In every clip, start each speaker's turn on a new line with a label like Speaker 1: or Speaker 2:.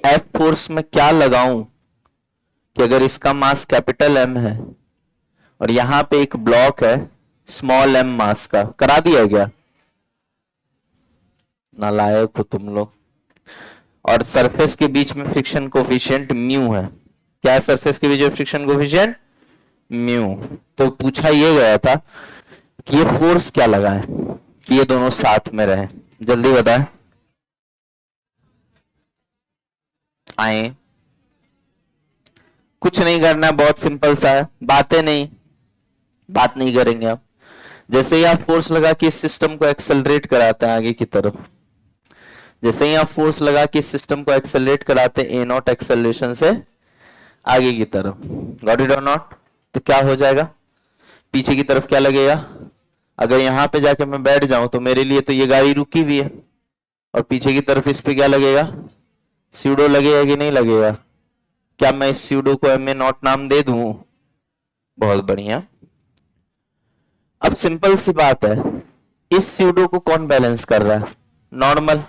Speaker 1: F force में क्या लगाऊं कि अगर इसका मास कैपिटल एम है और यहां पे एक ब्लॉक है स्मॉल एम मास का, करा दिया गया, नालायक हो तुम लोग। और सरफेस के बीच में फ्रिक्शन कोफिशिएंट म्यू है। क्या है सरफेस के बीच में फ्रिक्शन कोफिशिएंट? म्यू। तो पूछा ये गया था कि ये फोर्स क्या लगा है कि ये दोनों साथ में रहे। जल्दी बताएं। आए, कुछ नहीं करना, बहुत सिंपल सा है, बात नहीं करेंगे आप। जैसे ही आप फोर्स लगा कि इस सिस्टम को एक्सेलरेट कराते हैं आगे की तरफ, जैसे ही आप फोर्स लगा कि इस सिस्टम को एक्सेलरेट कराते हैं ए नॉट एक्सेलरेशन से आगे की तरफ, गॉट इट और नॉट? तो क्या हो जाएगा, पीछे की तरफ क्या लगेगा? अगर यहां पे जाके मैं बैठ जाऊं तो मेरे लिए तो ये गाड़ी रुकी हुई है, और पीछे की तरफ इस पे क्या लगेगा? स्यूडो लगेगा कि नहीं लगेगा? क्या मैं इस स्यूडो को एम ए नॉट नाम दे दूं? बहुत बढ़िया। अब सिंपल सी बात है, इस स्यूडो को कौन बैलेंस कर रहा है? नॉर्मल,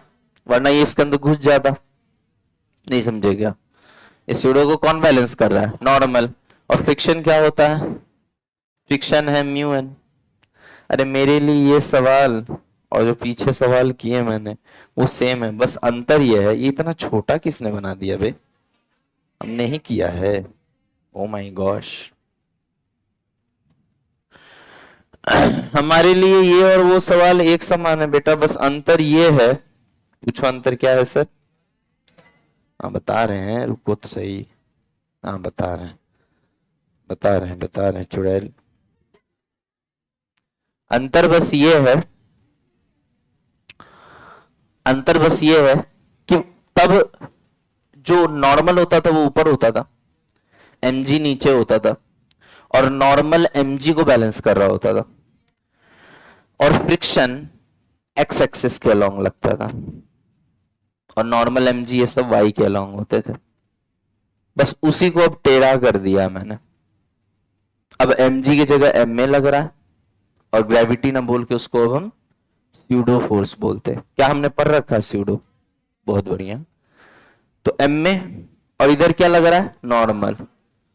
Speaker 1: वरना ये इसके अंदर घुस जाता। नहीं समझे क्या? इस स्यूडो को कौन बैलेंस कर रहा है? नॉर्मल। और फ्रिक्शन क्या होता है? फ्रिक्शन है म्यू एन। अरे मेरे लिए ये सवाल और जो पीछे सवाल किए मैंने वो सेम है, बस अंतर ये है, ये इतना छोटा किसने बना दिया बे? हमने ही किया है। Oh my gosh. हमारे लिए ये और वो सवाल एक समान है बेटा, बस अंतर ये है। पूछो अंतर क्या है सर? हाँ बता रहे हैं, रुको तो सही। हाँ बता रहे हैं चुड़ैल। अंतर बस ये है कि तब जो नॉर्मल होता था वो ऊपर होता था, एमजी नीचे होता था, और नॉर्मल एमजी को बैलेंस कर रहा होता था, और फ्रिक्शन एक्स एक्सिस के अलोंग लगता था, और नॉर्मल एमजी ये सब वाई के अलोंग होते थे। बस उसी को अब टेढ़ा कर दिया मैंने। अब एमजी की जगह एम ए लग रहा है, और ग्रेविटी ना बोल के उसको अब हम स्यूडो फोर्स बोलते हैं। क्या हमने पढ़ रखा है स्यूडो? बहुत बढ़िया। तो एम में, और इधर क्या लग रहा है? नॉर्मल।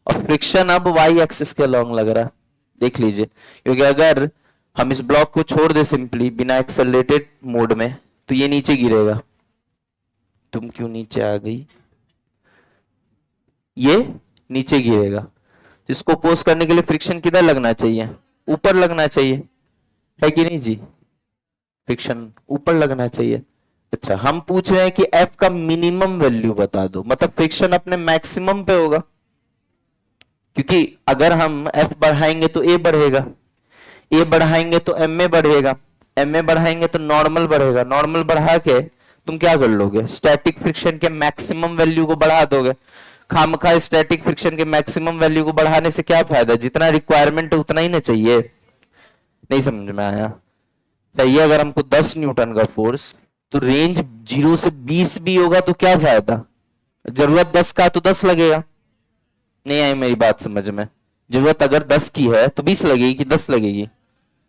Speaker 1: और फ्रिक्शन अब वाई एक्सिस के अलोंग लग रहा है, देख लीजिए। क्योंकि अगर हम इस ब्लॉक को छोड़ दे सिंपली बिना एक्सेलरेटेड मोड में, तो ये नीचे गिरेगा। तुम क्यों नीचे आ गई? ये नीचे गिरेगा। इसको अपोज करने के लिए फ्रिक्शन किधर लगना चाहिए? ऊपर लगना चाहिए, है कि नहीं जी? फ्रिक्शन ऊपर लगना चाहिए। अच्छा, हम पूछ रहे हैं कि एफ का मिनिमम वैल्यू बता दो, मतलब फ्रिक्शन अपने मैक्सिमम पे होगा, क्योंकि अगर हम एफ बढ़ाएंगे तो ए बढ़ेगा, ए बढ़ाएंगे तो एम ए बढ़ेगा, एम ए बढ़ाएंगे तो नॉर्मल बढ़ेगा, नॉर्मल बढ़ा के तुम क्या कर लोगे? स्टैटिक फ्रिक्शन के मैक्सिमम वैल्यू को बढ़ा दोगे। खामखा स्टैटिक फ्रिक्शन के मैक्सिमम वैल्यू को बढ़ाने से क्या फायदा? जितना रिक्वायरमेंट है उतना ही ना चाहिए। नहीं समझ में आया? चाहिए अगर हमको 10 न्यूटन का फोर्स, तो रेंज 0 से 20 भी होगा तो क्या फायदा? जरूरत 10 का तो 10 लगेगा। नहीं आई मेरी बात समझ में? जरूरत अगर 10 की है तो 20 लगेगी कि 10 लगेगी?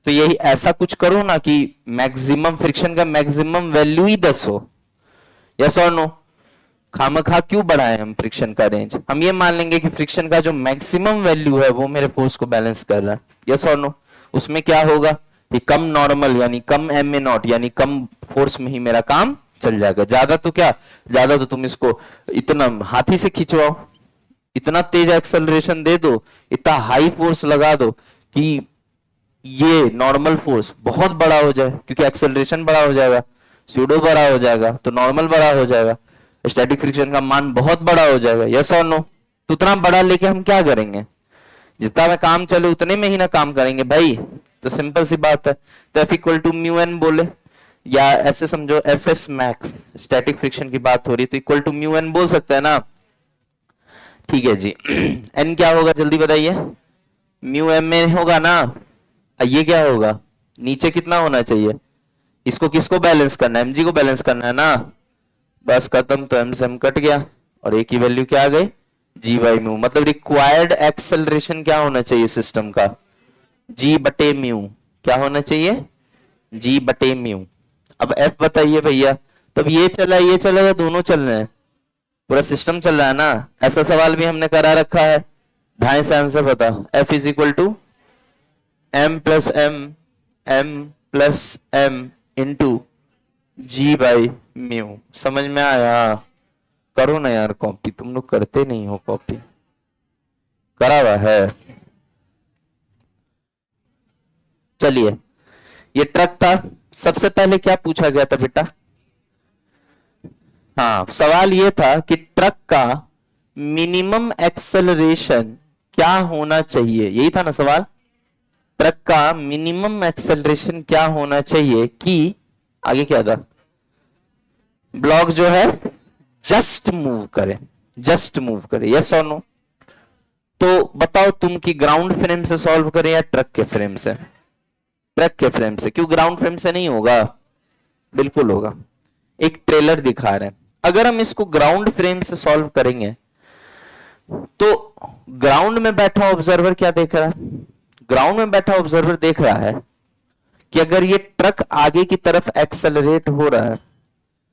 Speaker 1: तो यही ऐसा कुछ करो ना कि मैक्सिमम फ्रिक्शन का मैक्सिमम वैल्यू ही 10 हो। यस और नो? खामखा क्यों बढ़ाए हम फ्रिक्शन का रेंज? हम ये मान लेंगे कि फ्रिक्शन का जो मैक्सिमम वैल्यू है वो मेरे फोर्स को बैलेंस कर रहा है। यस और नो? उसमें क्या होगा कि कम नॉर्मल यानी कम एम ए नॉट यानी कम फोर्स में ही मेरा काम चल जाएगा। ज्यादा तो क्या, ज्यादा तो तुम इसको इतना हाथी से खिंचवाओ, इतना तेज एक्सेलरेशन दे दो, इतना हाई फोर्स लगा दो कि ये नॉर्मल फोर्स बहुत बड़ा हो जाए, क्योंकि एक्सेलरेशन बड़ा हो जाएगा, स्यूडो बड़ा हो जाएगा तो नॉर्मल बड़ा हो जाएगा, स्टैटिक फ्रिक्शन का मान बहुत बड़ा हो जाएगा। यस और नो? तो उतना बड़ा लेके हम क्या करेंगे? जितना में काम चले उतने में ही ना काम करेंगे भाई। तो सिंपल सी बात है। तो F equal to mu N बोले, या ऐसे समझो F S max, static friction की बात हो रही तो इक्वल टू म्यू एन बोल सकते हैं ना? ठीक है जी। एन क्या होगा जल्दी बताइए? म्यू एम में होगा ना? ये क्या होगा? नीचे कितना होना चाहिए? इसको किसको बैलेंस करना है? एमजी को बैलेंस करना है ना? बस खत्म। तो एम से एम कट गया और ए की वैल्यू क्या आ गई? जी बाई म्यू। मतलब रिक्वायर्ड एक्सेलरेशन क्या होना चाहिए सिस्टम का? जी बटे म्यू। क्या होना चाहिए? जी बटे म्यू। अब एफ बताइए भैया। तब ये चला या दोनों चल रहे हैं? पूरा सिस्टम चल रहा है ना। ऐसा सवाल भी हमने करा रखा है, ढाई से आंसर बताओ। F is equal to M plus M into G by mu. समझ में आया? करो ना यार कॉपी, तुम लोग करते नहीं हो कॉपी, करा हुआ है। चलिए, ये ट्रक था। सबसे पहले क्या पूछा गया था बेटा? हाँ, सवाल ये था कि ट्रक का मिनिमम एक्सेलरेशन क्या होना चाहिए, यही था ना सवाल। ट्रक का मिनिमम एक्सेलरेशन क्या होना चाहिए कि आगे क्या था? ब्लॉक जो है जस्ट मूव करे, जस्ट मूव करे, यस और नो? तो बताओ तुम कि ग्राउंड फ्रेम से सॉल्व करें या ट्रक के फ्रेम से? ट्रक के फ्रेम से। क्यों? ग्राउंड फ्रेम से नहीं होगा? बिल्कुल होगा। एक ट्रेलर दिखा रहे हैं, अगर हम इसको ग्राउंड फ्रेम से सॉल्व करेंगे तो ग्राउंड में बैठा ऑब्जर्वर क्या देख रहा है? ग्राउंड में बैठा ऑब्जर्वर देख रहा है कि अगर ये ट्रक आगे की तरफ एक्सेलरेट हो रहा है,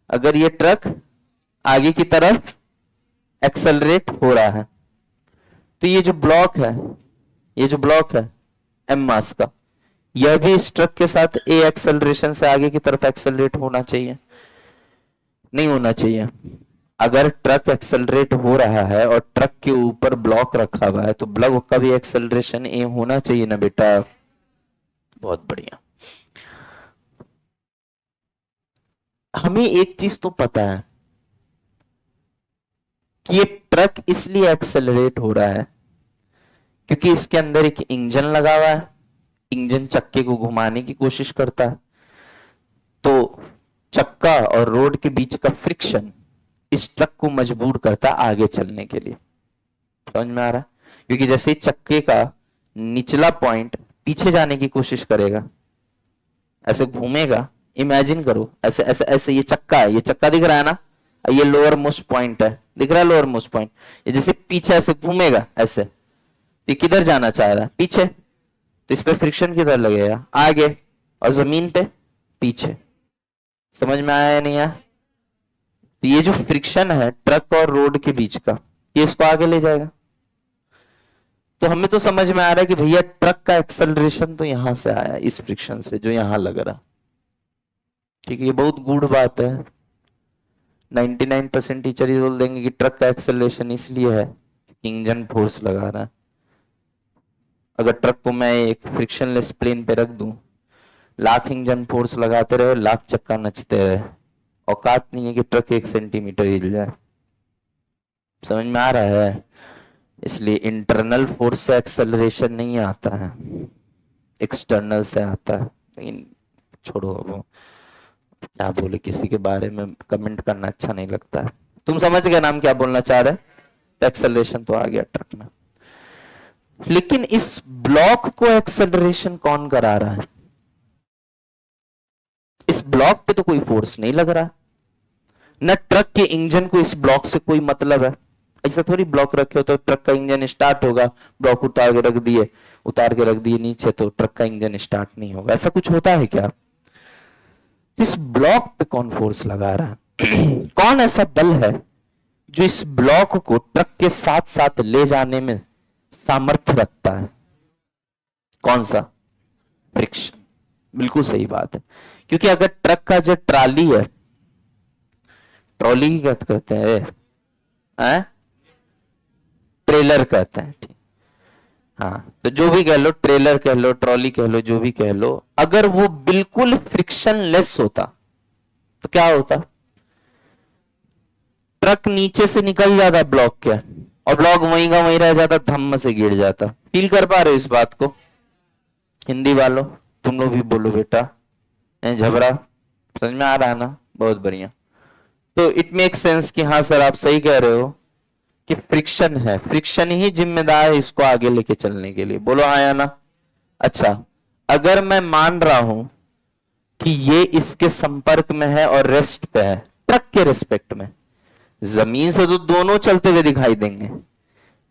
Speaker 1: अगर ये ट्रक आगे की तरफ एक्सेलरेट हो रहा है, तो ये जो ब्लॉक है, ये जो ब्लॉक है एम मास का, यह भी इस ट्रक के साथ ए एक्सेलरेशन से आगे की तरफ एक्सेलरेट होना चाहिए, नहीं होना चाहिए? अगर ट्रक एक्सेलरेट हो रहा है और ट्रक के ऊपर ब्लॉक रखा हुआ है तो ब्लॉक का भी एक्सेलरेशन ए होना चाहिए ना बेटा? बहुत बढ़िया। हमें एक चीज तो पता है कि ये ट्रक इसलिए एक्सेलरेट हो रहा है क्योंकि इसके अंदर एक इंजन लगा हुआ है, इंजन चक्के को घुमाने की कोशिश करता है, तो चक्का और रोड के बीच का फ्रिक्शन इस ट्रक को मजबूर करता है आगे चलने के लिए। समझ में आ रहा है? क्योंकि जैसे चक्के का निचला पॉइंट पीछे जाने की कोशिश करेगा, ऐसे घूमेगा, इमेजिन करो ऐसे ऐसे ऐसे, ये चक्का है, ये चक्का दिख रहा है ना, ये लोअर मोस्ट पॉइंट है, दिख रहा है लोअर मोस्ट पॉइंट, ये जैसे पीछे ऐसे घूमेगा ऐसे, तो किधर जाना चाह रहा है? पीछे। तो इस पे फ्रिक्शन किधर लगेगा? आगे। और जमीन पे पीछे। समझ में आया या नहीं आया? तो ये जो फ्रिक्शन है ट्रक और रोड के बीच का, ये इसको आगे ले जाएगा। तो हमें तो समझ में आ रहा है कि भैया ट्रक का एक्सेलरेशन तो यहां से आया, इस फ्रिक्शन से जो यहां लग रहा। ठीक है, ये बहुत गूढ़ बात है। 99% टीचर ही बोल देंगे कि ट्रक का एक्सेलरेशन इसलिए है कि इंजन फोर्स लगा रहा है। अगर ट्रक को मैं एक फ्रिक्शनलेस प्लेन पे रख दूं, लाख इंजन फोर्स लगाते रहे, लाख चक्का नचते रहे, औकात नहीं है कि ट्रक 1 सेंटीमीटर हिल जाए। समझ में आ रहा है? इसलिए इंटरनल फोर्स से एक्सेलरेशन नहीं आता है, एक्सटर्नल से आता है। लेकिन छोड़ो, अब क्या बोले, किसी के बारे में कमेंट करना अच्छा नहीं लगता है। तुम समझ गए नाम क्या बोलना चाह रहे? तो एक्सेलरेशन तो आ गया ट्रक में, लेकिन इस ब्लॉक को एक्सेलरेशन कौन करा रहा है? इस ब्लॉक पे तो कोई फोर्स नहीं लग रहा, न ट्रक के इंजन को इस ब्लॉक से कोई मतलब है। ऐसा थोड़ी ब्लॉक रखे हो तो ट्रक का इंजन स्टार्ट होगा, ब्लॉक उतार के रख दिए नीचे तो ट्रक का इंजन स्टार्ट नहीं होगा, ऐसा कुछ होता है क्या? इस ब्लॉक पे कौन फोर्स लगा रहा है? कौन ऐसा बल है जो इस ब्लॉक को ट्रक के साथ साथ ले जाने में सामर्थ्य रखता है? कौन सा? फ्रिक्शन। बिल्कुल सही बात है, क्योंकि अगर ट्रक का जो ट्राली है, ट्रॉली की बात करते हैं, ट्रेलर कहते हैं, ठीक? हाँ, तो जो भी कह लो, ट्रेलर कह लो, ट्रॉली कह लो, जो भी कह लो, अगर वो बिल्कुल फ्रिक्शनलेस होता तो क्या होता? ट्रक नीचे से निकल जाता ब्लॉक के, और ब्लॉक वहीं का वहीं रह जाता, धम्म से गिर जाता। फील कर पा रहे हो इस बात को? हिंदी वालों तुम लोग भी बोलो बेटा, झबरा समझ में आ रहा है ना? बहुत बढ़िया। तो इट मेक सेंस कि हाँ सर आप सही कह रहे हो कि फ्रिक्शन है, फ्रिक्शन ही जिम्मेदार है इसको आगे लेके चलने के लिए। बोलो हाँ या ना? अच्छा, अगर मैं मान रहा हूं कि ये इसके संपर्क में है और रेस्ट पे है, ट्रक के रिस्पेक्ट में, जमीन से तो दोनों चलते हुए दिखाई देंगे,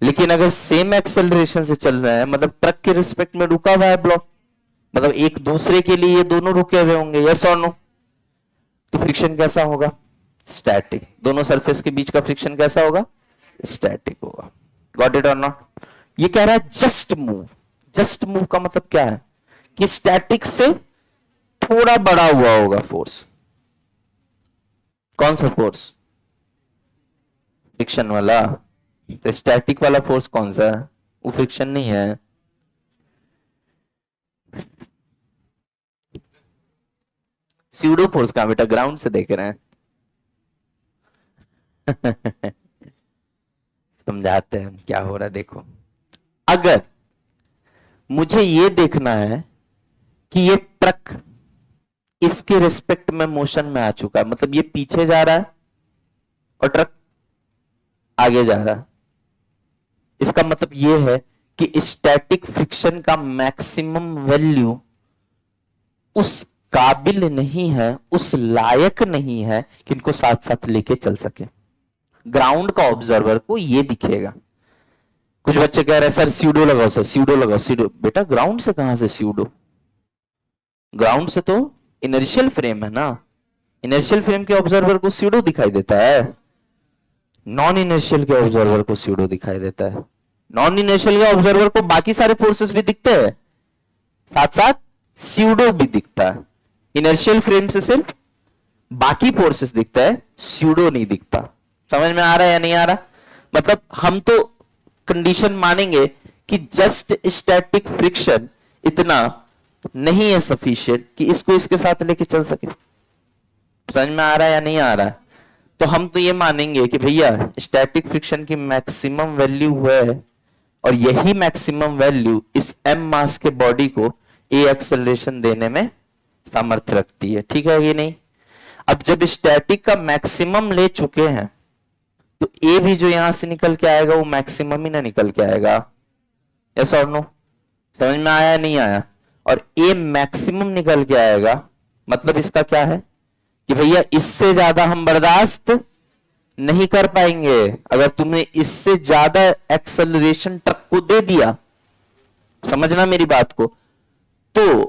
Speaker 1: लेकिन अगर सेम एक्सेलरेशन से चल रहा है, मतलब ट्रक के रिस्पेक्ट में रुका हुआ है ब्लॉक, मतलब एक दूसरे के लिए ये दोनों रुके हुए होंगे, यस और नो? तो फ्रिक्शन कैसा होगा? स्टैटिक। दोनों सरफेस के बीच का फ्रिक्शन कैसा होगा? स्टैटिक होगा। गॉट इट और नॉट? ये कह रहा है जस्ट मूव। जस्ट मूव का मतलब क्या है? कि स्टैटिक से थोड़ा बड़ा हुआ होगा फोर्स। कौन सा फोर्स? फ्रिक्शन वाला। तो स्टैटिक वाला फोर्स कौन सा है? वो फ्रिक्शन नहीं है। स्यूडो फोर्स कहां बेटा? ग्राउंड से देख रहे हैं। समझाते हैं क्या हो रहा है। देखो, अगर मुझे ये देखना है कि ये ट्रक इसके रिस्पेक्ट में मोशन में आ चुका है, मतलब ये पीछे जा रहा है और ट्रक आगे जा रहा है, इसका मतलब ये है कि स्टैटिक फ्रिक्शन का मैक्सिमम वैल्यू उस काबिल नहीं है, उस लायक नहीं है कि इनको साथ साथ लेके चल सके। ग्राउंड का ऑब्जर्वर को ये दिखेगा। कुछ बच्चे कह रहे हैं सर स्यूडो लगाओ, सर स्यूडो लगाओ। स्यूडो बेटा ग्राउंड से कहां से स्यूडो? ग्राउंड से तो इनर्शियल फ्रेम है ना। इनर्शियल फ्रेम के ऑब्जर्वर को स्यूडो दिखाई देता है, नॉन इनर्शियल के ऑब्जर्वर को स्यूडो दिखाई देता है। नॉन इनर्शियल के ऑब्जर्वर को बाकी सारे फोर्सेस भी दिखते हैं, साथ साथ स्यूडो भी दिखता है। इनर्शियल फ्रेम से सिर्फ बाकी फोर्सेस दिखता है, स्यूडो नहीं दिखता। समझ में आ रहा है या नहीं आ रहा? मतलब हम तो कंडीशन मानेंगे कि जस्ट स्टैटिक फ्रिक्शन इतना नहीं है सफिशिएंट कि इसको इसके साथ लेके चल सके। समझ में आ रहा है या नहीं आ रहा है? तो हम तो ये मानेंगे कि भैया स्टैटिक फ्रिक्शन की मैक्सिमम वैल्यू है और यही मैक्सिमम वैल्यू इस m मास के बॉडी को a एक्सेलरेशन देने में सामर्थ्य रखती है। ठीक है कि नहीं? अब जब स्टैटिक का मैक्सिमम ले चुके हैं तो ए भी जो यहां से निकल के आएगा वो मैक्सिमम ही ना निकल के आएगा। यस और नो? समझ में आया नहीं आया? और ए मैक्सिमम निकल के आएगा, मतलब इसका क्या है कि भैया इससे ज्यादा हम बर्दाश्त नहीं कर पाएंगे। अगर तुमने इससे ज्यादा एक्सेलरेशन ट्रक को दे दिया, समझना मेरी बात को, तो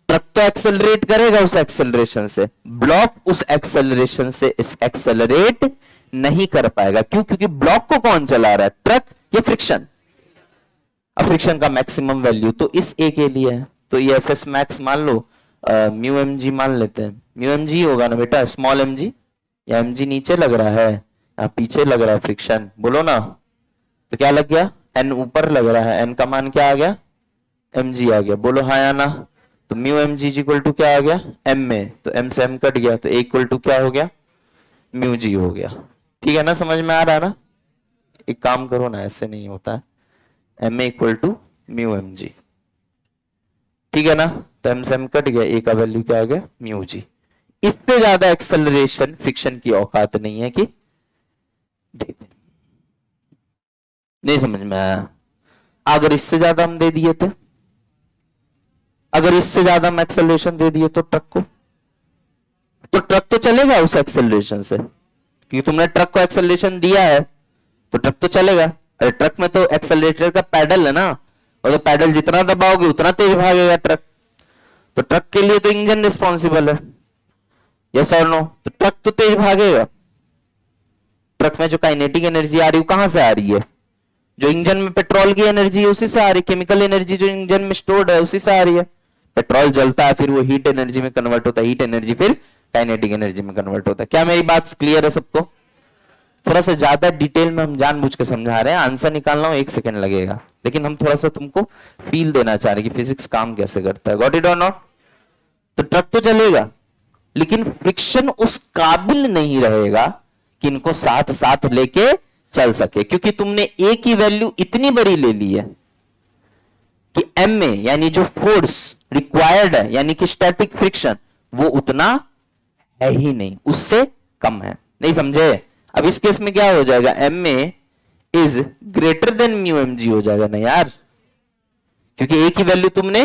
Speaker 1: ट्रक तो एक्सेलरेट करेगा उस एक्सेलरेशन से, ब्लॉक उस एक्सेलरेशन से इस एक्सेलरेट नहीं कर पाएगा। क्यों? क्योंकि ब्लॉक को कौन चला रहा है, ट्रक या फ्रिक्शन? अब फ्रिक्शन का मैक्सिमम वैल्यू तो इस ए के लिए है, तो ये एफ एस मैक्स मान लो म्यू एम जी मान लेते हैं। म्यू एम जी होगा ना बेटा, स्मॉल एम जी, या एम जी नीचे लग रहा है या पीछे लग रहा है फ्रिक्शन? बोलो ना। तो क्या लग गया? एन ऊपर लग रहा है, एन का मान क्या आ गया? एम जी आ गया। बोलो हाँ या ना? तो mu M G equal to क्या आ गया? एम में, तो एम से एम कट गया, तो इक्वल टू क्या हो गया? म्यू जी हो गया। ठीक है ना? समझ में आ रहा है ना? एक काम करो ना, ऐसे नहीं होता है। M A equal to mu M G, ठीक है ना? तो एम से एम कट गया, ए का वैल्यू क्या आ गया? म्यू जी। इससे ज्यादा एक्सेलरेशन फ्रिक्शन की औकात नहीं है कि दे दे। नहीं समझ में आया? अगर इससे ज्यादा हम दे दिए थे, अगर इससे ज्यादा हम एक्सेलरेशन दे दिए तो ट्रक को, तो ट्रक तो चलेगा उस एक्सेलरेशन से, क्योंकि तुमने ट्रक को एक्सेलरेशन दिया है तो ट्रक तो चलेगा। अरे ट्रक में तो एक्सेलरेटर का पैडल है ना, और तो पैडल जितना दबाओगे उतना तेज भागेगा ट्रक। तो ट्रक के लिए तो इंजन रिस्पॉन्सिबल है, यस और नो? तो ट्रक तो तेज भागेगा। ट्रक में जो काइनेटिक एनर्जी आ रही है कहां से आ रही है? जो इंजन में पेट्रोल की एनर्जी है उसी से आ रही है, केमिकल एनर्जी जो इंजन में स्टोर्ड है उसी से आ रही है। पेट्रोल जलता है, फिर वो हीट एनर्जी में कन्वर्ट होता है, हीट एनर्जी फिर काइनेटिक एनर्जी में कन्वर्ट होता है। क्या मेरी बात क्लियर है सबको? थोड़ा सा ज्यादा डिटेल में हम जानबूझ के समझा रहे हैं, आंसर निकालना हो 1 सेकंड लगेगा, लेकिन हम थोड़ा सा तुमको फील देना चाह रहे हैं कि फिजिक्स काम कैसे करता है। गॉट इट और नॉट? तो ट्रक तो चलेगा, लेकिन फ्रिक्शन उस काबिल नहीं रहेगा कि इनको साथ साथ लेके चल सके, क्योंकि तुमने ए की वैल्यू इतनी बड़ी ले ली है कि एम में, यानी जो फोर्स रिक्वायर्ड है, यानी कि स्टैटिक फ्रिक्शन, वो उतना है ही नहीं, उससे कम है। नहीं समझे? अब इस केस में क्या हो जाएगा? एम में is greater than mu M G हो जाएगा ना यार, क्योंकि ए की वैल्यू तुमने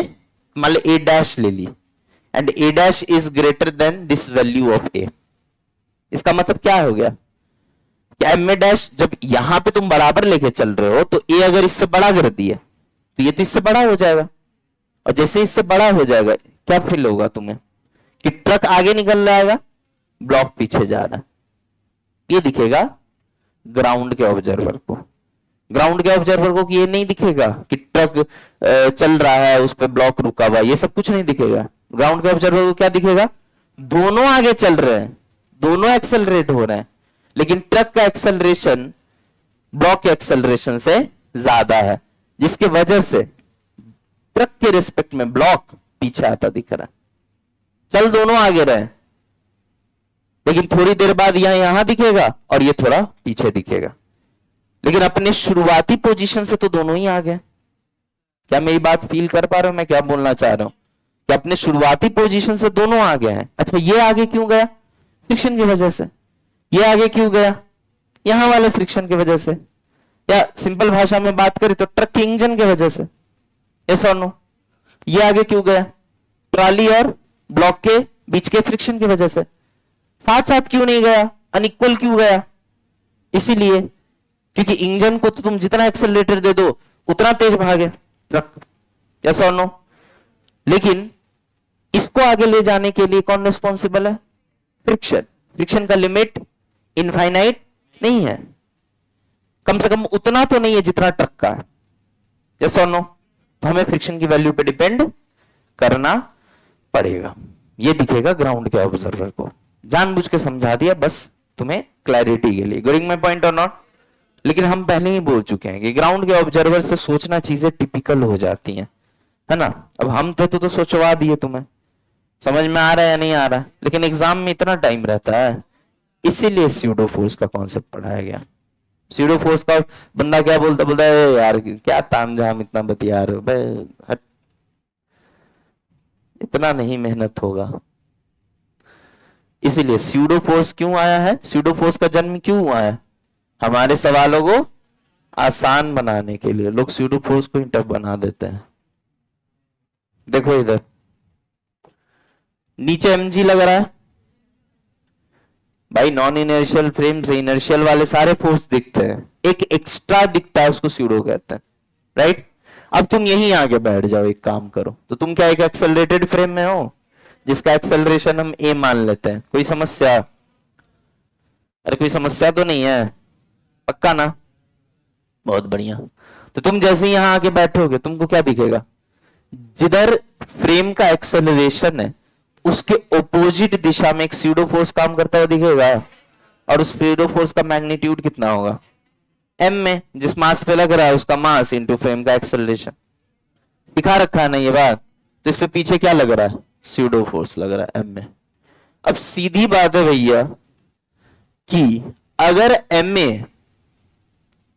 Speaker 1: मान लो ए डैश ले ली, and A dash is greater than this value of A. इसका मतलब क्या हो गया कि एम ए डैश जब यहां पे तुम बराबर लेके चल रहे हो, तो ए अगर इससे बड़ा कर दिया तो ये तो इससे बड़ा हो जाएगा, और जैसे इससे बड़ा हो जाएगा क्या फील होगा तुम्हें? कि ट्रक आगे निकल जाएगा, ब्लॉक पीछे जा रहा है। ये दिखेगा ग्राउंड के ऑब्जर्वर को। ग्राउंड के ऑब्जर्वर को ये नहीं दिखेगा कि ट्रक चल रहा है, उस पर ब्लॉक रुका हुआ, ये सब कुछ नहीं दिखेगा। ग्राउंड के ऑब्जर्वर को क्या दिखेगा? दोनों आगे चल रहे हैं, दोनों एक्सेलरेट हो रहे हैं, लेकिन ट्रक का एक्सेलरेशन ब्लॉक के एक्सेलरेशन से ज्यादा है, जिसके वजह से ट्रक के रिस्पेक्ट में ब्लॉक पीछे आता दिख रहा है। चल दोनों आगे रहे, लेकिन थोड़ी देर बाद यहां दिखेगा और ये थोड़ा पीछे दिखेगा, लेकिन अपने शुरुआती पोजीशन से तो दोनों ही आ गए। क्या मेरी बात फील कर पा रहे हो मैं क्या बोलना चाह रहा हूं? कि अपने शुरुआती पोजीशन से दोनों आ गए हैं। अच्छा, ये आगे क्यों गया? फ्रिक्शन की वजह से। ये आगे क्यों गया? यहां वाले फ्रिक्शन की वजह से, या सिंपल भाषा में बात करें तो ट्रक के इंजन की वजह से। यस और नो? ये आगे क्यों गया? ट्रॉली और ब्लॉक के बीच के फ्रिक्शन की वजह से। साथ साथ क्यों नहीं गया? अनइक्वल क्यों गया? इसीलिए क्योंकि इंजन को तो तुम जितना एक्सेलरेटर दे दो उतना तेज भागे ट्रक। यस और नो? लेकिन इसको आगे ले जाने के लिए कौन रिस्पॉन्सिबल है? फ्रिक्शन। फ्रिक्शन का लिमिट इनफाइनाइट नहीं है, कम से कम उतना तो नहीं है जितना ट्रक का है। यस और नो? तो हमें फ्रिक्शन की वैल्यू पे डिपेंड करना पड़ेगा। ये दिखेगा ग्राउंड के ऑब्जर्वर को। जानबूझ के समझा दिया बस तुम्हें क्लैरिटी के लिए। गेटिंग माय पॉइंट और नॉट? लेकिन हम पहले ही बोल चुके हैं कि ग्राउंड के ऑब्जर्वर से सोचना चीजें टिपिकल हो जाती हैं, है ना? अब हम तो सोचवा दिए, तुम्हें समझ में आ रहा है या नहीं आ रहा है? लेकिन एग्जाम में इतना टाइम रहता है, इसीलिए स्यूडो फोर्स का कॉन्सेप्ट पढ़ाया गया। स्यूडो फोर्स का बंदा क्या बोलता है, यार क्या तामझाम इतना बतिया रहे हो, हट, इतना नहीं मेहनत होगा। इसीलिए स्यूडो फोर्स क्यों आया है? स्यूडो फोर्स का जन्म क्यों हुआ है? हमारे सवालों को आसान बनाने के लिए। लोग स्यूडो फोर्स को ही टफ बना देते हैं। देखो इधर नीचे mg लग रहा है भाई, नॉन इनर्शियल फ्रेम से इनर्शियल वाले सारे फोर्स दिखते हैं, एक एक्स्ट्रा दिखता है, उसको स्यूडो कहते हैं, राइट? अब तुम यहीं आगे बैठ जाओ, एक काम करो, तो तुम क्या एक एक्सेलरेटेड फ्रेम में हो जिसका एक्सेलरेशन हम a मान लेते हैं। कोई समस्या? अरे कोई समस्या तो नहीं है, पक्का ना? बहुत बढ़िया। तो तुम जैसे ही यहां आके बैठोगे तुमको क्या दिखेगा? जिधर फ्रेम का एक्सेलरेशन है उसके ओपोजिट दिशा में एक स्यूडो फोर्स काम करता हुआ दिखेगा, और उस स्यूडो फोर्स का मैग्नीट्यूड कितना होगा? m में, जिस मास पे लग रहा है उसका मास इंटू फ्रेम का एक्सेलरेशन। सिखा रखा है ना ये बात? तो इस पे पीछे क्या लग रहा है? स्यूडो फोर्स लग रहा है m में। अब सीधी बात है भैया कि अगर m में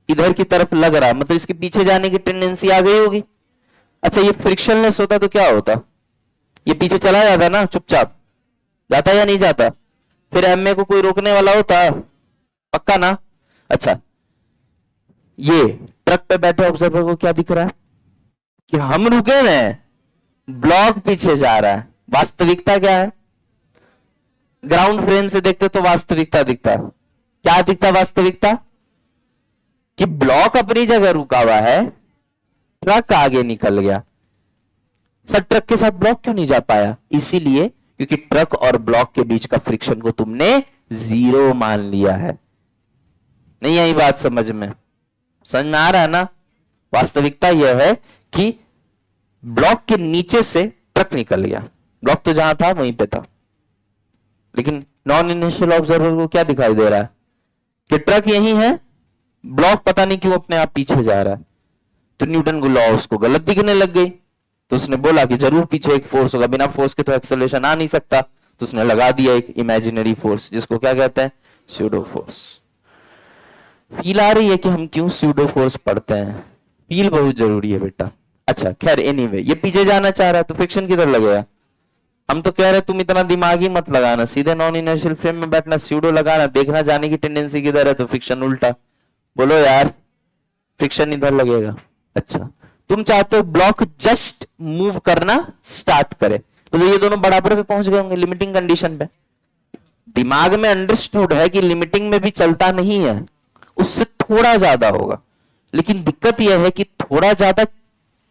Speaker 1: इधर की तरफ लग रहा है, मतलब इसके पीछे जाने की टेंडेंसी आ गई होगी। अच्छा, ये फ्रिक्शनलेस होता तो क्या होता? ये पीछे चला जाता ना, चुपचाप जाता या नहीं जाता? फिर एमए को कोई रोकने वाला होता? पक्का ना? अच्छा, ये ट्रक पे बैठे ऑब्जर्वर को क्या दिख रहा है? कि हम रुके हैं, ब्लॉक पीछे जा रहा है। वास्तविकता क्या है? ग्राउंड फ्रेम से देखते तो वास्तविकता दिखता, क्या दिखता वास्तविकता? कि ब्लॉक अपनी जगह रुका हुआ है, ट्रक आगे निकल गया। सर ट्रक के साथ ब्लॉक क्यों नहीं जा पाया? इसीलिए क्योंकि ट्रक और ब्लॉक के बीच का फ्रिक्शन को तुमने 0 मान लिया है। नहीं आई बात समझ में? समझ में आ रहा है ना? वास्तविकता यह है कि ब्लॉक के नीचे से ट्रक निकल गया, ब्लॉक तो जहां था वहीं पे था, लेकिन नॉन इनिशियल ऑब्जर्वर को क्या दिखाई दे रहा है? कि ट्रक यही है, ब्लॉक पता नहीं क्यों अपने आप पीछे जा रहा है। तो न्यूटन को लॉ उसको गलत दिखने लग गई, तो उसने बोला कि जरूर पीछे एक फोर्स होगा, बिना फोर्स के तो एक्सेलरेशन आ नहीं सकता। तो उसने लगा दिया एक इमेजिनरी फोर्स, जिसको क्या कहते हैं? Pseudo force. फील आ रही है कि हम क्यों स्यूडो फोर्स पढ़ते हैं? फील बहुत जरूरी है बेटा। अच्छा खैर, एनीवे, ये पीछे जाना चाह रहा है तो फ्रिक्शन किधर लगेगा? हम तो कह रहे तुम इतना दिमाग ही मत लगाना, सीधे नॉन इनर्शियल फ्रेम में बैठना, स्यूडो लगाना, देखना जाने की टेंडेंसी किधर है तो फ्रिक्शन उल्टा। बोलो यार, फ्रिक्शन इधर लगेगा। अच्छा, तुम चाहते हो ब्लॉक जस्ट मूव करना स्टार्ट करे, तो ये दोनों बराबर पे पहुंच गए होंगे लिमिटिंग कंडीशन पे। दिमाग में अंडरस्टूड है कि लिमिटिंग में भी चलता नहीं है, उससे थोड़ा ज्यादा होगा। लेकिन दिक्कत यह है कि थोड़ा ज्यादा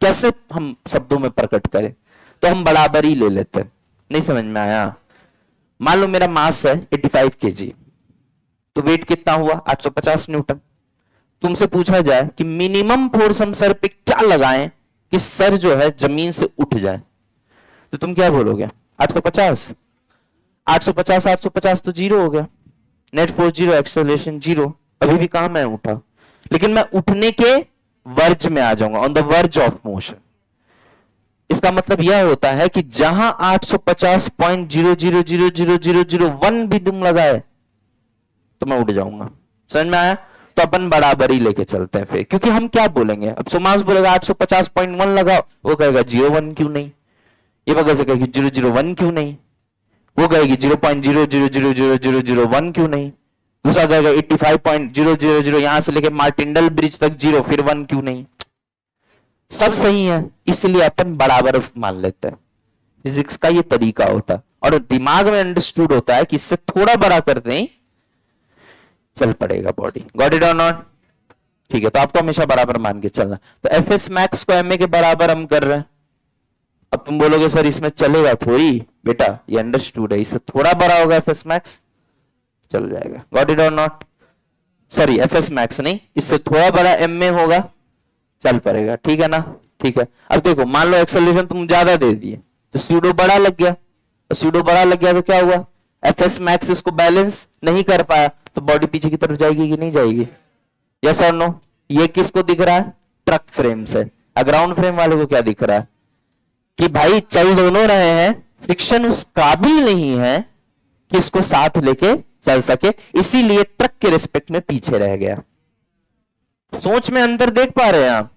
Speaker 1: कैसे हम शब्दों में प्रकट करें, तो हम बराबर ही ले लेते हैं। नहीं समझ में आया? मान लो मेरा मास है 85 kg, तो वेट कितना हुआ 850 न्यूटन। तुमसे पूछा जाए कि मिनिमम फोर्स हम सर पे क्या लगाएं कि सर जो है जमीन से उठ जाए, तो तुम क्या बोलोगे? 850। 850 850 तो जीरो हो गया, net force zero, acceleration zero, अभी भी कहां मैं उठा, लेकिन मैं उठने के वर्ज में आ जाऊंगा, on the verge of motion. इसका मतलब यह होता है कि जहां 850.00000001 भी तुम लगाए तो मैं उठ जाऊंगा। समझ में आया? तो अपन बराबरी लेके चलते हैं फिर, क्योंकि हम क्या बोलेंगे, अब सुमांश बोलेगा 850.1 लगाओ, वो कहेगा 01 क्यों नहीं, ये बगल से कहेगी 001 क्यों नहीं, वो कहेगी 0.00000001 क्यों नहीं, दूसरा कहेगा 85.000 यहां से लेके मार्टिंडल ब्रिज तक जीरो, फिर 1 क्यों नहीं। सब सही है, इसलिए अपन बराबर मान लेते हैं। फिजिक्स का ये तरीका होता है और दिमाग में अंडरस्टूड होता है कि इससे थोड़ा बड़ा कर दें चल पड़ेगा बॉडी। गॉट इट और नॉट? ठीक है, तो आपको हमेशा बराबर मान के चलना। तो एफ एस मैक्स को एम ए के बराबर हम कर रहे हैं। अब तुम बोलोगे सर इसमें चलेगा थोड़ी, बेटा ये अंडरस्टूड है, इससे थोड़ा बड़ा होगा एफ एस मैक्स, चल जाएगा। गॉट इट और not? Sorry F S max नहीं, इससे थोड़ा बड़ा एम ए होगा, चल पड़ेगा। ठीक है ना? ठीक है। अब देखो मान लो एक्सेलरेशन तुम ज्यादा दे दिए तो स्यूडो बड़ा लग गया, तो स्यूडो बड़ा लग गया तो क्या हुआ, एफ एस मैक्स इसको बैलेंस नहीं कर पाया, तो बॉडी पीछे की तरफ जाएगी कि नहीं जाएगी? यस और नो? ये किसको दिख रहा है? ट्रक फ्रेम से। ग्राउंड फ्रेम वाले को क्या दिख रहा है कि भाई चल दोनों रहे हैं, फ्रिक्शन उस काबिल नहीं है कि इसको साथ लेके चल सके, इसीलिए ट्रक के रिस्पेक्ट में पीछे रह गया। सोच में अंतर देख पा रहे हैं आप?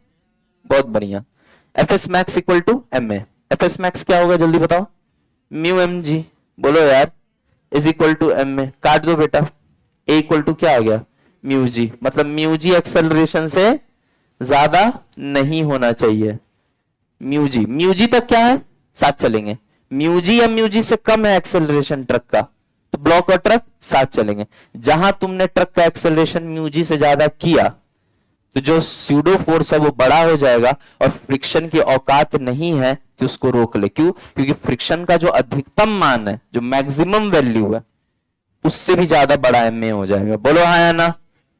Speaker 1: बहुत बढ़िया। F S max equal to M A. F S max क्या होगा जल्दी बताओ? म्यू एम जी, बोलो यार, is equal to M A. काट दो बेटा, ए इक्वल टू क्या आ गया? Mu G. मतलब म्यू जी एक्सेलरेशन से ज्यादा नहीं होना चाहिए। म्यू जी तक क्या है? साथ चलेंगे। म्यू जी या म्यू जी से कम है एक्सेलरेशन ट्रक का, तो ब्लॉक और ट्रक साथ चलेंगे। जहां तुमने ट्रक का एक्सेलरेशन म्यू जी से ज्यादा किया तो जो स्यूडो फोर्स है वो बड़ा हो जाएगा और फ्रिक्शन की औकात नहीं है कि उसको रोक ले। क्यों? क्योंकि फ्रिक्शन का जो अधिकतम मान है, जो मैक्सिमम वैल्यू है, उससे भी ज्यादा बड़ा एम ए हो जाएगा। बोलो हाँ या ना?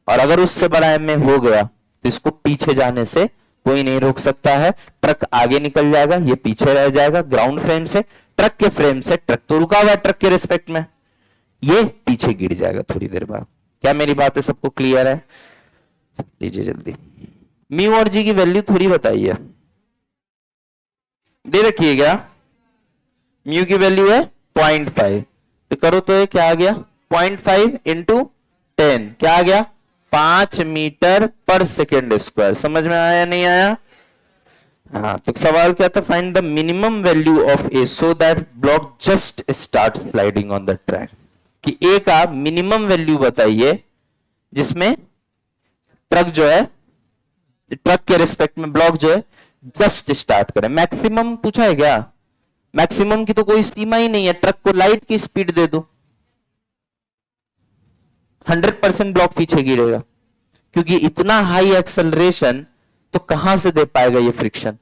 Speaker 1: और अगर उससे बड़ा एम ए हो गया तो इसको पीछे जाने से कोई नहीं रोक सकता है। ट्रक आगे निकल जाएगा, ये पीछे रह जाएगा ग्राउंड फ्रेम से, ट्रक के फ्रेम से। ट्रक तो रुका हुआ है ट्रक के रिस्पेक्ट में, ये पीछे गिर जाएगा थोड़ी देर बाद। क्या मेरी बातें सबको क्लियर है? लीजिए जल्दी, म्यू और जी की वैल्यू थोड़ी बताइए, दे रखिए क्या? म्यू की वैल्यू है 0.5, तो करो तो ये क्या आ गया? 0.5 इंटू 10 क्या आ गया? 5 मीटर पर सेकेंड स्क्वायर। समझ में आया नहीं आया? हाँ, तो सवाल क्या था? Find the minimum value of A so that block just start sliding on the track. कि ए का मिनिमम वैल्यू बताइए जिसमें ट्रक जो है, ट्रक के रिस्पेक्ट में ब्लॉक जो है जस्ट स्टार्ट करे। मैक्सिमम पूछा है क्या? मैक्सिमम की तो कोई सीमा ही नहीं है, ट्रक को लाइट की स्पीड दे दो, 100% ब्लॉक पीछे गिरेगा, क्योंकि इतना हाई एक्सेलरेशन तो कहां से दे पाएगा ये फ्रिक्शन।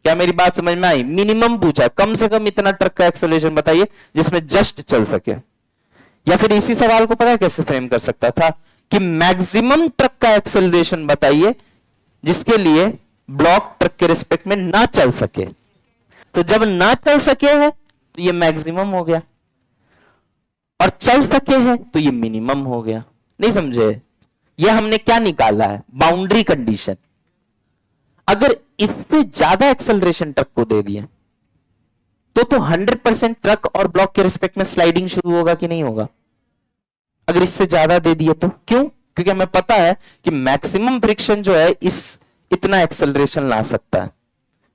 Speaker 1: क्या मेरी बात समझ में आई? मिनिमम पूछा, कम से कम इतना ट्रक का एक्सेलरेशन बताइए जिसमें जस्ट चल सके। या फिर इसी सवाल को पता है कैसे फ्रेम कर सकता था कि मैक्सिमम ट्रक का एक्सेलरेशन बताइए जिसके लिए ब्लॉक ट्रक के रिस्पेक्ट में ना चल सके। तो जब ना चल सके है तो ये मैक्सिमम हो गया, और चल सके है तो ये मिनिमम हो गया। नहीं समझे? ये हमने क्या निकाला है? Boundary condition. अगर इससे ज्यादा एक्सेलरेशन ट्रक को दे दिया तो 100% ट्रक और ब्लॉक के रिस्पेक्ट में स्लाइडिंग शुरू होगा कि नहीं होगा? अगर इससे ज्यादा दे दिए तो क्यों? क्योंकि हमें पता है कि मैक्सिमम फ्रिक्शन जो है इस इतना एक्सेलरेशन ला सकता है।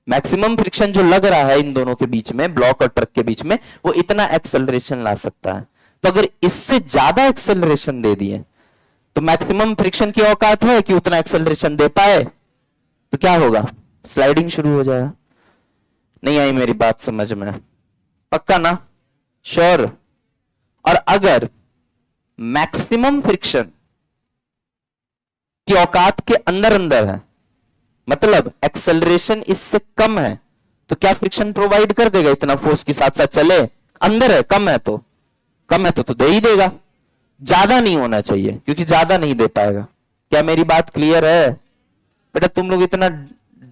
Speaker 1: मैक्सिमम फ्रिक्शन जो लग रहा है इन दोनों के बीच में, ब्लॉक और ट्रक के बीच में, वो इतना एक्सेलरेशन ला सकता है। तो अगर इससे ज्यादा एक्सेलरेशन दे दिए तो मैक्सिमम फ्रिक्शन की औकात है कि उतना एक्सेलरेशन दे पाए, तो क्या होगा? स्लाइडिंग शुरू हो जाएगा। नहीं आई मेरी बात समझ में? पक्का ना? श्योर? और अगर मैक्सिमम फ्रिक्शन की औकात के अंदर अंदर है, मतलब एक्सेलरेशन इससे कम है, तो क्या फ्रिक्शन प्रोवाइड कर देगा? इतना फोर्स के साथ साथ चले? अंदर है, कम है तो दे ही देगा। ज्यादा नहीं होना चाहिए, क्योंकि ज्यादा नहीं दे पाएगा। क्या मेरी बात क्लियर है? बेटा तुम लोग इतना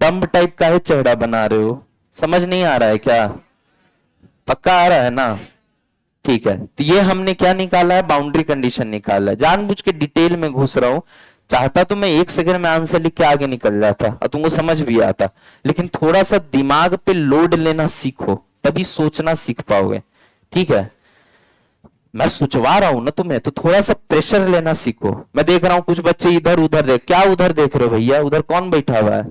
Speaker 1: डम्ब टाइप का है चेहरा बना रहे हो, समझ नहीं आ रहा है क्या? पक्का आ रहा है ना? ठीक है, तो ये हमने क्या निकाला है, बाउंड्री कंडीशन निकाला है। जानबूझ के डिटेल में घुस रहा हूं, चाहता तो मैं एक सेकंड में आंसर लिख के आगे निकल जाता और तुमको समझ भी आता, लेकिन थोड़ा सा दिमाग पे लोड लेना सीखो, तभी सोचना सीख पाओगे। ठीक है, मैं सोचवा रहा हूं ना तुम्हें, तो थोड़ा सा प्रेशर लेना सीखो। मैं देख रहा हूं कुछ बच्चे इधर उधर देख, क्या उधर देख रहे हो भैया? उधर कौन बैठा हुआ है?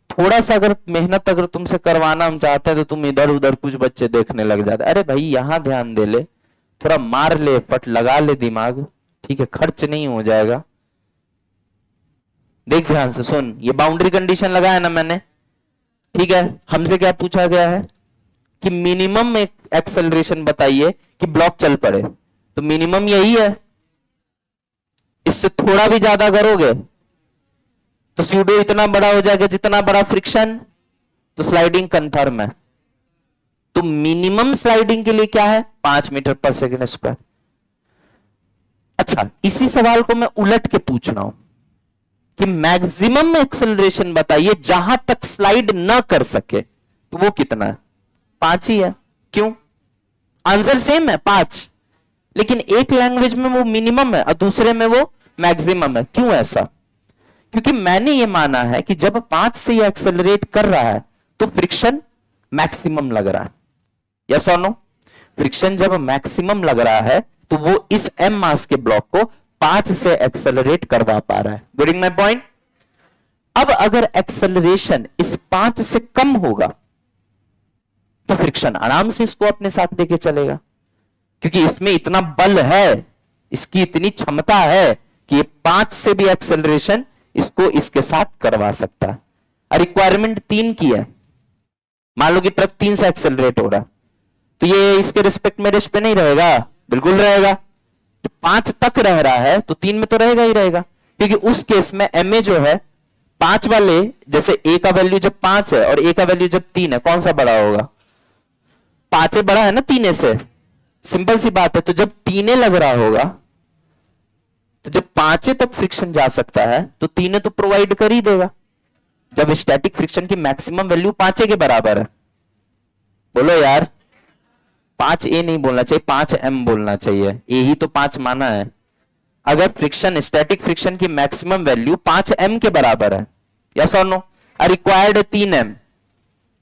Speaker 1: थोड़ा सा अगर मेहनत अगर तुमसे करवाना हम चाहते हैं तो तुम इधर उधर कुछ बच्चे देखने लग जाते। अरे भाई यहां ध्यान दे ले, थोड़ा मार ले, पट लगा ले दिमाग। ठीक है, खर्च नहीं हो जाएगा। देख ध्यान से सुन, ये बाउंड्री कंडीशन लगाया ना मैंने। ठीक है, हमसे क्या पूछा गया है कि मिनिमम एक एक्सेलरेशन बताइए कि ब्लॉक चल पड़े, तो मिनिमम यही है। इससे थोड़ा भी ज्यादा करोगे तो स्यूडो इतना बड़ा हो जाएगा जितना बड़ा फ्रिक्शन, तो स्लाइडिंग कंफर्म है। तो मिनिमम स्लाइडिंग के लिए क्या है, 5 मीटर पर सेकेंड स्क्वायर। अच्छा, इसी सवाल को मैं उलट के पूछ रहा हूं कि मैक्सिमम एक्सेलरेशन बताइए जहां तक स्लाइड ना कर सके, तो वो कितना है? 5 ही है। क्यों? आंसर सेम है 5, लेकिन एक लैंग्वेज में वो मिनिमम है और दूसरे में वो मैक्सिमम है। क्यों ऐसा? क्योंकि मैंने ये माना है कि जब 5 से ये एक्सेलरेट कर रहा है तो फ्रिक्शन मैक्सिमम लग रहा है। यस और नो? फ्रिक्शन जब मैक्सिमम लग रहा है तो वो इस m मास के ब्लॉक को 5 से एक्सेलरेट करवा पा रहा है। Getting my point? अब अगर एक्सेलरेशन इस 5 से कम होगा तो फ्रिक्शन आराम से इसको अपने साथ लेके चलेगा, क्योंकि इसमें इतना बल है, इसकी इतनी क्षमता है कि ये 5 से भी एक्सेलरेशन इसको इसके साथ करवा सकता है। रिक्वायरमेंट 3 की है। मान लो कि ट्रक 3 से एक्सेलरेट हो रहा, तो ये इसके रिस्पेक्ट में रेस्ट पे नहीं रहेगा, बिल्कुल रहेगा। तो 5 तक रह रहा है तो 3 में तो रहेगा ही रहेगा, क्योंकि उस केस में ma जो है 5 वाले, जैसे a का वैल्यू जब 5 है और a का वैल्यू जब 3 है, कौन सा बड़ा होगा? 5 बड़ा है ना 3 से, सिंपल सी बात है। तो जब 3 लग रहा होगा, तो जब 5 तक फ्रिक्शन जा सकता है तो 3 तो प्रोवाइड कर ही देगा। जब स्टैटिक फ्रिक्शन की मैक्सिमम वैल्यू 5 के बराबर है, बोलो यार, 5a नहीं बोलना चाहिए, 5m बोलना चाहिए। a ही तो 5 माना है। अगर फ्रिक्शन, स्टैटिक फ्रिक्शन की मैक्सिमम वैल्यू 5m के बराबर है, यस और नो? रिक्वायर्ड 3m,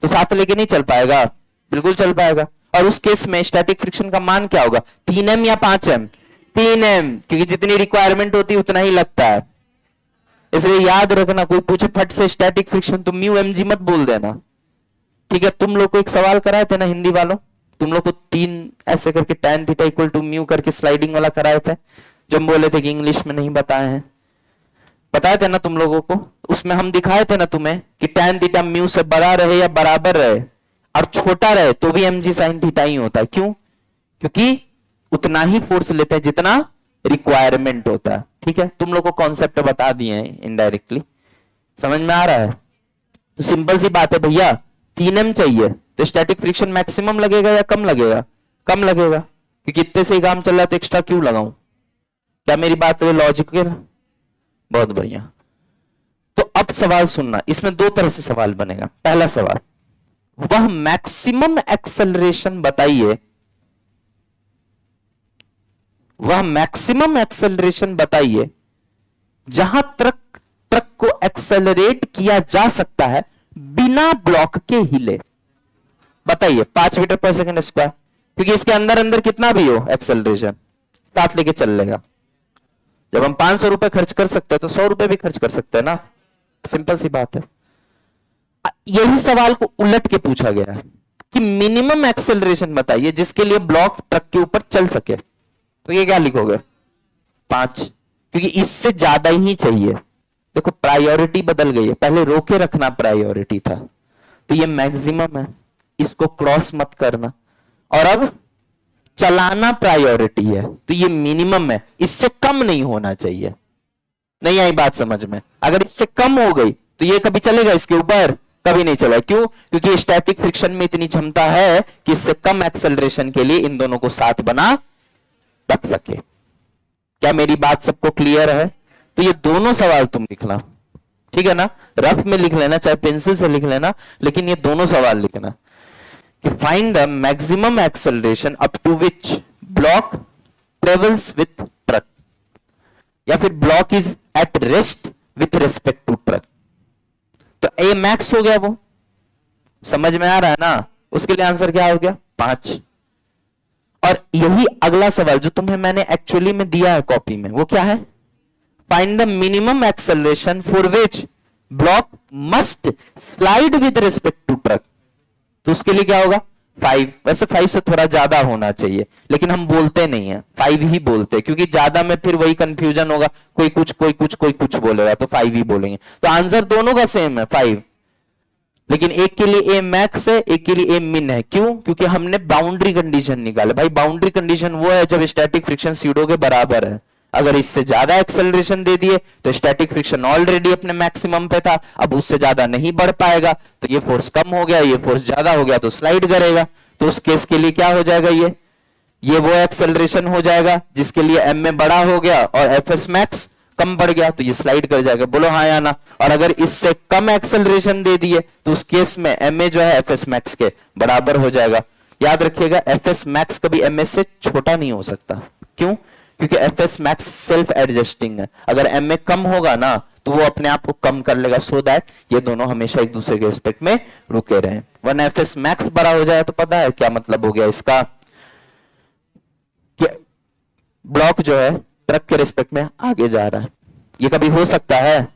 Speaker 1: तो साथ लेके नहीं चल पाएगा? बिल्कुल चल पाएगा। और उस केस में स्टैटिक फ्रिक्शन का मान क्या होगा, 3m या 5m? 3m, क्योंकि जितनी रिक्वायरमेंट होती है उतना ही लगता है। इसलिए याद रखना, कोई पूछे फट से स्टैटिक फ्रिक्शन तो म्यू mg मत बोल देना। ठीक है, तुम लोग को एक सवाल कराए थे ना हिंदी वालों, तुम लोग को 3 ऐसे करके tan theta equal to mu करके स्लाइडिंग वाला कराए थे, जो हम बोले थे कि इंग्लिश में नहीं बताए हैं। बताए थे ना तुम लोगों को? उसमें हम दिखाए थे ना तुम्हें कि tan थीटा म्यू से बड़ा रहे या बराबर रहे और छोटा रहे तो भी mg sin थीटा ही होता है। क्यों? क्योंकि उतना ही फोर्स लेते हैं जितना रिक्वायरमेंट होता है। ठीक है, तुम लोग को कॉन्सेप्ट बता दिए हैं इनडायरेक्टली, समझ में आ रहा है? तो सिंपल सी बात है भैया, 3m चाहिए तो स्टैटिक फ्रिक्शन मैक्सिमम लगेगा या कम लगेगा? कम लगेगा, क्योंकि इतने से ही काम चल रहा है तो एक्स्ट्रा क्यों लगाऊं? क्या मेरी बात लॉजिकल? बहुत बढ़िया। तो अब सवाल सुनना, इसमें 2 तरह से सवाल बनेगा। पहला सवाल, वह मैक्सिमम एक्सेलरेशन बताइए, वह मैक्सिमम एक्सेलरेशन बताइए जहां ट्रक को एक्सेलरेट किया जा सकता है बिना ब्लॉक के हिले। बताइए, 5 मीटर पर सेकेंड स्क्वायर, क्योंकि इसके अंदर अंदर कितना भी हो एक्सेलरेशन साथ लेके चल लेगा। जब हम 500 रुपए खर्च कर सकते हैं तो 100 रुपए भी खर्च कर सकते हैं ना, सिंपल सी बात है। यही सवाल को उलट के पूछा गया है कि मिनिमम एक्सेलरेशन बताइए जिसके लिए ब्लॉक ट्रक के ऊपर चल सके, तो ये क्या लिखोगे? 5, क्योंकि इससे ज्यादा ही चाहिए। देखो प्रायोरिटी बदल गई है, पहले रोके रखना प्रायोरिटी था, तो ये मैक्सिमम है, इसको क्रॉस मत करना। और अब चलाना प्रायोरिटी है, तो ये मिनिमम है, इससे कम नहीं होना चाहिए। नहीं आई बात समझ में? अगर इससे कम हो गई तो ये कभी चलेगा इसके ऊपर? कभी नहीं चला। क्यों? क्योंकि स्टैटिक फ्रिक्शन में इतनी क्षमता है कि इससे कम एक्सेलरेशन के लिए इन दोनों को साथ बना रख सके। क्या मेरी बात सबको क्लियर है? तो ये दोनों सवाल तुम लिखना, ठीक है ना, रफ में लिख लेना, चाहे पेंसिल से लिख लेना, लेकिन ये दोनों सवाल लिखना कि find the maximum acceleration up to which block travels with truck, या फिर block is at rest with respect to truck. तो ए मैक्स हो गया, वो समझ में आ रहा है ना, उसके लिए आंसर क्या हो गया? 5। और यही अगला सवाल जो तुम्हें मैंने एक्चुअली में दिया है कॉपी में, वो क्या है? Find the minimum acceleration for which block must slide with respect to truck. तो उसके लिए क्या होगा? 5। वैसे 5 से थोड़ा ज्यादा होना चाहिए, लेकिन हम बोलते नहीं है, 5 ही बोलते हैं, क्योंकि ज्यादा में फिर वही कंफ्यूजन होगा, कोई कुछ कोई कुछ कोई कुछ बोलेगा, तो 5 ही बोलेंगे। तो आंसर दोनों का सेम है 5, लेकिन एक के लिए ए मैक्स है, एक के लिए ए मिन है। क्यों? क्योंकि हमने बाउंड्री कंडीशन निकाले। भाई बाउंड्री कंडीशन वो है जब स्टैटिक फ्रिक्शन सीडो के बराबर है। अगर इससे ज्यादा एक्सेलरेशन दे दिए तो स्टैटिक फ्रिक्शन ऑलरेडी अपने मैक्सिमम पे था, अब उससे ज्यादा नहीं बढ़ पाएगा, तो ये फोर्स कम हो गया, ये फोर्स ज्यादा हो गया, तो स्लाइड करेगा। तो उस केस के लिए क्या हो जाएगा? ये वो एक्सेलरेशन हो जाएगा जिसके लिए एम में बड़ा हो गया और एफ एस मैक्स कम बढ़ गया, तो ये स्लाइड कर जाएगा। बोलो हाँ या ना। और अगर इससे कम एक्सेलरेशन दे दिए तो उस केस में एम ए जो है एफ एस मैक्स के बराबर हो जाएगा। याद रखिएगा, एफ एस मैक्स कभी एम ए से छोटा नहीं हो सकता। क्यों? क्योंकि F S max self adjusting है। अगर एम ए कम होगा ना तो वो अपने आप को कम कर लेगा, सो दैट ये दोनों हमेशा एक दूसरे के रिस्पेक्ट में रुके रहें। वरना एफ एस मैक्स बड़ा हो जाए तो पता है क्या मतलब हो गया इसका? कि ब्लॉक जो है ट्रक के रिस्पेक्ट में आगे जा रहा है। ये कभी हो सकता है?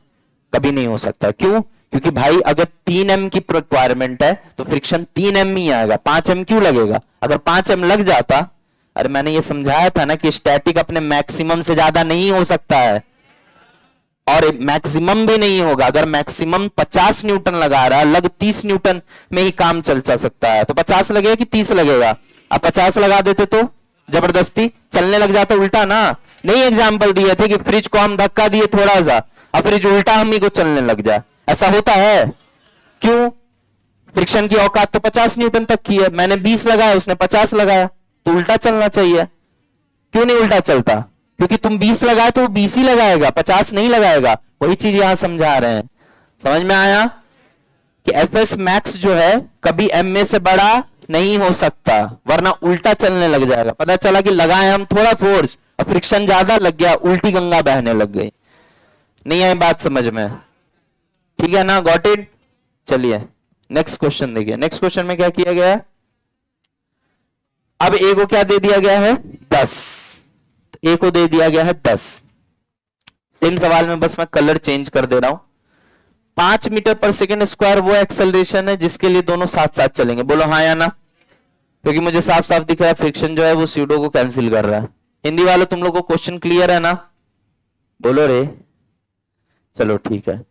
Speaker 1: कभी नहीं हो सकता। क्यों? क्योंकि भाई अगर 3 एम की रिक्वायरमेंट है तो फ्रिक्शन 3 एम ही आएगा, 5 एम क्यों लगेगा? अगर 5 एम लग जाता, अरे मैंने ये समझाया था ना कि स्टैटिक अपने मैक्सिमम से ज्यादा नहीं हो सकता है, और मैक्सिमम भी नहीं होगा। अगर मैक्सिमम 50 न्यूटन लगा रहा है, लग 30 न्यूटन में ही काम चल सकता है, तो 50 लगेगा कि 30 लगेगा? अब 50 लगा देते तो जबरदस्ती चलने लग जाता, उल्टा ना। नहीं एग्जाम्पल दिए थे कि फ्रिज को हम धक्का दिए थोड़ा सा, अब फ्रिज उल्टा हम ही को चलने लग जाए, ऐसा होता है? क्यों? फ्रिक्शन की औकात तो 50 न्यूटन तक की है, मैंने 20 लगाया, उसने 50 लगाया, तो उल्टा चलना चाहिए। क्यों नहीं उल्टा चलता? क्योंकि तुम 20 लगाए तो वो 20 ही लगाएगा, 50 नहीं लगाएगा। वही चीज यहां समझा रहे हैं। समझ में आया कि एफ एस मैक्स जो है कभी एम ए से बड़ा नहीं हो सकता, वरना उल्टा चलने लग जाएगा। पता चला कि लगाए हम थोड़ा फोर्स और फ्रिक्शन ज्यादा लग गया, उल्टी गंगा बहने लग गई। नहीं आई बात समझ में? ठीक है ना, गॉट इट? चलिए नेक्स्ट क्वेश्चन देखिए। नेक्स्ट क्वेश्चन में क्या किया गया है? अब ए को क्या दे दिया गया है? 10। ए को दे दिया गया है 10। सेम सवाल में बस मैं कलर चेंज कर दे रहा हूं। 5 मीटर पर सेकेंड स्क्वायर वो एक्सेलरेशन है जिसके लिए दोनों साथ साथ चलेंगे। बोलो हाँ या ना। क्योंकि मुझे साफ साफ दिख रहा है फ्रिक्शन जो है वो सीडो को कैंसिल कर रहा है। हिंदी वालों तुम लोग को क्वेश्चन क्लियर है ना? बोलो रे। चलो ठीक है।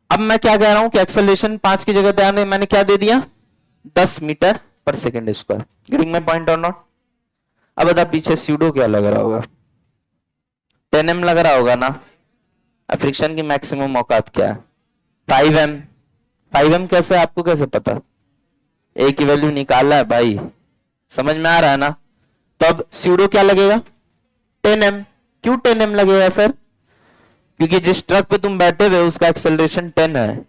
Speaker 1: अब मैं क्या कह रहा हूं कि एक्सेलरेशन 5 की जगह ध्यान, मैंने क्या दे दिया? 10 मीटर पर second square. Getting my point और नॉट? अब बता पीछे सीडो क्या लग रहा होगा? 10 एम लग रहा होगा ना। अब फ्रिक्शन की मैक्सिमम औकात क्या है? 5 एम। 5 एम कैसे, आपको कैसे पता? ए की वैल्यू निकाला है भाई, समझ में आ रहा है ना? तो अब सीडो क्या लगेगा? 10 एम। क्यों 10 एम लगेगा सर? क्योंकि जिस ट्रक पे तुम बैठे हुए उसका एक्सेलरेशन 10 है,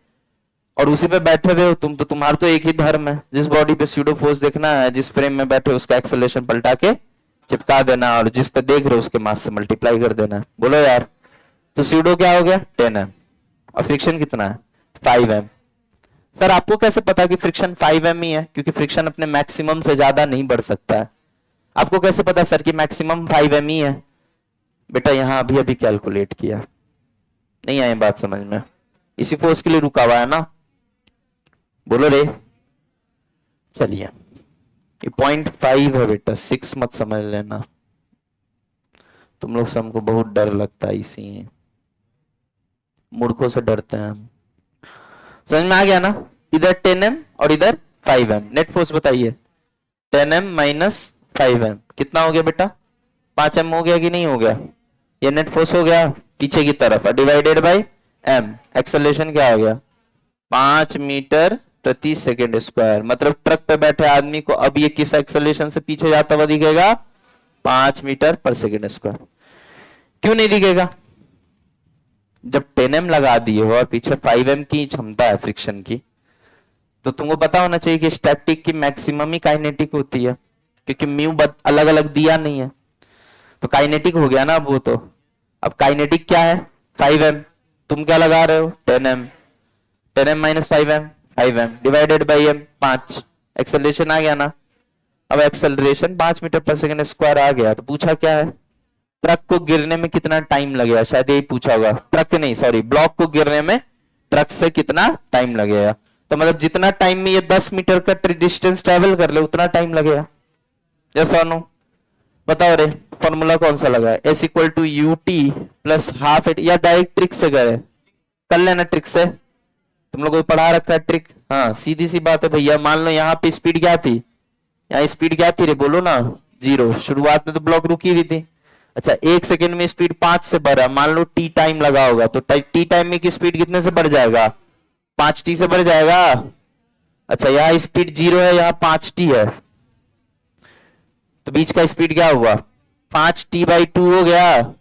Speaker 1: और उसी पे बैठे हुए हो तुम, तो तुम्हारा तो एक ही धर्म है, जिस बॉडी पे सीडो फोर्स देखना है, जिस फ्रेम में बैठे उसका एक्सेलरेशन पलटा के चिपका देना, और जिस पे देख रहे हो उसके मास से मल्टीप्लाई कर देना। बोलो यार। तो सीडो क्या हो गया? 10 एम। और फ्रिक्शन कितना है? 5 एम। सर आपको कैसे पता कि फ्रिक्शन 5 एम ही है? क्योंकि फ्रिक्शन अपने मैक्सिमम से ज्यादा नहीं बढ़ सकता है। आपको कैसे पता सर कि मैक्सिमम 5 एम ही है? बेटा यहां अभी अभी कैलकुलेट किया। नहीं आए बात समझ में? इसी फोर्स के लिए रुका हुआ है ना। बोलो रे। चलिए ये 0.5 है बेटा, 6 मत समझ लेना। तुम लोग से हमको बहुत डर लगता है, इसी मूर्खों से डरते हैं हम। समझ में आ गया ना? इधर 10 एम और इधर 5 एम। नेट फोर्स बताइए। 10 एम माइनस 5 एम कितना हो गया बेटा? 5 एम हो गया कि नहीं हो गया? ये नेट फोर्स हो गया पीछे की तरफ, डिवाइडेड बाय एम। एक्सेलरेशन क्या हो गया? 5 मीटर प्रति सेकेंड स्क्वायर। मतलब ट्रक पे बैठे आदमी को अब ये किस एक्सेलरेशन से पीछे जाता हुआ दिखेगा? 5 मीटर पर सेकेंड स्क्वायर। क्यों नहीं दिखेगा? जब 10m लगा दिए हो और पीछे 5m की क्षमता है फ्रिक्शन की, तो तुमको पता होना चाहिए कि स्टैटिक की मैक्सिमम ही काइनेटिक होती है, क्योंकि म्यू अलग अलग दिया नहीं है, तो काइनेटिक हो गया ना अब वो। तो अब काइनेटिक क्या है? 5m। तुम क्या लगा रहे हो? 10m। 10m minus 5m, 5m divided by m, 5। Acceleration आ गया ना। अब एक्सेलरेशन 5 मीटर पर सेकेंड स्क्वायर आ गया, तो पूछा क्या है? ट्रक को गिरने में कितना टाइम लगेगा, शायद यही पूछा होगा। ट्रक नहीं, सॉरी, ब्लॉक को गिरने में ट्रक से कितना टाइम लगेगा। तो मतलब जितना टाइम में ये 10 मीटर का डिस्टेंस ट्रेवल कर ले उतना टाइम लगेगा। यस और नो? बताओ रे, फॉर्मूला कौन सा लगा है? S equal to U T plus half at, या डायरेक्ट ट्रिक से करे? कर लेना ट्रिक से, तुम लोगों को पढ़ा रखा है ट्रिक। हाँ सीधी सी बात है भैया। मान लो यहाँ पे स्पीड क्या थी? यहाँ स्पीड क्या थी रे? बोलो ना। 0। शुरुआत में तो ब्लॉक रुकी हुई थी। अच्छा, 1 सेकेंड में स्पीड 5 से बढ़ा, मान लो टी टाइम लगा होगा, तो टी टाइम में की स्पीड कितने से बढ़ जाएगा? 5t से बढ़ जाएगा। अच्छा, यहाँ स्पीड 0 है, यहाँ 5t है, तो बीच का स्पीड क्या हुआ? 5t/2 हो गया।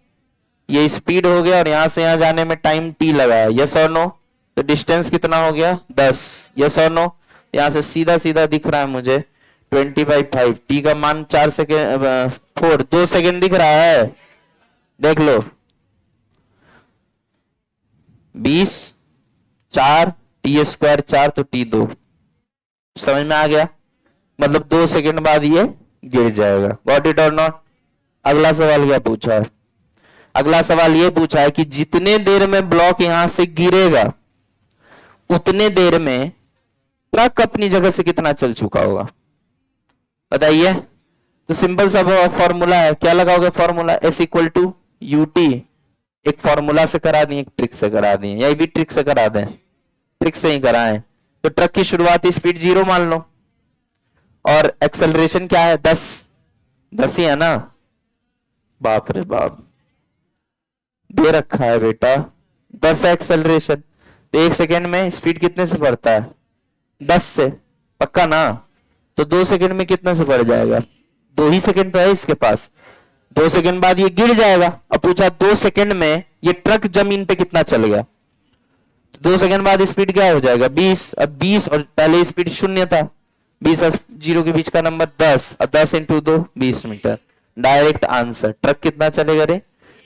Speaker 1: ये स्पीड हो गया और यहां से यहां जाने में टाइम t लगा है। यस और नो? तो डिस्टेंस कितना हो गया? 10। यस और नो? यहां से सीधा सीधा दिख रहा है मुझे 20/5। t का मान 4 सेकेंड 2 सेकेंड दिख रहा है, देख लो। 20 4 t स्क्वायर 4, तो t 2। समझ में आ गया? मतलब 2 सेकेंड बाद ये गिर जाएगा। गॉट इट और नॉट? अगला सवाल क्या पूछा है? अगला सवाल ये पूछा है कि जितने देर में ब्लॉक यहां से गिरेगा उतने देर में ट्रक अपनी जगह से कितना चल चुका होगा, बताइए। तो सिंपल सा फॉर्मूला है, क्या लगाओगे formula? S equal to U T. एक फॉर्मूला से करा दिए, एक ट्रिक से करा दिए, या भी ट्रिक से करा दें? ट्रिक से ही कराएं। तो ट्रक की शुरुआती स्पीड 0 मान लो, और एक्सेलरेशन क्या है? 10 ही है ना। बाप रे बाप, दे रखा है बेटा 10 एक्सेलरेशन। तो 1 सेकेंड में स्पीड कितने से बढ़ता है? 10 से, पक्का ना? तो 2 सेकेंड में कितने से बढ़ जाएगा? 2 ही सेकेंड तो है इसके पास। 2 सेकेंड बाद ये गिर जाएगा। अब पूछा 2 सेकेंड में ये ट्रक जमीन पे कितना चल गया, तो 2 सेकेंड बाद स्पीड क्या हो जाएगा? 20। अब 20 और पहले स्पीड 0 था, 20 और 0 के बीच का नंबर 10, और 10 इंटू 2 20 मीटर। डायरेक्ट आंसर, ट्रक कितना चलेगा रे?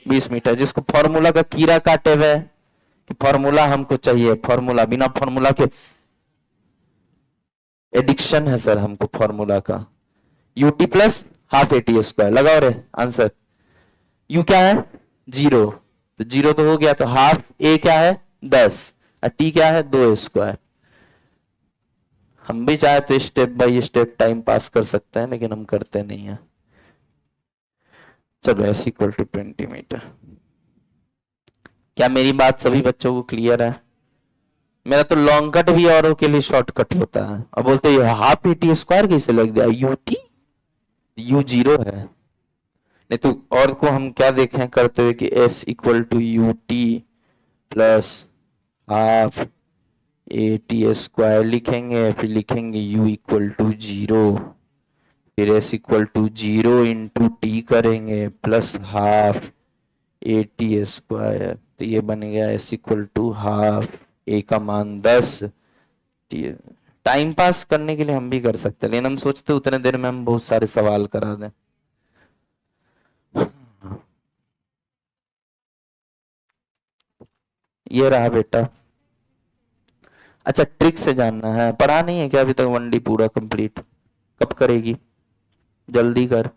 Speaker 1: 20 मीटर। जिसको फॉर्मूला का कीड़ा काटे हुए कि फॉर्मूला हमको चाहिए, फॉर्मूला, बिना फॉर्मूला के एडिक्शन है सर हमको फॉर्मूला का। UT plus half eighty square लगाओ रे आंसर। यू क्या है? 0, तो 0 तो हो गया, तो हाफ ए क्या है? 10, और टी क्या है? 2 स्क्वायर। हम भी चाहे तो step by step time pass कर सकते हैं, लेकिन हम करते नहीं है। चलो एस इक्वल टू 20 मीटर। क्या मेरी बात सभी बच्चों को क्लियर है? मेरा तो लॉन्ग कट भी औरों के लिए शॉर्टकट होता है। अब बोलते हैं हाफ एटी स्क्वायर कैसे लग गया? यूटी, यू 0 है। नहीं तो और को हम क्या देखें करते हुए कि S equal to U T plus half A T square लिखेंगे, फिर लिखेंगे यू इक्वल टू 0, फिर S equal to 0 into T करेंगे plus half A T square. तो ये बन गया S equal to half A का मान 10। टाइम पास करने के लिए हम भी कर सकते हैं, लेकिन हम सोचते उतने देर में हम बहुत सारे सवाल करा दें। ये रहा बेटा। अच्छा, ट्रिक से जानना है, पढ़ा नहीं है क्या अभी तक? 1D पूरा कंप्लीट कब करेगी? जल्दी कर।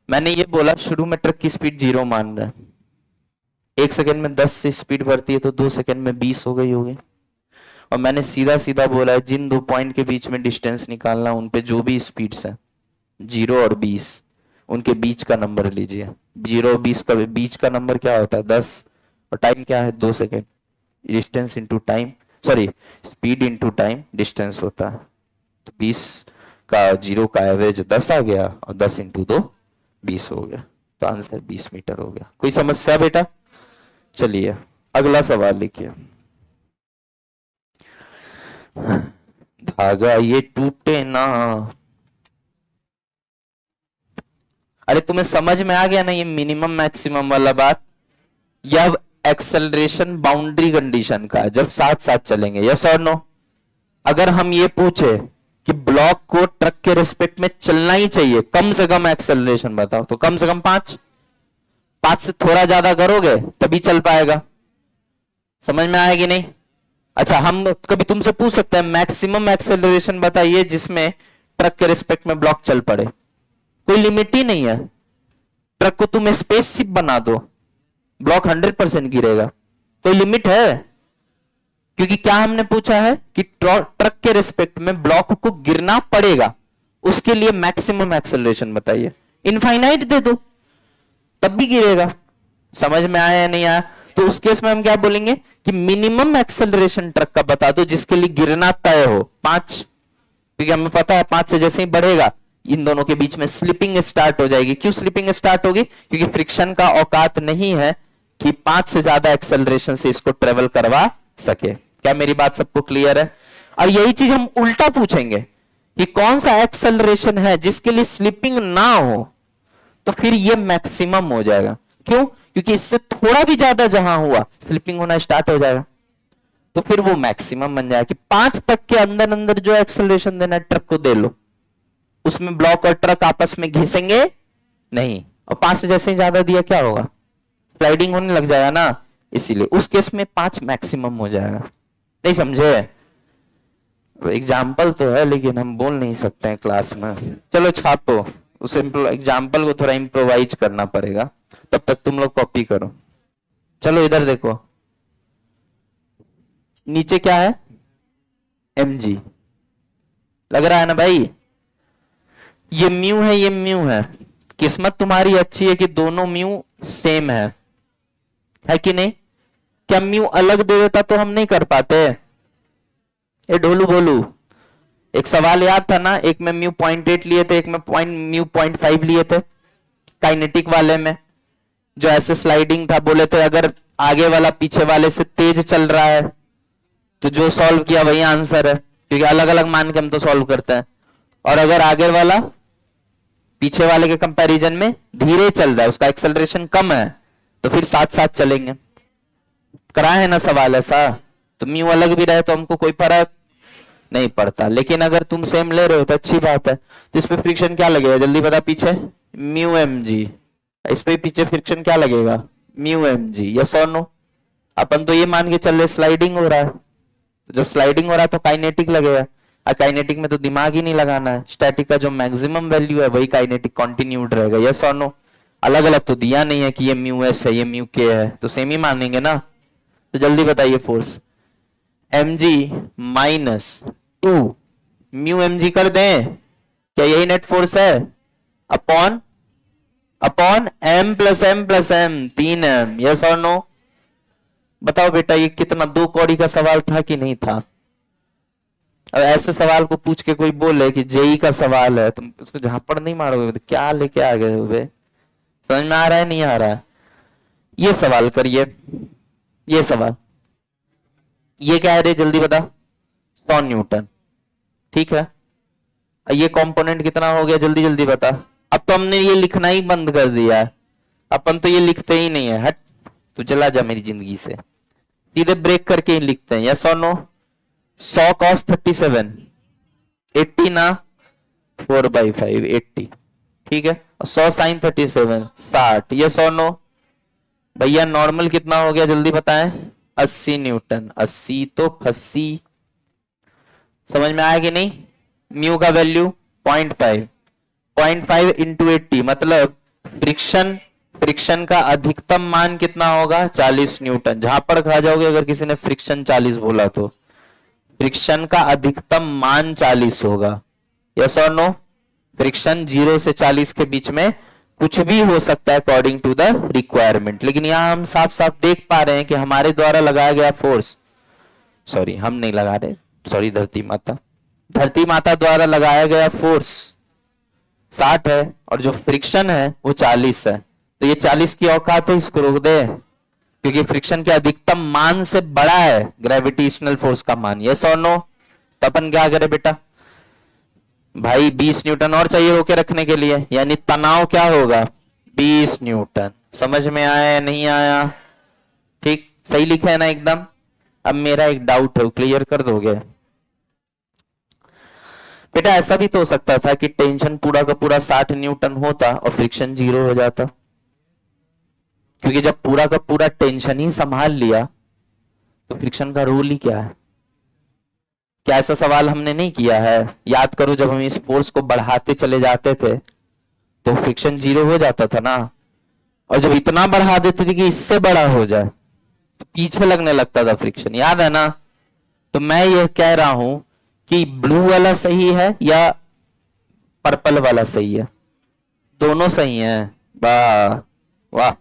Speaker 1: मैंने ये बोला शुरू में ट्रक की स्पीड 0 मान रहा है, 1 सेकेंड में 10 से स्पीड बढ़ती है, तो 2 सेकेंड में 20 हो गई होगी। और मैंने सीधा सीधा बोला है जिन 2 पॉइंट के बीच में डिस्टेंस निकालना, उन पे जो भी स्पीड्स है 0 और 20, उनके बीच का नंबर लीजिए। 0 और 20 का बीच का नंबर क्या होता है? 10, और टाइम क्या है? 2 second. Distance into time, sorry speed into time distance होता है। तो 20 का 0 का एवरेज 10 आ गया, और 10 इंटू 2 20 हो गया। तो आंसर 20 मीटर हो गया। कोई समस्या बेटा? चलिए अगला सवाल लिखिए। धागा ये टूटे ना। अरे तुम्हें समझ में आ गया ना ये मिनिमम मैक्सिमम वाला बात? यह एक्सेलरेशन बाउंड्री कंडीशन का है, जब साथ साथ चलेंगे। यस और नो? अगर हम ये पूछे कि ब्लॉक को ट्रक के रिस्पेक्ट में चलना ही चाहिए, कम से कम एक्सेलरेशन बताओ, तो कम से कम 5 से थोड़ा ज्यादा करोगे तभी चल पाएगा। समझ में आएगी नहीं? अच्छा, हम कभी तुमसे पूछ सकते हैं मैक्सिमम एक्सेलरेशन बताइए जिसमें ट्रक के रिस्पेक्ट में ब्लॉक चल पड़े। कोई लिमिट ही नहीं है। ट्रक को तुम स्पेसशिप बना दो, ब्लॉक 100% गिरेगा। कोई लिमिट है? क्योंकि क्या हमने पूछा है कि ट्रक के रिस्पेक्ट में ब्लॉक को गिरना पड़ेगा, उसके लिए मैक्सिमम एक्सेलरेशन बताइए। इनफाइनाइट दे दो तब भी गिरेगा। समझ में आया या नहीं आया? तो उस केस में हम क्या बोलेंगे कि मिनिमम एक्सेलरेशन ट्रक का बता दो जिसके लिए गिरना तय हो 5, क्योंकि हमें पता है 5 से जैसे ही बढ़ेगा इन दोनों के बीच में स्लिपिंग स्टार्ट हो जाएगी। क्यों स्लिपिंग स्टार्ट होगी? क्योंकि फ्रिक्शन का औकात नहीं है कि 5 से ज्यादा एक्सेलरेशन से इसको ट्रेवल करवा सके। क्या मेरी बात सबको क्लियर है? और यही चीज हम उल्टा पूछेंगे कि कौन सा एक्सेलरेशन है जिसके लिए स्लिपिंग ना हो, तो फिर ये मैक्सिमम हो जाएगा। क्यों? क्योंकि इससे थोड़ा भी ज्यादा जहां हुआ स्लिपिंग होना स्टार्ट हो जाएगा, तो फिर वो मैक्सिमम बन जाएगा कि 5 तक के अंदर अंदर जो एक्सेलरेशन देना है ट्रक को दे लो, उसमें ब्लॉक और ट्रक आपस में घिसेंगे नहीं। और 5 से जैसे ही ज्यादा दिया क्या होगा? स्लाइडिंग होने लग जाएगा ना। इसीलिए उस केस में 5 मैक्सिमम हो जाएगा। नहीं समझे? एग्जाम्पल तो है लेकिन हम बोल नहीं सकते हैं क्लास में। चलो छापो, उस एग्जाम्पल को थोड़ा इम्प्रोवाइज करना पड़ेगा, तब तक तुम लोग कॉपी करो। चलो इधर देखो, नीचे क्या है? mg लग रहा है ना भाई? ये म्यू है, ये म्यू है। किस्मत तुम्हारी अच्छी है कि दोनों म्यू सेम है कि नहीं? क्या म्यू अलग दे देता तो हम नहीं कर पाते? ए ढोलू बोलू, एक सवाल याद था ना, एक में म्यू 0.8 लिए थे, एक में म्यू 0.5 लिए थे काइनेटिक वाले में, जो ऐसे स्लाइडिंग था। बोले थे अगर आगे वाला पीछे वाले से तेज चल रहा है तो जो सॉल्व किया वही आंसर है, क्योंकि अलग अलग मान के हम तो सॉल्व करते हैं। और अगर आगे वाला पीछे वाले के कंपैरिजन में धीरे चल रहा है, उसका एक्सेलरेशन कम है, तो फिर साथ साथ चलेंगे। कराए है ना सवाल ऐसा? तो म्यू अलग भी रहे तो हमको कोई फर्क नहीं पड़ता। लेकिन अगर तुम सेम ले रहे हो तो अच्छी बात है। तो इस पे फ्रिक्शन क्या लगेगा जल्दी बता? पीछे म्यू mg, इस पे पीछे फ्रिक्शन क्या लगेगा? Mu mg। यस और नो? अपन तो ये मान के चल रहे स्लाइडिंग हो रहा है, तो जब स्लाइडिंग हो रहा है तो काइनेटिक लगेगा। काइनेटिक में तो दिमाग ही नहीं लगाना है, स्टैटिक का जो मैक्सिमम वैल्यू है वही काइनेटिक कंटिन्यूड रहेगा। यस और नो? अलग अलग तो दिया नहीं है कि ये म्यू एस है, ये म्यू के है, तो सेम ही मानेंगे ना। तो जल्दी बताइए force mg minus 2 mu mg कर दें, क्या यही नेट फोर्स है? Upon m plus m plus m 3m। Yes और नो? बताओ बेटा ये कितना 2 कौड़ी का सवाल था कि नहीं था? अब ऐसे सवाल को पूछ के कोई बोले कि जेई का सवाल है, तुम उसको झापड़ नहीं मारोगे तो क्या लेके आ गए हो? समझ में आ रहा है नहीं आ रहा है? ये सवाल करिए, ये सवाल, ये क्या है रे जल्दी बता? 100 न्यूटन, ठीक है। ये कंपोनेंट कितना हो गया जल्दी जल्दी बता? अब तो हमने ये लिखना ही बंद कर दिया है, अपन तो ये लिखते ही नहीं है। हट, तू चला जा मेरी जिंदगी से, सीधे ब्रेक करके ही लिखते हैं। यस और नो? 100 cos 37 80 ना, 4/5 80, ठीक है। 100 sin 37 60। यस और नो? भैया नॉर्मल कितना हो गया जल्दी बताएं? 80 न्यूटन। 80 तो फस्सी। समझ में आया कि नहीं? म्यू का वैल्यू 0.5, 0.5 इंटू 80 मतलब फ्रिक्शन का अधिकतम मान कितना होगा? 40 न्यूटन। झापड़ खा जाओगे अगर किसी ने फ्रिक्शन 40 बोला तो। फ्रिक्शन का अधिकतम मान 40 होगा। यस और नो? फ्रिक्शन 0 से 40 के बीच में कुछ भी हो सकता है अकॉर्डिंग टू द रिक्वायरमेंट। लेकिन यहां हम साफ साफ देख पा रहे हैं कि हमारे द्वारा लगाया गया फोर्स, सॉरी हम नहीं लगा रहे, सॉरी धरती माता द्वारा लगाया गया फोर्स 60 है और जो फ्रिक्शन है वो 40 है। तो ये 40 की औकात है, इसको रोक दे, क्योंकि फ्रिक्शन के अधिकतम मान से बड़ा है ग्रेविटेशनल फोर्स का मान। यस और नो? तो अपन क्या करें बेटा, भाई 20 न्यूटन और चाहिए रोके रखने के लिए, यानी तनाव क्या होगा 20 न्यूटन। समझ में आया या नहीं आया? ठीक, सही लिखा है ना एकदम। अब मेरा एक डाउट है, क्लियर कर दोगे बेटा? ऐसा भी तो हो सकता था कि टेंशन पूरा का पूरा 60 न्यूटन होता और फ्रिक्शन 0 हो जाता, क्योंकि जब पूरा का पूरा टेंशन ही संभाल लिया तो फ्रिक्शन का रोल ही क्या है? क्या ऐसा सवाल हमने नहीं किया है? याद करो, जब हम इस फोर्स को बढ़ाते चले जाते थे तो फ्रिक्शन 0 हो जाता था ना, और जब इतना बढ़ा देते थे कि इससे बड़ा हो जाए तो पीछे लगने लगता था फ्रिक्शन, याद है ना? तो मैं ये कह रहा हूं कि ब्लू वाला सही है या पर्पल वाला सही है? दोनों सही है। वाह वाह,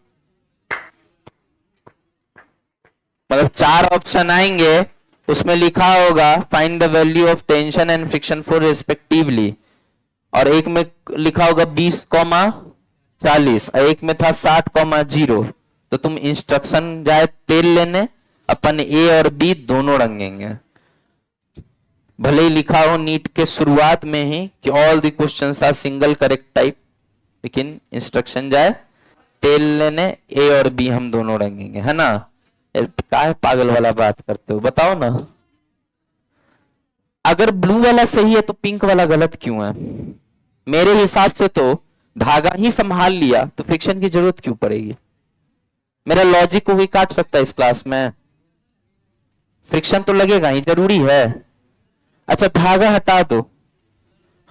Speaker 1: मतलब 4 ऑप्शन आएंगे, उसमें लिखा होगा find the value of tension and friction force respectively, और एक में लिखा होगा 20,40 और एक में था 60,0। तो तुम इंस्ट्रक्शन जाए तेल लेने, अपन ए और बी दोनों रंगेंगे। भले ही लिखा हो नीट के शुरुआत में ही कि all the questions are single correct type, लेकिन इंस्ट्रक्शन जाए तेल लेने, ए और बी हम दोनों रंगेंगे, है ना? काय पागल वाला बात करते हो, बताओ ना। अगर ब्लू वाला सही है तो पिंक वाला गलत क्यों है? मेरे हिसाब से तो धागा ही संभाल लिया तो फ्रिक्शन की जरूरत क्यों पड़ेगी? मेरा लॉजिक को भी काट सकता है इस क्लास में। फ्रिक्शन तो लगेगा ही, जरूरी है। अच्छा धागा हटा दो,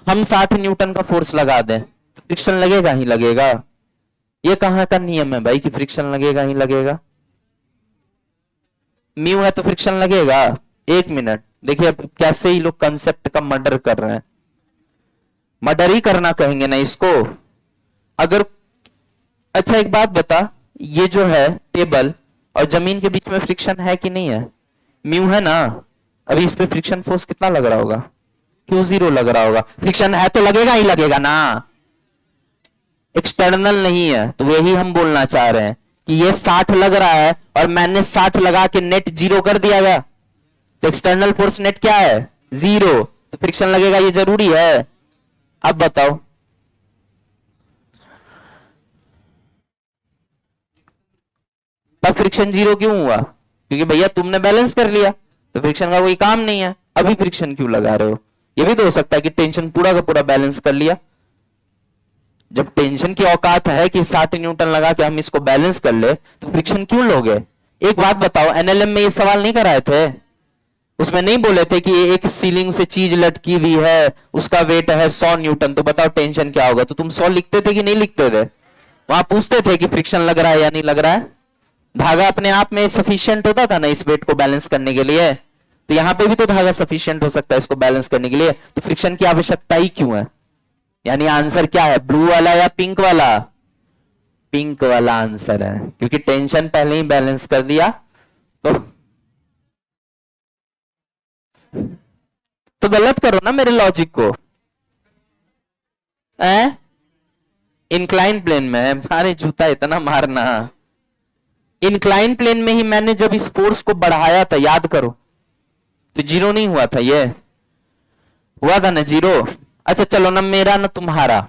Speaker 1: हम 60 न्यूटन का फोर्स लगा दें तो फ्रिक्शन लगेगा ही लगेगा। ये कहां का नियम है भाई कि फ्रिक्शन लगेगा ही लगेगा? म्यू है तो फ्रिक्शन लगेगा? एक मिनट देखिए, अब कैसे ही लोग कंसेप्ट का मर्डर कर रहे हैं। मर्डर ही करना कहेंगे ना इसको? अगर, अच्छा एक बात बता, ये जो है टेबल और जमीन के बीच में फ्रिक्शन है कि नहीं है? म्यू है ना? अभी इस पे फ्रिक्शन फोर्स कितना लग रहा होगा? क्यों 0 लग रहा होगा? फ्रिक्शन है तो लगेगा ही लगेगा ना, एक्सटर्नल नहीं है। तो यही हम बोलना चाह रहे हैं कि ये 60 लग रहा है और मैंने 60 लगा के नेट 0 कर दिया गया, तो एक्सटर्नल फोर्स नेट क्या है 0, तो फ्रिक्शन लगेगा, ये जरूरी है। अब बताओ, तब फ्रिक्शन 0 क्यों हुआ? क्योंकि भैया तुमने बैलेंस कर लिया, तो फ्रिक्शन का कोई काम नहीं है, अभी फ्रिक्शन क्यों लगा रहे हो? ये भी तो हो सकता है कि टेंशन पूरा का पूरा बैलेंस कर लिया। जब टेंशन की औकात है कि 60 न्यूटन लगा के हम इसको बैलेंस कर ले, तो फ्रिक्शन क्यों लोगे? एक बात बताओ, एनएलएम में ये सवाल नहीं कराए थे? उसमें नहीं बोले थे कि एक सीलिंग से चीज लटकी हुई है, उसका वेट है 100 न्यूटन, तो बताओ टेंशन क्या होगा? तो तुम 100 लिखते थे कि नहीं लिखते थे? वहां पूछते थे कि फ्रिक्शन लग रहा है या नहीं लग रहा है? धागा अपने आप में सफिशियंट होता था ना इस वेट को बैलेंस करने के लिए, तो यहां पे भी तो धागा सफिशियंट हो सकता है इसको बैलेंस करने के लिए, तो फ्रिक्शन की आवश्यकता ही क्यों है? यानी आंसर क्या है, ब्लू वाला या पिंक वाला? पिंक वाला आंसर है, क्योंकि टेंशन पहले ही बैलेंस कर दिया। तो गलत करो ना मेरे लॉजिक को। इंक्लाइन प्लेन में मारे जूता इतना मारना, इंक्लाइन प्लेन में ही मैंने जब इस फोर्स को बढ़ाया था, याद करो, तो 0 नहीं हुआ था? ये हुआ था ना 0। अच्छा चलो ना मेरा ना तुम्हारा,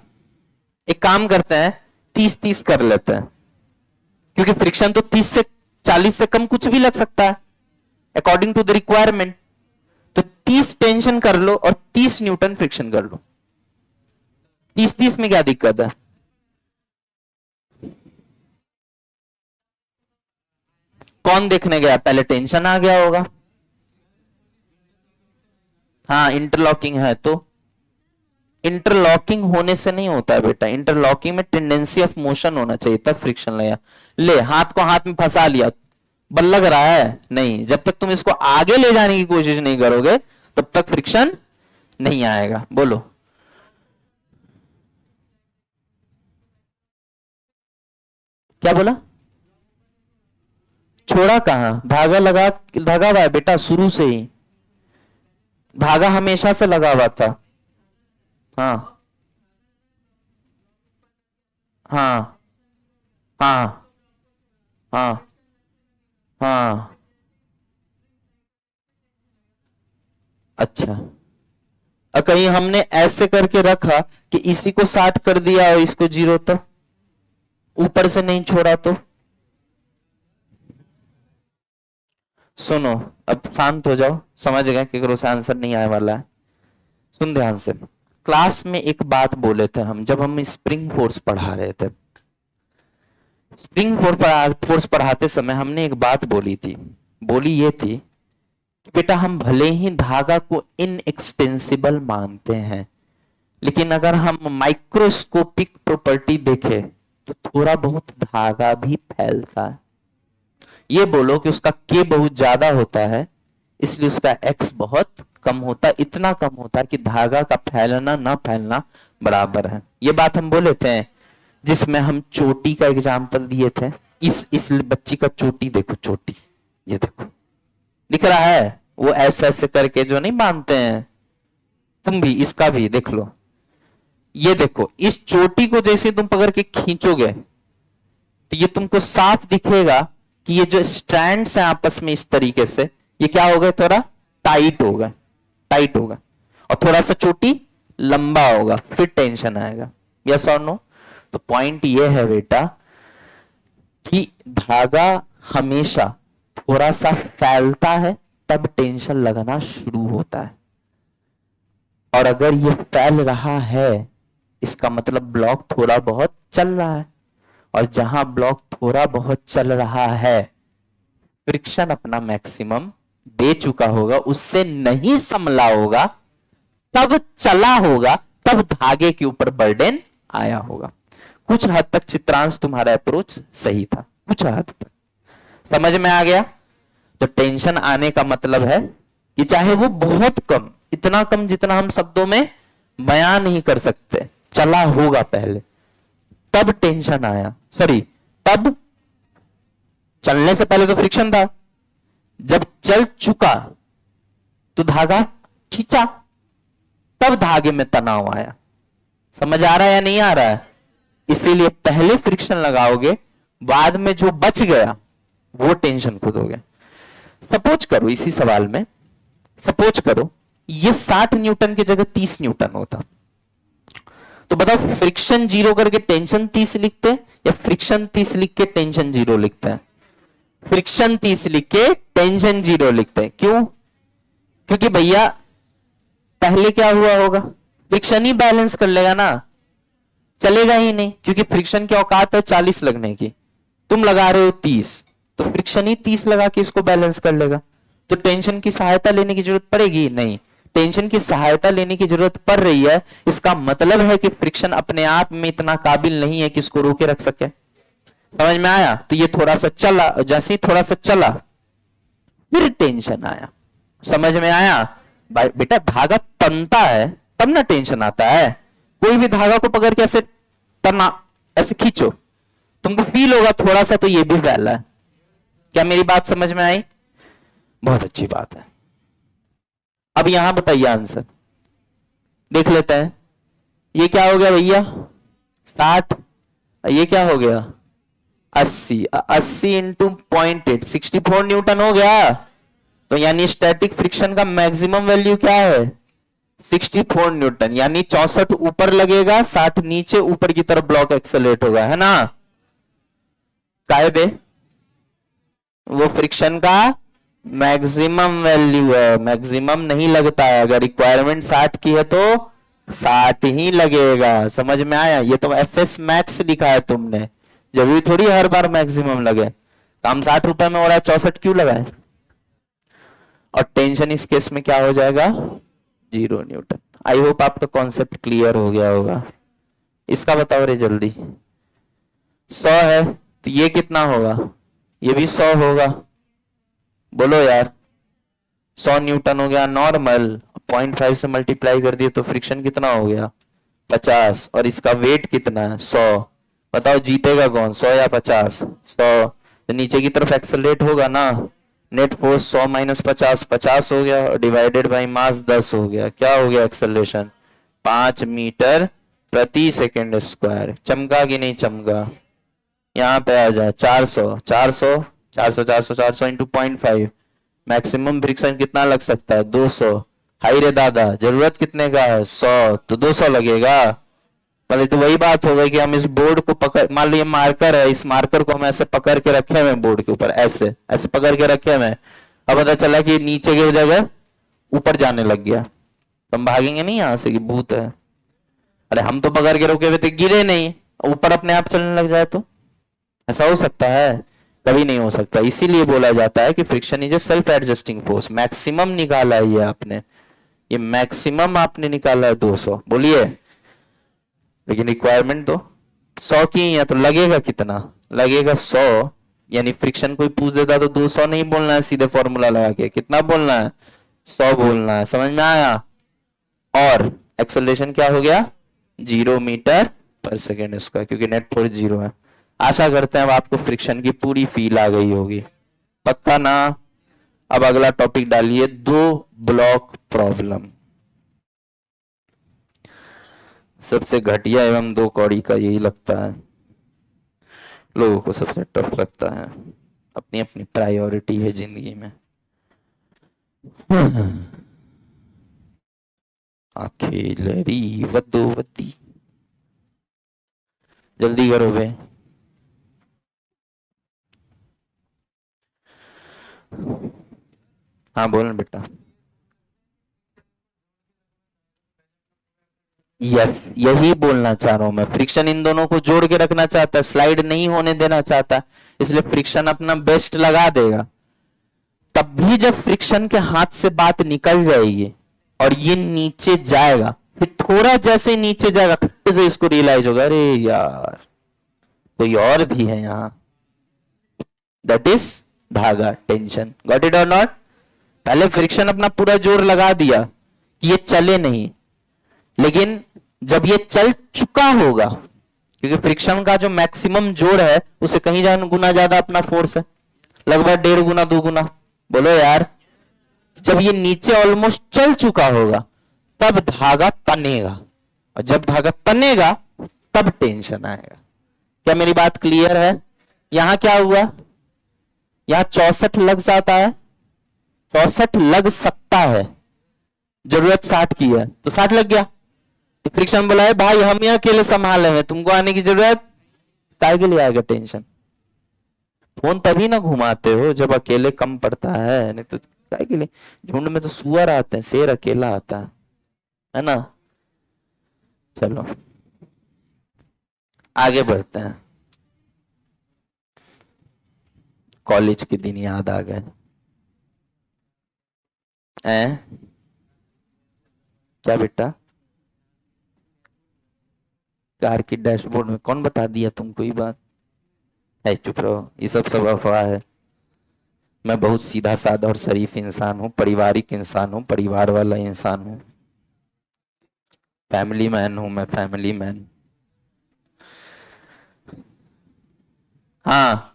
Speaker 1: एक काम करते हैं 30-30 कर लेते हैं, क्योंकि फ्रिक्शन तो 30 से 40 से कम कुछ भी लग सकता है अकॉर्डिंग टू द रिक्वायरमेंट। तो 30 टेंशन कर लो और 30 न्यूटन फ्रिक्शन कर लो। 30-30 में क्या दिक्कत है? कौन देखने गया? पहले टेंशन आ गया होगा। हाँ इंटरलॉकिंग है, तो इंटरलॉकिंग होने से नहीं होता है बेटा, इंटरलॉकिंग में टेंडेंसी ऑफ मोशन होना चाहिए तब फ्रिक्शन लगा। ले हाथ को हाथ में फंसा लिया, बल लग रहा है नहीं, जब तक तुम इसको आगे ले जाने की कोशिश नहीं करोगे तब तक फ्रिक्शन नहीं आएगा। बोलो क्या बोला? छोड़ा कहां? धागा लगा, धागा हुआ है बेटा शुरू से ही, धागा हमेशा से लगा हुआ था। हाँ हाँ हाँ हाँ हाँ अच्छा, और कहीं हमने ऐसे करके रखा कि इसी को 60 कर दिया और इसको 0, तो ऊपर से नहीं छोड़ा तो? सुनो, अब शांत हो जाओ, समझ गए कि से आंसर नहीं आने वाला है। सुन ध्यान से, क्लास में एक बात बोले थे हम जब हम स्प्रिंग फोर्स पढ़ा रहे थे। स्प्रिंग फोर्स पढ़ाते समय हमने एक बात बोली थी, बोली ये थी कि बेटा हम भले ही धागा को इनएक्सटेंसिबल मानते हैं, लेकिन अगर हम माइक्रोस्कोपिक प्रॉपर्टी देखें तो थोड़ा बहुत धागा भी फैलता है। ये बोलो कि उसका के बहुत ज्यादा होता है, इसलिए उसका एक्स बहुत कम होता है, इतना कम होता है कि धागा का फैलना ना फैलना बराबर है। ये बात हम बोले थे, जिसमें हम चोटी का एग्जाम्पल दिए थे। इस बच्ची का चोटी देखो, चोटी ये देखो दिख रहा है, वो ऐसे ऐसे करके जो नहीं बांधते हैं, तुम भी इसका भी देख लो। ये देखो, इस चोटी को जैसे तुम पकड़ के खींचोगे तो ये तुमको साफ दिखेगा कि ये जो स्ट्रैंड्स हैं आपस में इस तरीके से, ये क्या हो गए, थोड़ा टाइट होगा, टाइट होगा, और थोड़ा सा चोटी लंबा होगा, फिर टेंशन आएगा। यस और नो? तो पॉइंट ये है बेटा कि धागा हमेशा थोड़ा सा फैलता है तब टेंशन लगना शुरू होता है, और अगर ये फैल रहा है इसका मतलब ब्लॉक थोड़ा बहुत चल रहा है, और जहां ब्लॉक थोड़ा बहुत चल रहा है फ्रिक्शन अपना मैक्सिमम दे चुका होगा, उससे नहीं संभला होगा, तब चला होगा, तब धागे के ऊपर बर्डन आया होगा। कुछ हद तक चित्रांश तुम्हारा अप्रोच सही था, कुछ हद तक समझ में आ गया। तो टेंशन आने का मतलब है कि चाहे वो बहुत कम, इतना कम जितना हम शब्दों में बयान नहीं कर सकते, चला होगा पहले तब टेंशन आया, सॉरी तब चलने से पहले तो फ्रिक्शन था, जब चल चुका तो धागा खींचा, तब धागे में तनाव आया। समझ आ रहा है या नहीं आ रहा है? इसीलिए पहले फ्रिक्शन लगाओगे, बाद में जो बच गया वो टेंशन खुद हो गया। सपोज करो, इसी सवाल में सपोज करो ये 60 न्यूटन की जगह 30 न्यूटन होता, तो बताओ फ्रिक्शन 0 करके टेंशन 30 लिखते या फ्रिक्शन 30 लिख के टेंशन 0 लिखते हैं? फ्रिक्शन 30 लिख के टेंशन 0 लिखते हैं। क्यों? क्योंकि भैया पहले क्या हुआ होगा, फ्रिक्शन ही बैलेंस कर लेगा ना, चलेगा ही नहीं, क्योंकि फ्रिक्शन की औकात है 40 लगने की, तुम लगा रहे हो 30, तो फ्रिक्शन ही 30 लगा के इसको बैलेंस कर लेगा। तो टेंशन की सहायता लेने की जरूरत पड़ेगी नहीं, टेंशन की सहायता लेने की जरूरत पड़ रही है, इसका मतलब है कि फ्रिक्शन अपने आप में इतना काबिल नहीं है कि इसको रोके रख सके। समझ में आया? तो ये थोड़ा सा चला, जैसे ही थोड़ा सा चला फिर टेंशन आया। समझ में आया? बेटा धागा तनता है तब ना टेंशन आता है। कोई भी धागा को पकड़ के ऐसे तना, ऐसे खींचो, तुमको फील होगा थोड़ा सा तो ये भी फैला है। क्या मेरी बात समझ में आई? बहुत अच्छी बात है। अब यहां बताइए आंसर देख लेते हैं। ये क्या हो गया भैया 60, ये क्या हो गया 80, 80 इंटू 0.8 64 न्यूटन हो गया। तो यानी स्टैटिक फ्रिक्शन का मैक्सिमम वैल्यू क्या है 64 न्यूटन, यानी 64 ऊपर लगेगा 60 नीचे, ऊपर की तरफ ब्लॉक एक्सेलरेट होगा, है ना? काहे बे? वो फ्रिक्शन का मैक्सिमम वैल्यू है, मैक्सिमम नहीं लगता है। अगर रिक्वायरमेंट 60 की है तो 60 ही लगेगा। समझ में आया? ये तो एफएस मैक्स लिखा है तुमने, जरूरी थोड़ी हर बार मैक्सिमम लगे। काम 60 रुपए में हो रहा है, 64 क्यों लगाए? और टेंशन इस केस में क्या हो जाएगा 0 न्यूटन। आई होप आपका कॉन्सेप्ट क्लियर हो गया होगा। इसका बताओ रे जल्दी। 100 है तो ये कितना होगा, ये भी 100 होगा, बोलो यार। 100 न्यूटन हो गया नॉर्मल, 0.5 से मल्टीप्लाई कर दिए तो फ्रिक्शन कितना हो गया 50, और इसका वेट कितना है 100। बताओ जीतेगा कौन 100 या 50? 100। तो नीचे की तरफ एक्सेलरेट होगा ना, नेट फोर्स 100 माइनस 50 50 हो गया, और डिवाइडेड बाय मास 10 हो गया। क्या हो गया एक्सेलरेशन 5 मीटर प्रति सेकेंड स्क्वायर। चमका कि नहीं चमका? यहाँ पे आ जाए 400 400 400 400 400 इंटू 0.5, मैक्सिमम फ्रिक्शन कितना लग सकता है 200, हाई रे दादा, जरूरत कितने का है? 100, तो 200 लगेगा। पहले तो वही बात हो गई कि हम इस बोर्ड को पकड़, मान लीजिए मार्कर है, इस मार्कर को हम ऐसे पकड़ के रखे हुए बोर्ड के ऊपर, ऐसे ऐसे पकड़ के रखे हुए। अब पता चला कि नीचे की जगह ऊपर जाने लग गया, तो हम भागेंगे नहीं यहां से कि भूत है। अरे हम तो पकड़ के रोके हुए थे, गिरे नहीं, ऊपर अपने आप चलने लग जाए तो? ऐसा हो सकता है? कभी नहीं हो सकता। इसीलिए बोला जाता है कि friction is a self adjusting force. Maximum निकाला है ये आपने, ये मैक्सिमम आपने निकाला है 200, बोलिए। लेकिन रिक्वायरमेंट तो 100 की है, तो लगेगा कितना? लगेगा 100। यानी फ्रिक्शन कोई पूछ देता तो 200 नहीं बोलना है, सीधे फॉर्मूला लगा के कितना बोलना है? 100 बोलना है। समझ में आया? और एक्सेलरेशन क्या हो गया? 0 मीटर पर सेकेंड इसका, क्योंकि नेट फोर्स 0 है। आशा करते हैं अब आपको फ्रिक्शन की पूरी फील आ गई होगी, पक्का ना? अब अगला टॉपिक डालिए, 2 ब्लॉक प्रॉब्लम। सबसे घटिया एवं 2 कौड़ी का यही लगता है, लोगों को सबसे टफ लगता है। अपनी अपनी प्रायोरिटी है जिंदगी में। अखेलरी वदोवती, जल्दी करो बे। हाँ बोल बेटा। यस, यही बोलना चाह रहा हूं मैं। फ्रिक्शन इन दोनों को जोड़ के रखना चाहता है, स्लाइड नहीं होने देना चाहता, इसलिए फ्रिक्शन अपना बेस्ट लगा देगा। तब भी जब फ्रिक्शन के हाथ से बात निकल जाएगी और ये नीचे जाएगा, फिर थोड़ा जैसे नीचे जाएगा फिर से इसको रियलाइज होगा, अरे यार कोई और भी है यहां। दैट इज धागा, टेंशन। गॉट इट और नॉट? पहले फ्रिक्शन अपना पूरा जोर लगा दिया कि ये चले नहीं, लेकिन जब ये चल चुका होगा, क्योंकि फ्रिक्शन का जो मैक्सिमम जोर है उसे कहीं गुना ज्यादा अपना फोर्स है, लगभग 1.5 गुना 2 गुना। बोलो यार। जब ये नीचे ऑलमोस्ट चल चुका होगा तब धागा तनेगा, और जब धागा तनेगा तब टेंशन आएगा। क्या मेरी बात क्लियर है? यहां क्या हुआ? यहां 64 लग जाता है, 64 लग सकता है, जरूरत 60 की है तो 60 लग गया। तो फ्रिक्शन बोला है भाई हम ही अकेले संभाले हैं, तुमको आने की जरूरत काय के लिए आएगा टेंशन? फोन तभी ना घुमाते हो जब अकेले कम पड़ता है, नहीं तो काय के लिए? झुंड में तो सुअर आते हैं, शेर अकेला आता है ना? चलो आगे बढ़ते हैं। कॉलेज के दिन याद आ गए। क्या बेटा? कार की डैशबोर्ड में कौन बता दिया तुमको ये बात? है चुप रहो, ये सब अफवाह है। मैं बहुत सीधा साधा और शरीफ इंसान हूँ, पारिवारिक इंसान हूँ, परिवार वाला इंसान हूँ, फैमिली मैन हूं मैं, फैमिली मैन। हाँ,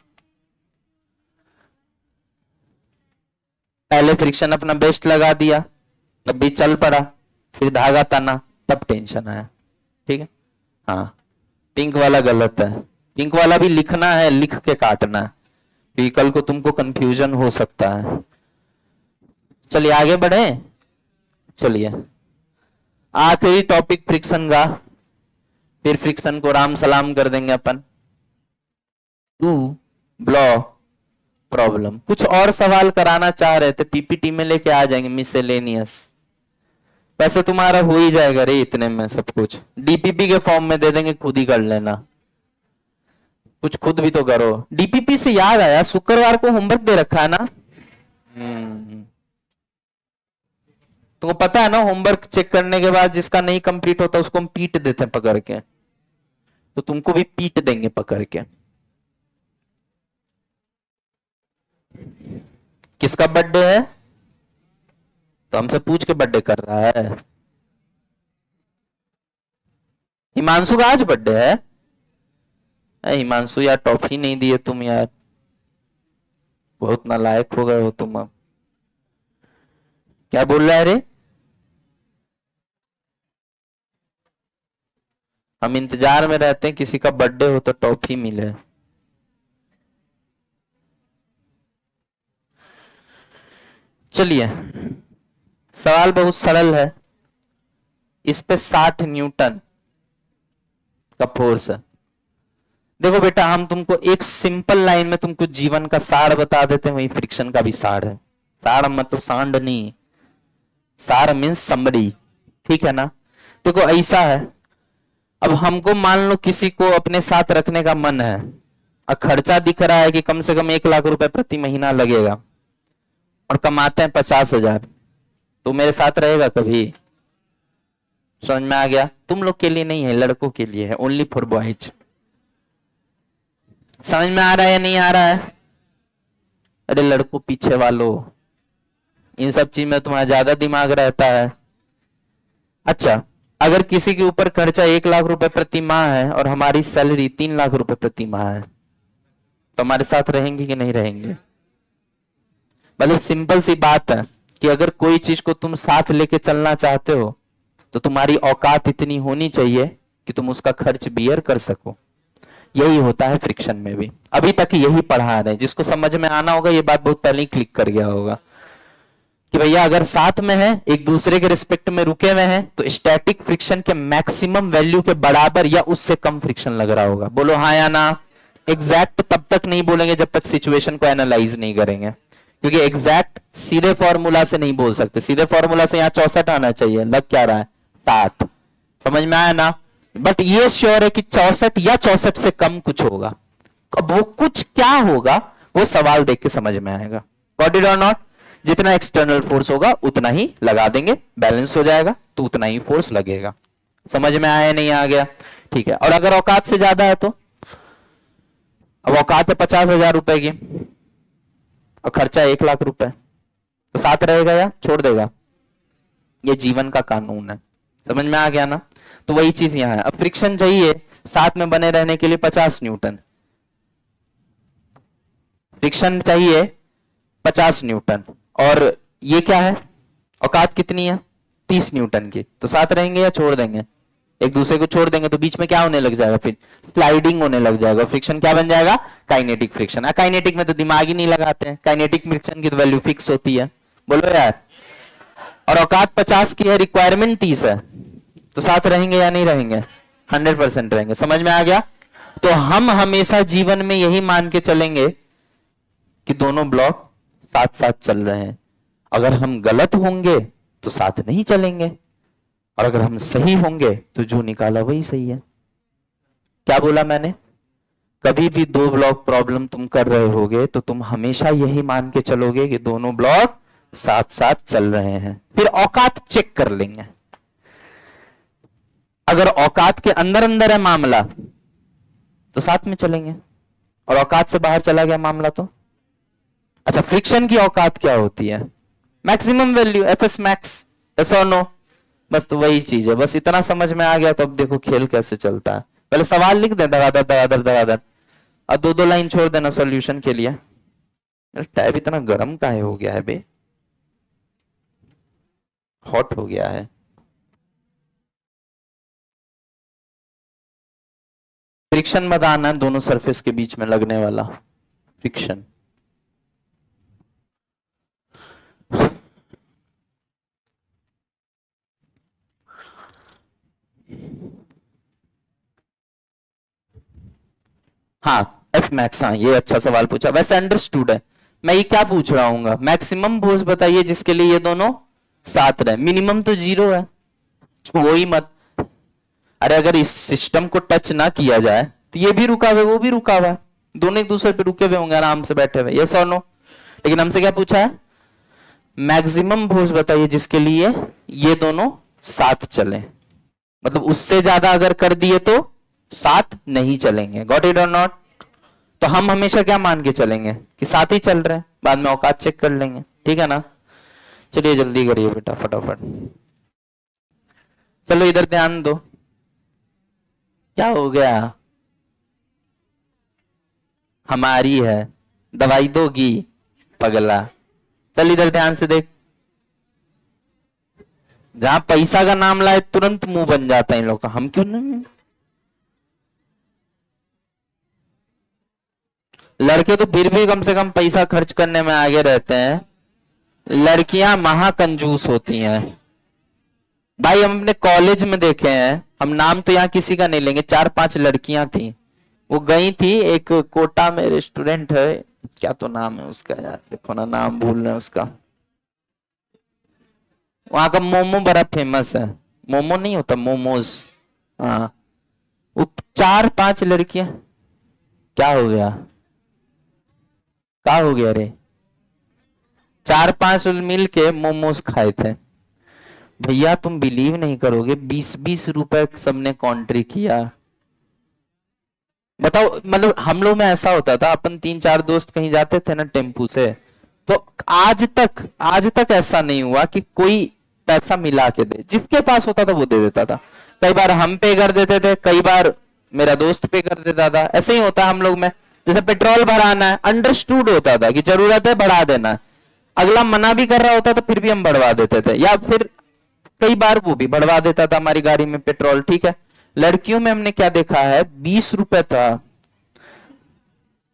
Speaker 1: पहले फ्रिक्शन अपना बेस्ट लगा दिया तब भी चल पड़ा, फिर धागा तना तब टेंशन आया। ठीक है? हाँ, पिंक वाला गलत है। पिंक वाला भी लिखना है, लिख के काटना है, फिर कल को तुमको कंफ्यूजन हो सकता है। चलिए आगे बढ़े। चलिए आखिरी टॉपिक फ्रिक्शन का, फिर फ्रिक्शन को राम सलाम कर देंगे अपन। 2 ब्लॉक प्रॉब्लम। कुछ और सवाल कराना चाह रहे थे, पीपीटी में लेके आ जाएंगे, मिसलेनियस। वैसे तुम्हारा हो ही जाएगा रे इतने में सब कुछ, डीपीपी के फॉर्म में दे देंगे, खुद ही कर लेना। कुछ खुद भी तो करो। डीपीपी से याद आया, शुक्रवार को होमवर्क दे रखा है ना? तुमको पता है ना, होमवर्क चेक करने के बाद जिसका नहीं कंप्लीट होता उसको हम पीट देते हैं पकड़ के, तो तुमको भी पीट देंगे पकड़ के। किसका बर्थडे है? तो हमसे पूछ के बर्थडे कर रहा है। हिमांशु का आज बर्थडे है? हिमांशु यार, टॉफी नहीं दिए तुम यार, बहुत नालायक हो गए हो तुम। अब क्या बोल रहा है रे? हम इंतजार में रहते हैं किसी का बर्थडे हो तो टॉफी मिले। चलिए सवाल बहुत सरल है, इस पे 60 न्यूटन का फोर्स है। देखो बेटा, हम तुमको एक सिंपल लाइन में तुमको जीवन का सार बता देते हैं, वही फ्रिक्शन का भी सार है। सार मतलब सांड नहीं, सार मीन्स समरी, ठीक है ना। देखो ऐसा है, अब हमको मान लो किसी को अपने साथ रखने का मन है, और खर्चा दिख रहा है कि कम से कम 1 लाख रुपए प्रति महीना लगेगा, और कमाते हैं 50,000, तो मेरे साथ रहेगा कभी? समझ में आ गया? तुम लोग के लिए नहीं है, लड़कों के लिए है, ओनली फॉर बॉयज। समझ में आ रहा है या नहीं आ रहा है? अरे लड़कों पीछे वालों, इन सब चीज में तुम्हारा ज्यादा दिमाग रहता है। अच्छा, अगर किसी के ऊपर खर्चा 1 लाख रुपए प्रति माह है और हमारी सैलरी 3 लाख रुपए प्रति माह है, तो हमारे साथ रहेंगे कि नहीं रहेंगे? मतलब सिंपल सी बात है कि अगर कोई चीज को तुम साथ लेके चलना चाहते हो तो तुम्हारी औकात इतनी होनी चाहिए कि तुम उसका खर्च बियर कर सको। यही होता है फ्रिक्शन में भी। अभी तक यही पढ़ा रहे हैं, जिसको समझ में आना होगा ये बात बहुत पहले ही क्लिक कर गया होगा कि भैया अगर साथ में है, एक दूसरे के रिस्पेक्ट में रुके हुए हैं, तो स्टैटिक फ्रिक्शन के मैक्सिमम वैल्यू के बराबर या उससे कम फ्रिक्शन लग रहा होगा। बोलो हाँ या ना। एग्जैक्ट तब तक नहीं बोलेंगे जब तक सिचुएशन को एनालाइज नहीं करेंगे, क्योंकि एग्जैक्ट सीधे फॉर्मूला से नहीं बोल सकते। सीधे फॉर्मूला से यहाँ 64 आना चाहिए, लग क्या रहा है? 60। समझ में आया ना? बट ये श्योर है कि 64 या 64 से कम कुछ होगा। अब वो कुछ क्या होगा वो सवाल देख के समझ में आएगा। गॉट इट और नॉट? जितना एक्सटर्नल फोर्स होगा उतना ही लगा देंगे, बैलेंस हो जाएगा तो उतना ही फोर्स लगेगा। समझ में आया नहीं? आ गया? ठीक है। और अगर औकात से ज्यादा है तो, अब औकात है 50,000 रुपए की और खर्चा 1 लाख रुपए, तो साथ रहेगा या छोड़ देगा? ये जीवन का कानून है। समझ में आ गया ना? तो वही चीज यहां है। अब फ्रिक्शन चाहिए साथ में बने रहने के लिए 50 न्यूटन, फ्रिक्शन चाहिए 50 न्यूटन, और ये क्या है? औकात कितनी है? 30 न्यूटन की। तो साथ रहेंगे या छोड़ देंगे? एक दूसरे को छोड़ देंगे तो बीच में क्या होने लग जाएगा? फिर स्लाइडिंग होने लग जाएगा। फ्रिक्शन क्या बन जाएगा? Kinetic friction. काइनेटिक में तो दिमाग ही नहीं लगाते हैं, काइनेटिक फ्रिक्शन की तो वैल्यू फिक्स होती है। बोलो यार। और औकात 50 की है, रिक्वायरमेंट 30 है, तो साथ रहेंगे या नहीं रहेंगे? 100% रहेंगे। समझ में आ गया? तो हम हमेशा जीवन में यही मान के चलेंगे कि दोनों ब्लॉक साथ साथ चल रहे हैं। अगर हम गलत होंगे तो साथ नहीं चलेंगे, और अगर हम सही होंगे तो जो निकाला वही सही है। क्या बोला मैंने? कभी भी 2 ब्लॉक प्रॉब्लम तुम कर रहे होगे तो तुम हमेशा यही मान के चलोगे कि दोनों ब्लॉक साथ साथ चल रहे हैं। फिर औकात चेक कर लेंगे। अगर औकात के अंदर अंदर है मामला तो साथ में चलेंगे, और औकात से बाहर चला गया मामला तो। अच्छा, फ्रिक्शन की औकात क्या होती है? Maximum value, FS max. Yes और नो? बस तो वही चीज है। बस इतना समझ में आ गया तो अब देखो खेल कैसे चलता है। पहले सवाल लिख दे दगादर दगादर दगादर, अब 2-2 लाइन छोड़ देना सॉल्यूशन के लिए। टैब इतना गर्म काहे हो गया है बे? हॉट हो गया है। फ्रिक्शन बताना है दोनों सरफेस के बीच में लगने वाला फ्रिक्शन। हाँ, एफ मैक्स। हाँ, ये अच्छा सवाल पूछा, वैसे अंडरस्टूड है। मैं ये क्या पूछ रहा हूँ, मैक्सिमम फोर्स बताइए जिसके लिए ये दोनों साथ रहे। मिनिमम तो 0 है, छुओ ही मत। अरे अगर इस सिस्टम को टच ना किया जाए तो ये भी रुका हुआ है, वो भी रुका हुआ है, दोनों एक दूसरे पे रुके हुए होंगे आराम से बैठे हुए। यस और नो? लेकिन हमसे क्या पूछा है? मैक्सिमम फोर्स बताइए जिसके लिए ये दोनों साथ चले। मतलब उससे ज्यादा अगर कर दिए तो साथ नहीं चलेंगे। गॉट इट और नॉट? तो हम हमेशा क्या मान के चलेंगे कि साथ ही चल रहे हैं, बाद में औकात चेक कर लेंगे। ठीक है ना? चलिए जल्दी करिए बेटा, फटाफट। चलो इधर ध्यान दो। क्या हो गया? हमारी है, दवाई दोगी पगला। चल इधर ध्यान से देख। जहां पैसा का नाम लाए तुरंत मुंह बन जाता है इन लोग का। हम क्यों नहीं? लड़के तो फिर भी कम से कम पैसा खर्च करने में आगे रहते हैं। लड़कियां महाकंजूस होती हैं भाई। हम अपने कॉलेज में देखे हैं, हम नाम तो यहाँ किसी का नहीं लेंगे, 4-5 लड़कियां थी, वो गई थी एक कोटा में रेस्टोरेंट है, क्या तो नाम है उसका यार, देखो ना नाम भूल रहे हैं उसका, वहां का मोमो बड़ा फेमस है, मोमो नहीं होता मोमोज, हाँ। वो 4-5 लड़कियां, क्या हो गया, क्या हो गया रे, 4-5 मिल के मोमोज खाए थे भैया, तुम बिलीव नहीं करोगे, 20-20 रुपए सबने कॉन्ट्री किया। बताओ, मतलब हम लोग में ऐसा होता था, अपन 3-4 दोस्त कहीं जाते थे ना टेम्पू से, तो आज तक ऐसा नहीं हुआ कि कोई पैसा मिला के दे, जिसके पास होता था वो दे देता था। कई बार हम पे कर देते थे, कई बार मेरा दोस्त पे कर देता था, ऐसे ही होता हम लोग में। जैसे पेट्रोल भराना है, अंडरस्टूड होता था कि जरूरत है बढ़ा देना है, अगला मना भी कर रहा होता तो फिर भी हम बढ़वा देते थे, या फिर कई बार वो भी बढ़वा देता था हमारी गाड़ी में पेट्रोल, ठीक है। लड़कियों में हमने क्या देखा है, 20 रुपए था,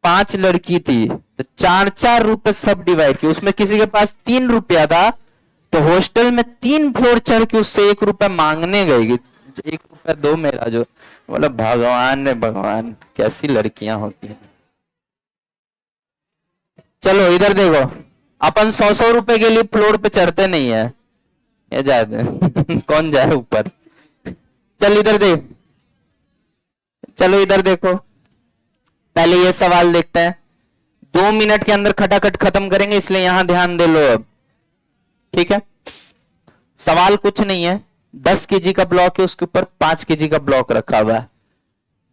Speaker 1: 5 लड़की थी तो 4-4 रुपए सब डिवाइड किए, उसमें किसी के पास 3 रुपया था तो हॉस्टल में 3 फ्लोर चढ़ के उससे 1 रुपया मांगने गई, 1 रुपया दो मेरा, जो बोला भगवान ने भगवान, कैसी लड़कियां होती हैं। चलो इधर देखो, अपन 100-100 रुपए के लिए फ्लोर पे चढ़ते नहीं है, ये जाते कौन जाए ऊपर। चल इधर देख, चलो इधर देखो, पहले ये सवाल देखते हैं, 2 मिनट के अंदर खटाखट खत्म करेंगे, इसलिए यहां ध्यान दे लो अब, ठीक है। सवाल कुछ नहीं है, 10 केजी का ब्लॉक है, उसके ऊपर 5 केजी का ब्लॉक रखा हुआ है,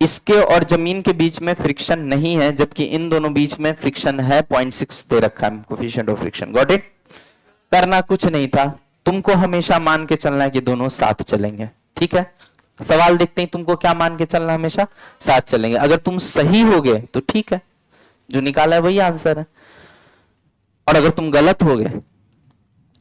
Speaker 1: इसके और जमीन के बीच में फ्रिक्शन नहीं है, जबकि इन दोनों बीच में फ्रिक्शन है, 0.6 दे रखा है coefficient of friction. Got it. करना कुछ नहीं था, तुमको हमेशा मान के चलना है कि दोनों साथ चलेंगे, ठीक है। सवाल देखते ही तुमको क्या मान के चलना, हमेशा साथ चलेंगे। अगर तुम सही हो गए तो ठीक है, जो निकाला है वही आंसर है, और अगर तुम गलत हो गए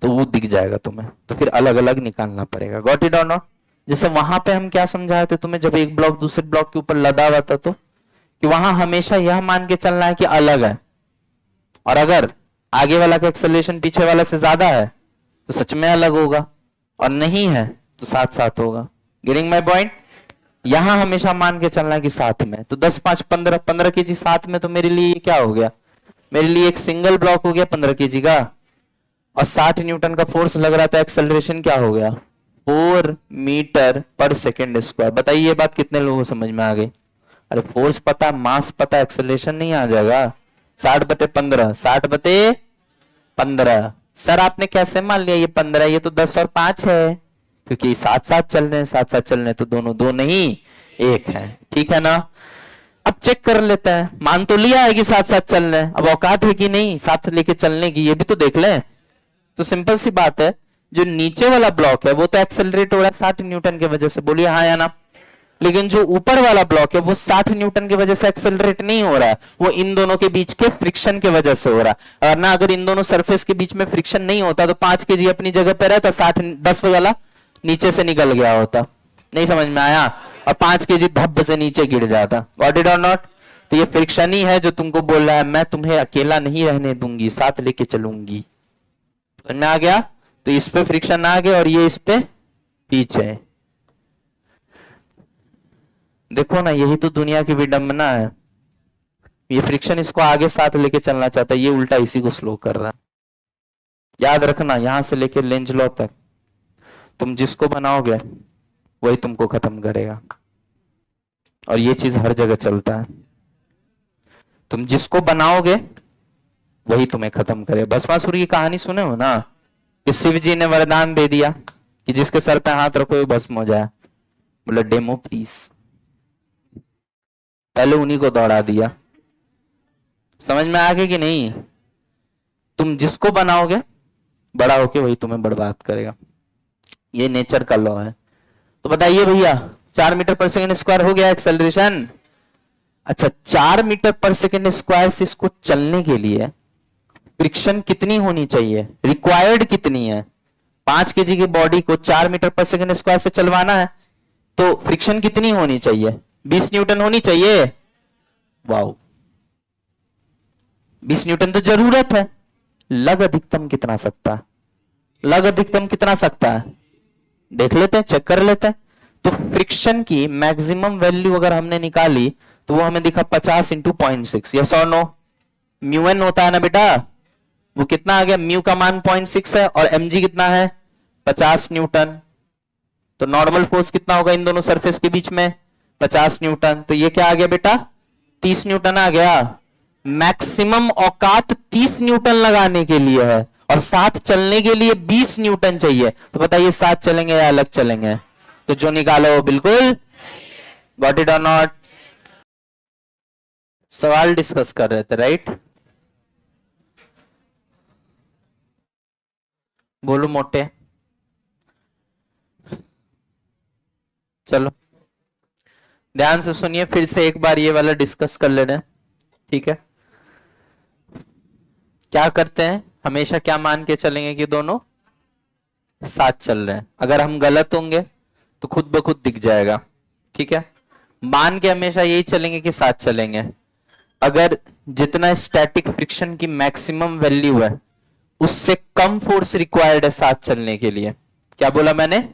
Speaker 1: तो वो दिख जाएगा तुम्हें, तो फिर अलग अलग निकालना पड़ेगा। गॉट इट और नॉट। जैसे वहां पे हम क्या समझाए थे तुम्हें, जब एक ब्लॉक दूसरे ब्लॉक के ऊपर लदा हुआ था, तो कि वहां हमेशा यह मान के चलना है कि अलग है, और अगर आगे वाला का एक्सेलरेशन पीछे वाला से ज्यादा है तो सच में अलग होगा, और नहीं है तो साथ साथ होगा। Getting my point. यहां हमेशा मान के चलना कि साथ में, तो 10-5 15 केजी साथ में, तो मेरे लिए क्या हो गया, मेरे लिए एक सिंगल ब्लॉक हो गया 15 केजी का, और 60 न्यूटन का फोर्स लग रहा था, एक्सेलरेशन क्या हो गया 4 मीटर पर सेकेंड स्क्वायर। बताइए ये बात कितने लोगों को समझ में आ गई। अरे फोर्स पता, मास पता, एक्सेलरेशन नहीं आ जाएगा। 60/15, 60/15। सर आपने कैसे मान लिया ये 15, ये तो 10 और 5 है, क्योंकि साथ साथ चल रहे हैं, साथ साथ चल रहे हैं, तो दोनों 2 नहीं 1 है, ठीक है ना। अब चेक कर लेते हैं, मान तो लिया है कि साथ साथ चल रहे हैं, अब औकात है कि नहीं साथ लेके चलने की, ये भी तो देख लें। तो सिंपल सी बात है, जो नीचे वाला ब्लॉक है वो तो एक्सेलरेट हो रहा है 60 न्यूटन की वजह से, बोलिए हाँ या ना। लेकिन जो ऊपर वाला ब्लॉक है वो 60 न्यूटन की वजह से एक्सेलरेट नहीं हो रहा है, वो इन दोनों के बीच के फ्रिक्शन की वजह से हो रहा है। और ना अगर इन दोनों सरफेस के बीच में फ्रिक्शन नहीं होता तो 5 केजी अपनी जगह पे रहता, 10 वाला नीचे से निकल गया होता। नहीं समझ में आया? और 5 केजी धब्ब से नीचे गिर जाता। गॉट इट और नॉट? तो ये फ्रिक्शन ही है जो तुमको बोल रहा है मैं तुम्हें अकेला नहीं रहने दूंगी, साथ लेके चलूंगी। समझ में आ गया? तो इस पे फ्रिक्शन आ गया और ये इस पे पीछे। देखो ना, यही तो दुनिया की विडंबना है। ये फ्रिक्शन इसको आगे साथ लेके चलना चाहता है, ये उल्टा इसी को स्लो कर रहा है। याद रखना, यहां से लेके लेंज लॉ तक तुम जिसको बनाओगे वही तुमको खत्म करेगा, और ये चीज हर जगह चलता है। तुम जिसको बनाओगे वही तुम्हें खत्म करे। भस्मासुर की कहानी सुने हो ना, कि शिव जी ने वरदान दे दिया कि जिसके सर पे हाथ रखो वो भस्म हो जाए। बोले डेमो प्लीज, पहले उन्हीं को दौड़ा दिया। समझ में आ गया कि नहीं? तुम जिसको बनाओगे बड़ा होके वही तुम्हें बर्बाद करेगा, ये नेचर का लॉ है। तो बताइए भैया, 4 मीटर पर सेकेंड स्क्वायर हो गया एक्सेलरेशन। अच्छा, 4 मीटर पर सेकेंड स्क्वायर से इसको चलने के लिए फ्रिक्शन कितनी होनी चाहिए, रिक्वायर्ड कितनी है? 5 केजी की बॉडी को 4 मीटर पर सेकेंड स्क्वायर से चलवाना है तो फ्रिक्शन कितनी होनी चाहिए? 20 न्यूटन होनी चाहिए। वाओ, 20 न्यूटन तो जरूरत है। लग अधिकतम कितना सकता है? लग अधिकतम कितना सकता है? देख लेते हैं, चेक कर लेते हैं। तो फ्रिक्शन की मैक्सिमम वैल्यू अगर हमने निकाली तो वो हमें दिखा 50 इंटू 0.6। यस और नो? म्यू एन होता है ना बेटा, वो कितना आ गया? म्यू का मान 0.6 है और mg कितना है? 50 न्यूटन। तो नॉर्मल फोर्स कितना होगा इन दोनों सरफेस के बीच में? 50 न्यूटन। तो ये क्या आ गया बेटा? 30 न्यूटन आ गया। मैक्सिमम औकात 30 न्यूटन लगाने के लिए है और साथ चलने के लिए 20 न्यूटन चाहिए। तो बताइए साथ चलेंगे या अलग चलेंगे? तो जो निकालो बिल्कुल। गॉट इट और नॉट? सवाल डिस्कस कर रहे थे, राइट? बोलो मोटे। चलो ध्यान से सुनिए, फिर से एक बार ये वाला डिस्कस कर लेना, ठीक है? क्या करते हैं, हमेशा क्या मान के चलेंगे कि दोनों साथ चल रहे हैं। अगर हम गलत होंगे तो खुद ब खुद दिख जाएगा, ठीक है? मान के हमेशा यही चलेंगे कि साथ चलेंगे। अगर जितना स्टैटिक फ्रिक्शन की मैक्सिमम वैल्यू है उससे कम फोर्स रिक्वायर्ड है साथ चलने के लिए। क्या बोला मैंने?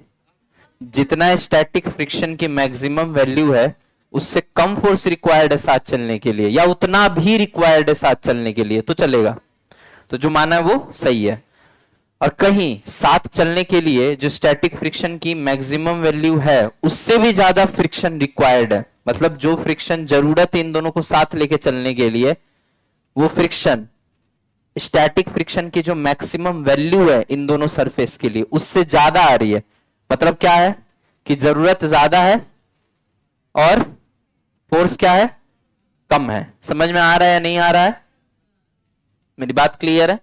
Speaker 1: जितना स्टैटिक फ्रिक्शन की मैक्सिमम वैल्यू है उससे कम फोर्स रिक्वायर्ड है साथ चलने के लिए, या उतना भी रिक्वायर्ड है साथ चलने के लिए, तो चलेगा। तो जो माना है वो सही है। और कहीं साथ चलने के लिए जो स्टैटिक फ्रिक्शन की मैक्सिमम वैल्यू है उससे भी ज्यादा फ्रिक्शन रिक्वायर्ड है, मतलब जो फ्रिक्शन जरूरत है इन दोनों को साथ लेके चलने के लिए, वो फ्रिक्शन स्टैटिक फ्रिक्शन की जो मैक्सिमम वैल्यू है इन दोनों सरफेस के लिए उससे ज्यादा आ रही है। मतलब क्या है कि जरूरत ज्यादा है और फोर्स क्या है? कम है। समझ में आ रहा है या नहीं आ रहा है? मेरी बात क्लियर है?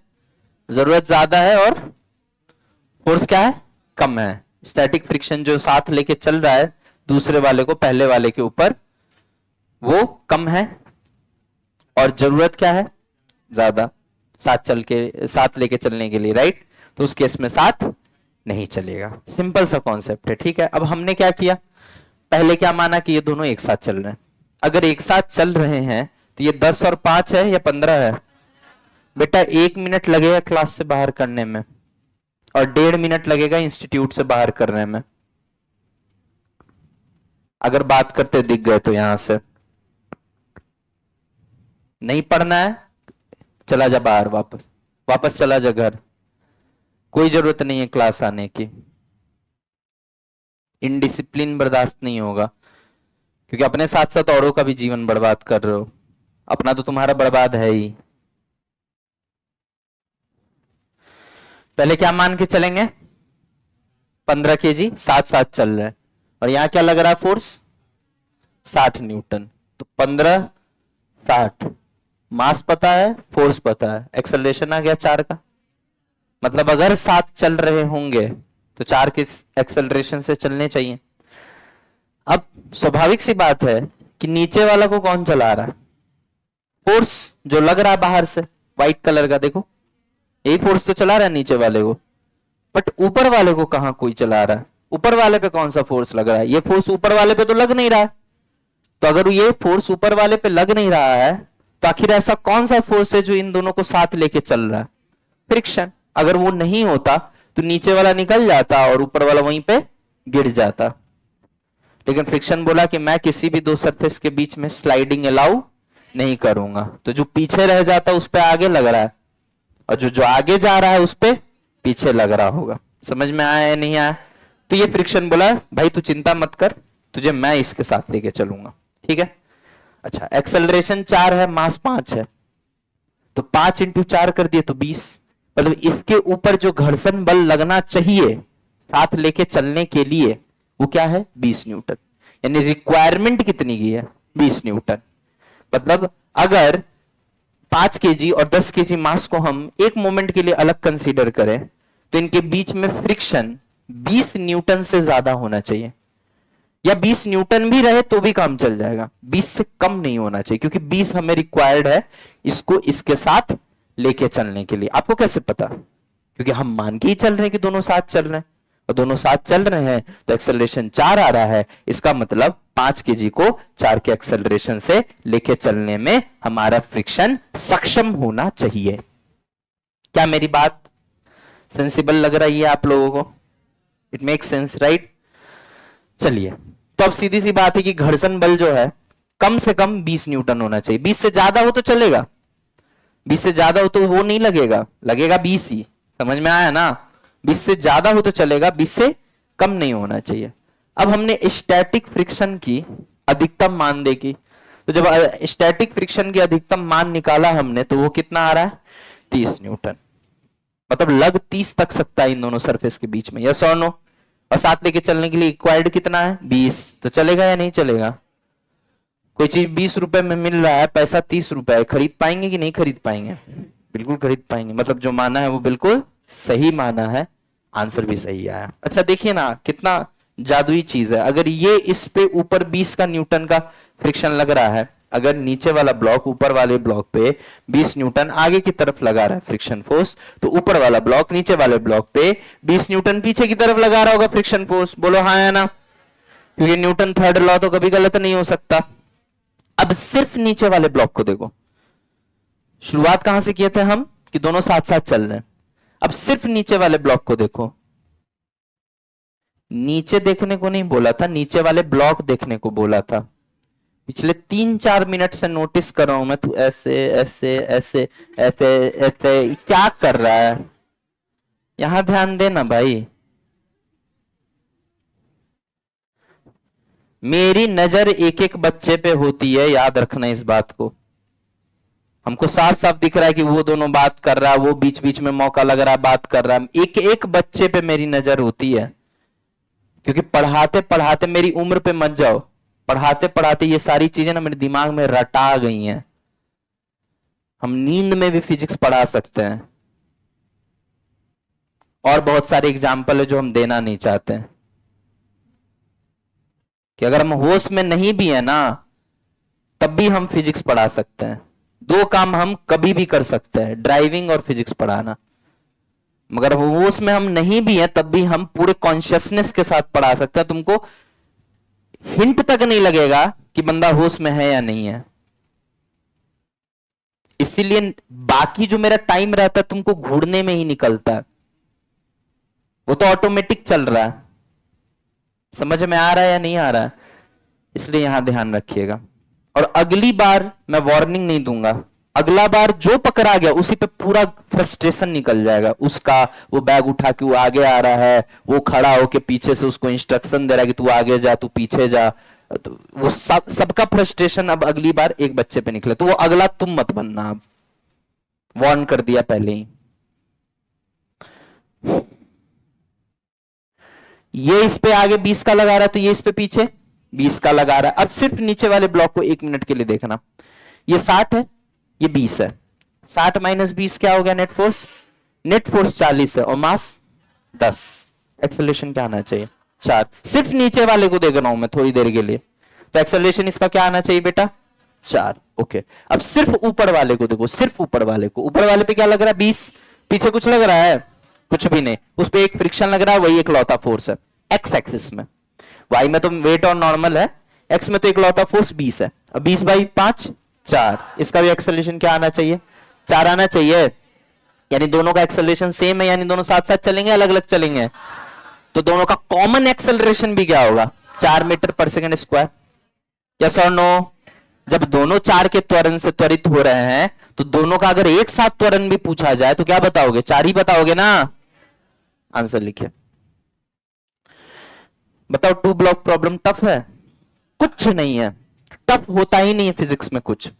Speaker 1: जरूरत ज्यादा है और फोर्स क्या है? कम है। स्टैटिक फ्रिक्शन जो साथ लेके चल रहा है दूसरे वाले को पहले वाले के ऊपर, वो कम है और जरूरत क्या है? ज्यादा, साथ लेके चलने के लिए, राइट? तो उस केस में साथ नहीं चलेगा। सिंपल सा कॉन्सेप्ट है, ठीक है? अब हमने क्या किया, पहले क्या माना कि ये दोनों एक साथ चल रहे हैं। अगर एक साथ चल रहे हैं तो ये 10 और 5 है या 15 है? बेटा 1 मिनट लगेगा क्लास से बाहर करने में और 1.5 मिनट लगेगा इंस्टीट्यूट से बाहर करने में। अगर बात करते दिख गए तो यहां से नहीं पढ़ना है, चला जा बाहर, वापस चला जा घर। कोई जरूरत नहीं है क्लास आने की। इनडिसिप्लिन बर्दाश्त नहीं होगा, क्योंकि अपने साथ साथ औरों का भी जीवन बर्बाद कर रहे हो। अपना तो तुम्हारा बर्बाद है ही। पहले क्या मान के चलेंगे? 15 kg साथ साथ चल रहा है और यहां क्या लग रहा है? Force 60 Newton. तो 15 60, मास पता है, फोर्स पता है, एक्सेलरेशन आ गया 4 का। मतलब अगर साथ चल रहे होंगे तो 4 के एक्सेलरेशन से चलने चाहिए। अब स्वाभाविक सी बात है कि नीचे वाला को कौन चला रहा है? फोर्स जो लग रहा है बाहर से व्हाइट कलर का, देखो यही फोर्स तो चला रहा है नीचे वाले को। बट ऊपर वाले को कहां कोई चला रहा है? ऊपर वाले पे कौन सा फोर्स लग रहा है? ये फोर्स ऊपर वाले पे तो लग नहीं रहा है। तो अगर ये फोर्स ऊपर वाले पे लग नहीं रहा है तो आखिर ऐसा कौन सा फोर्स है जो इन दोनों को साथ लेके चल रहा है? फ्रिक्शन। अगर वो नहीं होता तो नीचे वाला निकल जाता और ऊपर वाला वहीं पे गिर जाता। लेकिन फ्रिक्शन बोला कि मैं किसी भी दो सरफेस के बीच में स्लाइडिंग अलाउ नहीं करूंगा। तो जो पीछे रह जाता उस पे आगे लग रहा है और जो आगे जा रहा है उस पे पीछे लग रहा होगा। समझ में आया या नहीं आया? तो ये फ्रिक्शन बोला भाई तू चिंता मत कर, तुझे मैं इसके साथ लेके चलूंगा, ठीक है? अच्छा, एक्सेलरेशन 4 है, मास 5 है, तो 5 इंटू 4 कर दिए तो 20। मतलब इसके ऊपर जो घर्षण बल लगना चाहिए साथ लेके चलने के लिए वो क्या है? 20 न्यूटन। यानी रिक्वायरमेंट कितनी की है? 20 न्यूटन। मतलब अगर 5 केजी और 10 केजी मास को हम एक मोमेंट के लिए अलग कंसीडर करें तो इनके बीच में फ्रिक्शन 20 न्यूटन से ज्यादा होना चाहिए, या 20 न्यूटन भी रहे तो भी काम चल जाएगा, 20 से कम नहीं होना चाहिए, क्योंकि 20 हमें रिक्वायर्ड है इसको इसके साथ लेके चलने के लिए। आपको कैसे पता? क्योंकि हम मान के ही चल रहे हैं कि दोनों साथ चल रहे हैं, और दोनों साथ चल रहे हैं तो एक्सेलरेशन 4 आ रहा है। इसका मतलब 5 केजी को 4 के एक्सेलरेशन से लेके चलने में हमारा फ्रिक्शन सक्षम होना चाहिए। क्या मेरी बात सेंसिबल लग रही है आप लोगों को? It make sense, right? चलिए, तो अब सीधी सी बात है कि घर्षण बल जो है कम से कम 20 न्यूटन होना चाहिए। 20 से ज्यादा हो तो चलेगा, 20 से ज्यादा हो तो वो नहीं लगेगा, लगेगा 20 ही। समझ में आया ना? 20 से ज्यादा हो तो चलेगा, 20 से कम नहीं होना चाहिए। अब हमने स्टैटिक फ्रिक्शन की अधिकतम मान देखी, तो जब स्टैटिक फ्रिक्शन की अधिकतम मान निकाला हमने तो वो कितना आ रहा है? 30 न्यूटन। मतलब लग 30 तक सकता है इन दोनों सरफेस के बीच में, यस और नो? और साथ लेके चलने के लिए रिक्वायर्ड कितना है? 20। तो चलेगा या नहीं चलेगा? कोई चीज 20 रुपए में मिल रहा है, पैसा 30 रुपए है, खरीद पाएंगे कि नहीं खरीद पाएंगे? बिल्कुल खरीद पाएंगे। मतलब जो माना है वो बिल्कुल सही माना है, आंसर भी सही आया। अच्छा देखिए ना कितना जादुई चीज है। अगर ये इस पे ऊपर 20 का न्यूटन का फ्रिक्शन लग रहा है, अगर नीचे वाला ब्लॉक ऊपर वाले ब्लॉक पे 20 न्यूटन आगे की तरफ लगा रहा है फ्रिक्शन फोर्स, तो ऊपर वाला ब्लॉक नीचे वाले ब्लॉक पे 20 न्यूटन पीछे की तरफ लगा रहा होगा फ्रिक्शन फोर्स। बोलो हाँ या ना? क्योंकि न्यूटन थर्ड लॉ तो कभी गलत नहीं हो सकता। अब सिर्फ नीचे वाले ब्लॉक को देखो, शुरुआत कहां से किए थे हम कि दोनों साथ साथ चल रहे हैं। अब सिर्फ नीचे वाले ब्लॉक को देखो, नीचे देखने को नहीं बोला था, नीचे वाले ब्लॉक देखने को बोला था। पिछले 3-4 मिनट से नोटिस कर रहा हूं मैं, तू ऐसे ऐसे ऐसे ऐसे ऐसे क्या कर रहा है? यहां ध्यान देना भाई। मेरी नजर एक एक बच्चे पे होती है, याद रखना इस बात को। हमको साफ साफ दिख रहा है कि वो दोनों बात कर रहा है, वो बीच बीच में मौका लग रहा है बात कर रहा है। एक एक बच्चे पे मेरी नजर होती है, क्योंकि पढ़ाते पढ़ाते मेरी उम्र पे मत जाओ, पढ़ाते पढ़ाते ये सारी चीजें ना मेरे दिमाग में रटा गई हैं। हम नींद में भी फिजिक्स पढ़ा सकते हैं, और बहुत सारे एग्जाम्पल है जो हम देना नहीं चाहते हैं कि अगर हम होश में नहीं भी है ना तब भी हम फिजिक्स पढ़ा सकते हैं। 2 काम हम कभी भी कर सकते हैं, ड्राइविंग और फिजिक्स पढ़ाना। मगर होश में हम नहीं भी हैं तब भी हम पूरे कॉन्शियसनेस के साथ पढ़ा सकते हैं। तुमको हिंट तक नहीं लगेगा कि बंदा होश में है या नहीं है। इसीलिए बाकी जो मेरा टाइम रहता है तुमको घूरने में ही निकलता है, वो तो ऑटोमेटिक चल रहा है। समझ में आ रहा है या नहीं आ रहा है? इसलिए यहां ध्यान रखिएगा। और अगली बार मैं वार्निंग नहीं दूंगा, अगला बार जो पकड़ा गया उसी पे पूरा फ्रस्ट्रेशन निकल जाएगा उसका। वो बैग उठा के वो आगे आ रहा है, वो खड़ा होके पीछे से उसको इंस्ट्रक्शन दे रहा है कि तू आगे जा, तू पीछे जा। तो वो सबका फ्रस्ट्रेशन अब अगली बार एक बच्चे पे निकले, तो वो अगला तुम मत बनना। अब वार्न कर दिया पहले ही। ये इस पे आगे 20 का लगा रहा है, तो ये इस पे पीछे 20 का लगा रहा है। अब सिर्फ नीचे वाले ब्लॉक को 1 मिनट के लिए देखना। ये 60 है, ये 20 है। 60 माइनस 20 क्या हो गया? Net force. नेट फोर्स 40 है और मास 10। एक्सेलरेशन क्या आना चाहिए? 4। सिर्फ नीचे वाले को देख रहा हूं मैं थोड़ी देर के लिए, तो एक्सेलरेशन इसका क्या आना चाहिए बेटा? 4। ओके, अब सिर्फ ऊपर वाले को देखो, सिर्फ ऊपर वाले को। ऊपर वाले पे क्या लग रहा है? 20। पीछे कुछ लग रहा है? कुछ भी नहीं। उस पे एक फ्रिक्शन लग रहा है, वही एक लौता फोर्स है एक्स एक्सिस में। वाई में तो वेट और नॉर्मल है, एक्स में तो एक लौता फोर्स 20 है। अब 20 बाई 5 4। इसका भी एक्सेलरेशन क्या आना चाहिए? 4 आना चाहिए। यानी दोनों का एक्सेलरेशन सेम है, यानी दोनों साथ साथ चलेंगे, अलग अलग चलेंगे। तो दोनों का कॉमन एक्सेलरेशन भी क्या होगा? 4 मीटर पर सेकेंड स्क्वायर। यस और नो? जब दोनों 4 के त्वरण से त्वरित हो रहे हैं तो दोनों का अगर एक साथ त्वरण भी पूछा जाए तो क्या बताओगे? 4 ही बताओगे ना? आंसर लिखिए। बताओ, 2 ब्लॉक प्रॉब्लम टफ है? कुछ नहीं है, टफ होता ही नहीं है फिजिक्स में कुछ।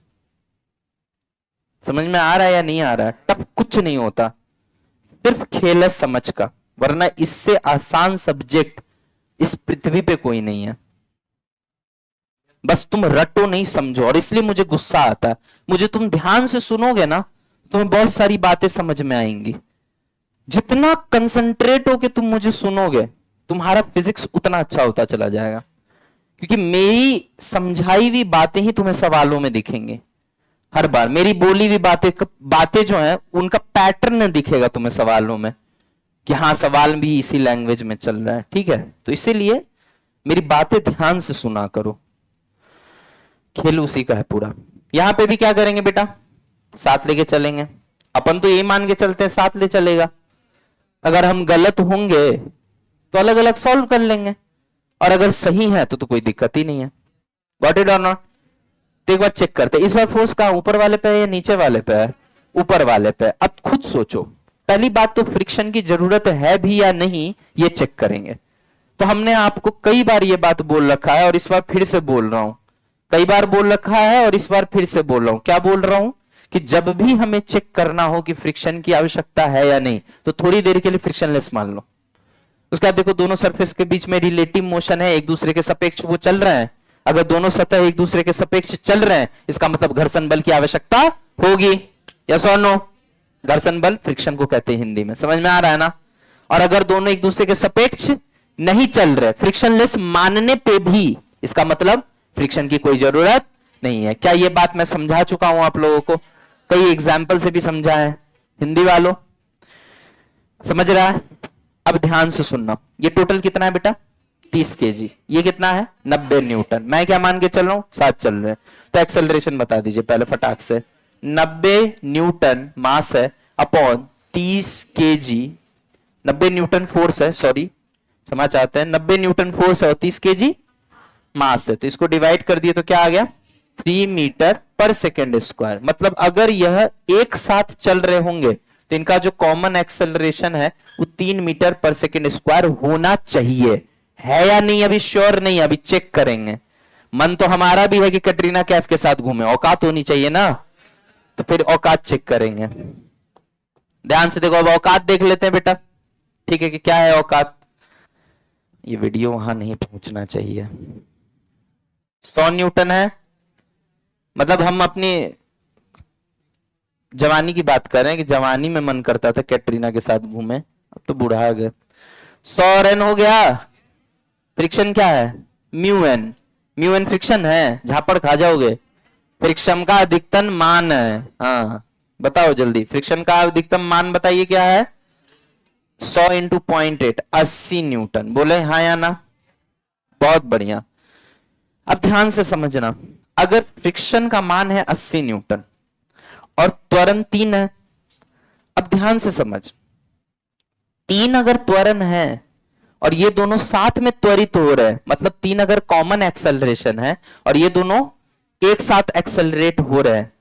Speaker 1: समझ में आ रहा है या नहीं आ रहा है? टफ कुछ नहीं होता, सिर्फ खेल है समझ का, वरना इससे आसान सब्जेक्ट इस पृथ्वी पे कोई नहीं है। बस तुम रटो नहीं, समझो। और इसलिए मुझे गुस्सा आता है। मुझे तुम ध्यान से सुनोगे ना, तुम्हें बहुत सारी बातें समझ में आएंगी। जितना कंसंट्रेट होके तुम मुझे सुनोगे, तुम्हारा फिजिक्स उतना अच्छा होता चला जाएगा। क्योंकि मेरी समझाई हुई बातें ही तुम्हें सवालों में दिखेंगे। हर बार मेरी बोली हुई बातें जो हैं उनका पैटर्न दिखेगा तुम्हें सवालों में, कि हाँ सवाल भी इसी लैंग्वेज में चल रहा है। ठीक है, तो इसीलिए मेरी बातें ध्यान से सुना करो। खेल उसी का है पूरा। यहां पे भी क्या करेंगे बेटा? साथ लेके चलेंगे। अपन तो यही मान के चलते हैं साथ ले चलेगा, अगर हम गलत होंगे तो अलग अलग सॉल्व कर लेंगे, और अगर सही है तो कोई दिक्कत ही नहीं है। गॉट इट और नॉट? तो एक बार चेक करते हैं, इस बार फोर्स कहां, ऊपर वाले पे है या नीचे वाले पे है? ऊपर वाले पे। अब खुद सोचो, पहली बात तो फ्रिक्शन की जरूरत है भी या नहीं ये चेक करेंगे। तो हमने आपको कई बार ये बात बोल रखा है और इस बार फिर से बोल रहा हूं, कई बार बोल रखा है और इस बार फिर से बोल रहा हूं। क्या बोल रहा हूं? कि जब भी हमें चेक करना हो कि फ्रिक्शन की आवश्यकता है या नहीं, तो थोड़ी देर के लिए फ्रिक्शनलेस मान लो। उसके बाद देखो दोनों सरफेस के बीच में रिलेटिव मोशन है, एक दूसरे के सापेक्ष वो चल रहे हैं। अगर दोनों सतह एक दूसरे के सापेक्ष चल रहे हैं, इसका मतलब घर्षण बल की आवश्यकता होगी। यस और नो? घर्षण बल फ्रिक्शन को कहते हैं हिंदी में, समझ में आ रहा है ना? और अगर दोनों एक दूसरे के सापेक्ष नहीं चल रहे, फ्रिक्शनलेस मानने पे भी, इसका मतलब फ्रिक्शन की कोई जरूरत नहीं है। क्या ये बात मैं समझा चुका हूं आप लोगों को? कई एग्जाम्पल से भी समझा है। हिंदी वालों समझ रहा है? अब ध्यान से सुनना, ये टोटल कितना है बेटा? 30 केजी। ये कितना है? 90 न्यूटन। मैं क्या मान के चल रहा हूं? 7 चल रहे हैं। तो एक्सेलरेशन बता दीजिए पहले फटाक से। 90 न्यूटन मास है अपॉन 30 केजी। 90 न्यूटन फोर्स है, सॉरी क्षमा चाहते हैं, 90 न्यूटन फोर्स है और 30 केजी मास है। तो इसको डिवाइड कर दिए तो क्या आ गया? 3 मीटर पर सेकेंड स्क्वायर। मतलब अगर यह एक साथ चल रहे होंगे तो इनका जो कॉमन एक्सेलरेशन है वो 3 मीटर पर सेकेंड स्क्वायर होना चाहिए। है या नहीं अभी श्योर नहीं, अभी चेक करेंगे। मन तो हमारा भी है कि कैटरीना कैफ के साथ घूमे, औकात होनी चाहिए ना, तो फिर औकात चेक करेंगे। ध्यान से देखो, अब औकात देख लेते हैं बेटा, ठीक है? कि क्या है औकात। ये वीडियो वहां नहीं पहुंचना चाहिए। 100 न्यूटन है, मतलब हम अपनी जवानी की बात कर रहे हैं कि जवानी में मन करता था कैटरीना के साथ घूमे, अब तो बुढ़ा गए। 100 रन हो गया। फ्रिक्शन क्या है? Mu N. Mu N friction है, झापड़ खा जाओगे। फ्रिक्शन का अधिकतम मान है, हाँ बताओ जल्दी, फ्रिक्शन का अधिकतम मान बताइए क्या है? 100 इंटू 0.8, 80 न्यूटन। बोले हाँ या ना? बहुत बढ़िया। अब ध्यान से समझना, अगर फ्रिक्शन का मान है 80 न्यूटन और त्वरण 3 है, अब ध्यान से समझ, 3 अगर त्वरण है और ये दोनों साथ में त्वरित हो रहे हैं, मतलब 3 अगर कॉमन एक्सेलरेशन है और ये दोनों एक साथ एक्सेलरेट हो रहे हैं,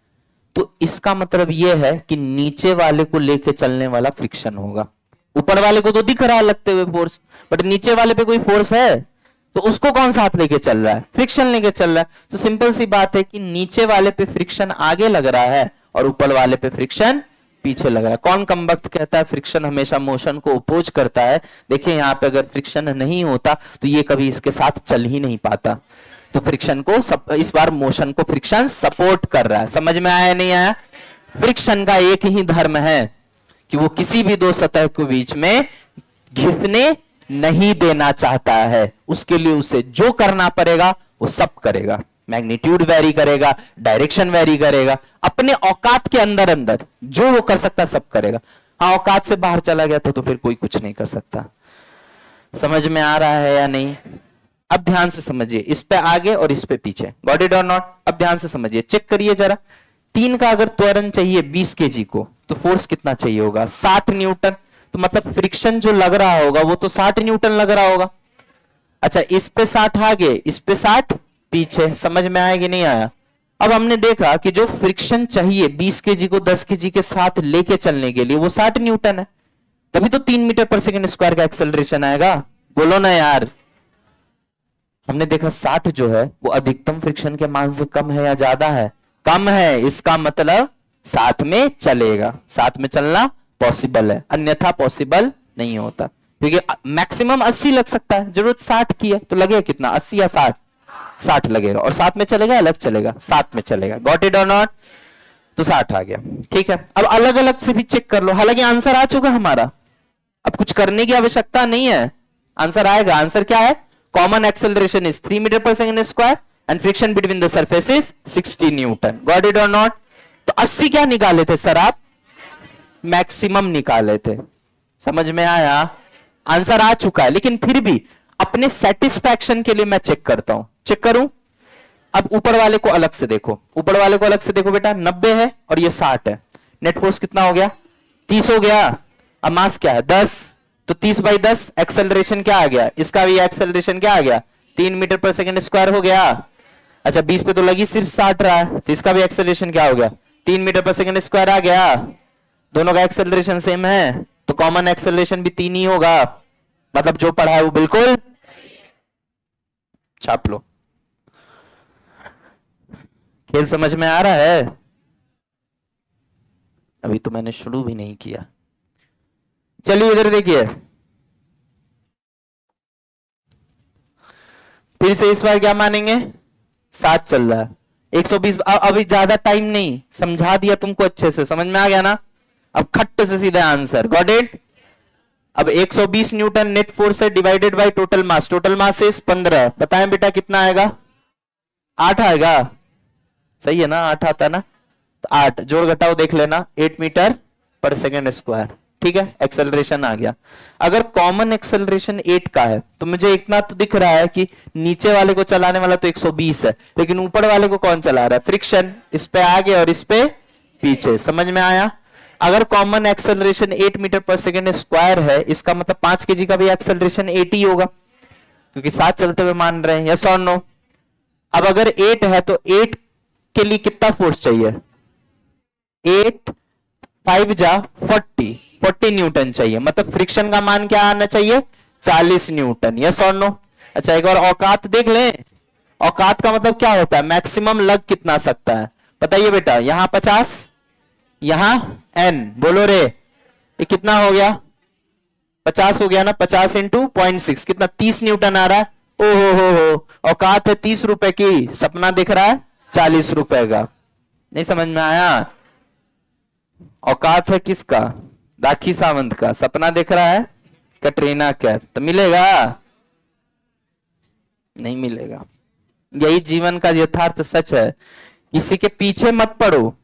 Speaker 1: तो इसका मतलब यह है कि नीचे वाले को लेके चलने वाला फ्रिक्शन होगा। ऊपर वाले को तो दिख रहा है लगते हुए फोर्स, बट नीचे वाले पे कोई फोर्स है तो उसको कौन साथ लेके चल रहा है? फ्रिक्शन लेके चल रहा है। तो सिंपल सी बात है कि नीचे वाले पे फ्रिक्शन आगे लग रहा है और ऊपर वाले पे फ्रिक्शन पीछे लग रहा है। कौन कम वक्त कहता है फ्रिक्शन हमेशा मोशन को अपोज करता है? देखिए यहां पे अगर फ्रिक्शन नहीं होता तो ये कभी इसके साथ चल ही नहीं पाता। तो फ्रिक्शन को इस बार मोशन को फ्रिक्शन सपोर्ट कर रहा है। समझ में आया नहीं आया? फ्रिक्शन का एक ही धर्म है कि वो किसी भी दो सतह के बीच में घिसने नहीं देना चाहता है। उसके लिए उसे जो करना पड़ेगा वो सब करेगा। मैग्नीट्यूड वेरी करेगा, डायरेक्शन वेरी करेगा, अपने औकात के अंदर अंदर जो वो कर सकता सब करेगा। हाँ, औकात से बाहर चला गया तो फिर कोई कुछ नहीं कर सकता। समझ में आ रहा है या नहीं? अब ध्यान से समझिए, इस पे आगे और इस पे पीछे। गॉट इट और नॉट? अब ध्यान से समझिए, चेक करिए जरा। 3 का अगर त्वरण चाहिए 20 केजी को, तो फोर्स कितना चाहिए होगा? 60 न्यूटन। तो मतलब फ्रिक्शन जो लग रहा होगा वो तो 60 न्यूटन लग रहा होगा। अच्छा, इस पे 60 आगे, इस पे 60 पीछे। समझ में आया कि नहीं आया? अब हमने देखा कि जो फ्रिक्शन चाहिए 20 केजी को 10 केजी के साथ लेके चलने के लिए वो 60 न्यूटन है। तभी तो 3 मीटर पर सेकेंड स्क्वायर का एक्सेलरेशन आएगा। बोलो ना यार। हमने देखा 60 जो है वो अधिकतम फ्रिक्शन के मान से कम है या ज्यादा है? कम है। इसका मतलब साथ में चलेगा, साथ में चलना पॉसिबल है, अन्यथा पॉसिबल नहीं होता। क्योंकि मैक्सिमम 80 लग सकता है, जरूरत 60 की है, तो लगेगा कितना? 80 या 60? 60 लगेगा। और साथ में चलेगा अलग चलेगा? साथ में चलेगा। गॉट इट और नॉट? तो 60 आ गया, ठीक है। अब अलग अलग से भी चेक कर लो। हालांकि आंसर आ चुका हमारा, अब कुछ करने की आवश्यकता नहीं है, आंसर आएगा। आंसर क्या है? कॉमन एक्सेलरेशन इज 3 मीटर पर second square and friction between the surface is 60 Newton. Got it और नॉट? तो 80 क्या निकाले थे सर आप? मैक्सिमम निकाले थे। समझ में आया? आंसर आ चुका है, लेकिन फिर भी अपने सेटिस्फैक्शन के लिए मैं चेक करता हूं। चेक करूं? अब ऊपर वाले को अलग से देखो, ऊपर वाले को अलग से देखो बेटा। 90 है और ये 60 है। नेट फोर्स कितना हो गया? 30 हो गया। अब मास क्या है? 10, तो 30/10 एक्सेलरेशन क्या आ गया? इसका भी एक्सेलरेशन क्या आ गया? 3 मीटर पर सेकंड स्क्वायर हो गया। अच्छा 20 पे तो लगी सिर्फ 60 रहा है, तो इसका भी एक्सेलरेशन क्या हो गया? 3 मीटर पर सेकंड स्क्वायर आ गया। दोनों का एक्सेलरेशन सेम है, तो कॉमन एक्सेलरेशन भी 3 ही होगा। मतलब जो पढ़ा है वो बिल्कुल छाप लो। खेल समझ में आ रहा है? अभी तो मैंने शुरू भी नहीं किया। चलिए इधर देखिए, फिर से इस बार क्या मानेंगे? 7 चल रहा है, 120। अभी ज्यादा टाइम नहीं, समझा दिया तुमको, अच्छे से समझ में आ गया ना? अब खट्ट से सीधे आंसर, गॉट इट? अब 120 न्यूटन नेट फोर्स है divided by total mass. Total mass is 15। बताएं बेटा कितना आएगा? 8 आएगा। सही है ना? 8 आता है ना? तो 8 जोड़ घटाओ देख लेना, 8 मीटर पर सेकेंड स्क्वायर। ठीक है, एक्सेलरेशन आ गया। अगर कॉमन एक्सेलरेशन 8 का है तो मुझे इतना तो दिख रहा है कि नीचे वाले को चलाने वाला तो 120 है, लेकिन ऊपर वाले को कौन चला रहा है? फ्रिक्शन। इस पे आगे और इस पे पीछे। समझ में आया? अगर कॉमन एक्सेलरेशन 8 मीटर पर सेकेंड स्क्वायर है, इसका मतलब 5 केजी का भी एक्सेलरेशन 8 ही होगा, क्योंकि 7 चलते हुए मान रहे हैं। यस और नो? अब अगर 8 है तो 8 के लिए कितना फोर्स चाहिए? 8 5 जा 40 न्यूटन चाहिए। मतलब फ्रिक्शन का मान क्या आना चाहिए? 40 न्यूटन। यस और नो? अच्छा एक बार औकात देख लें। औकात का मतलब क्या होता है? मैक्सिमम लग कितना सकता है? बताइए बेटा। यहां 50, यहां n। बोलो रे, ये कितना हो गया? 50 हो गया ना? 50 इंटू 0.6 कितना? 30 न्यूटन आ रहा है। ओ हो, औकात है 30 रुपए की, सपना दिख रहा है 40 रुपए का। नहीं समझ में आया? औकात है किसका? राखी सावंत का। सपना दिख रहा है कटरीना कैफ। तो मिलेगा? नहीं मिलेगा। यही जीवन का यथार्थ सच है। किसी के पीछे मत पड़ो,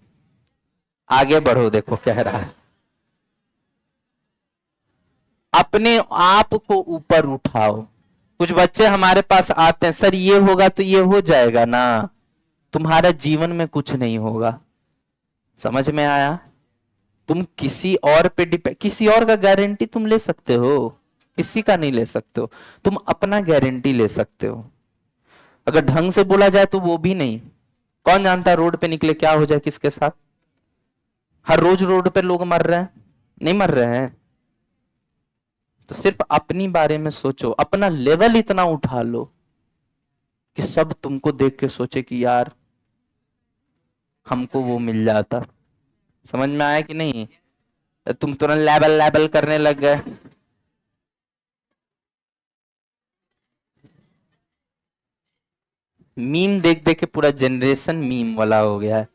Speaker 1: आगे बढ़ो। देखो कह रहा है, अपने आप को ऊपर उठाओ। कुछ बच्चे हमारे पास आते हैं, सर ये होगा तो ये हो जाएगा ना, तुम्हारा जीवन में कुछ नहीं होगा। समझ में आया? तुम किसी और पे डिपेंड, किसी और का गारंटी तुम ले सकते हो, किसी का नहीं ले सकते हो। तुम अपना गारंटी ले सकते हो। अगर ढंग से बोला जाए तो वो भी नहीं। कौन जानता है रोड पे निकले क्या हो जाए किसके साथ? हर रोज रोड पे लोग मर रहे हैं, नहीं मर रहे हैं? तो सिर्फ अपनी बारे में सोचो, अपना लेवल इतना उठा लो कि सब तुमको देख के सोचे कि यार हमको वो मिल जाता। समझ में आया कि नहीं? तुम तुरंत लेवल लेवल करने लग गए। मीम देख देख के पूरा जनरेशन मीम वाला हो गया है।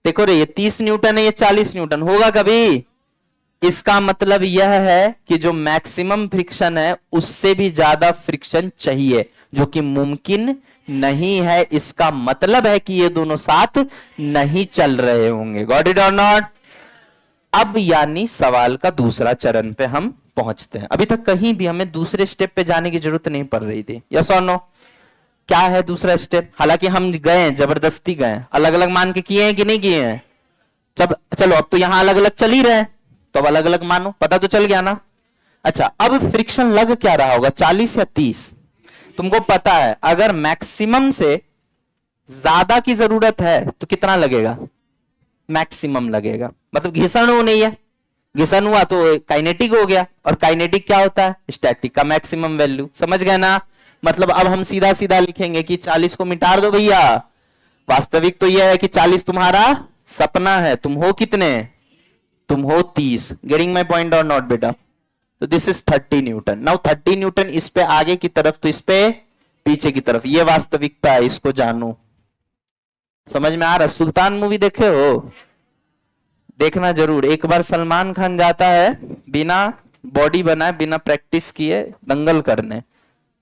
Speaker 1: देखो रे, ये 30 न्यूटन है, ये 40 न्यूटन होगा कभी? इसका मतलब यह है कि जो मैक्सिमम फ्रिक्शन है उससे भी ज्यादा फ्रिक्शन चाहिए, जो कि मुमकिन नहीं है। इसका मतलब है कि ये दोनों साथ नहीं चल रहे होंगे। गॉट इट और नॉट? अब यानी सवाल का दूसरा चरण पे हम पहुंचते हैं। अभी तक कहीं भी हमें दूसरे स्टेप पे जाने की जरूरत नहीं पड़ रही थी। यस और नो? क्या है दूसरा स्टेप? हालांकि हम गए, जबरदस्ती गए, अलग अलग मान के किए हैं कि नहीं किए हैं? जब चलो अब तो यहां अलग अलग चल ही रहे हैं, तो अब अलग अलग मानो, पता तो चल गया ना? अच्छा अब फ्रिक्शन लग क्या रहा होगा, 40 या 30? तुमको पता है अगर मैक्सिमम से ज्यादा की जरूरत है तो कितना लगेगा? मैक्सिमम लगेगा। मतलब घिसन हो नहीं है, घिसन हुआ तो काइनेटिक हो गया, और काइनेटिक क्या होता है? स्टैटिक का मैक्सिमम वैल्यू। समझ गए ना? मतलब अब हम सीधा सीधा लिखेंगे कि 40 को मिटा दो भैया। वास्तविक तो यह है कि 40 तुम्हारा सपना है। तुम हो कितने? तुम हो 30। गेटिंग माई पॉइंट और नॉट बेटा? तो this is 30 Newton. Now 30 Newton इस पे आगे की तरफ, तो इस पे पीछे की तरफ। ये वास्तविकता है, इसको जानो। समझ में आ रहा? सुल्तान मूवी देखे हो? देखना जरूर। एक बार सलमान खान जाता है बिना बॉडी बनाए, बिना प्रैक्टिस किए दंगल करने,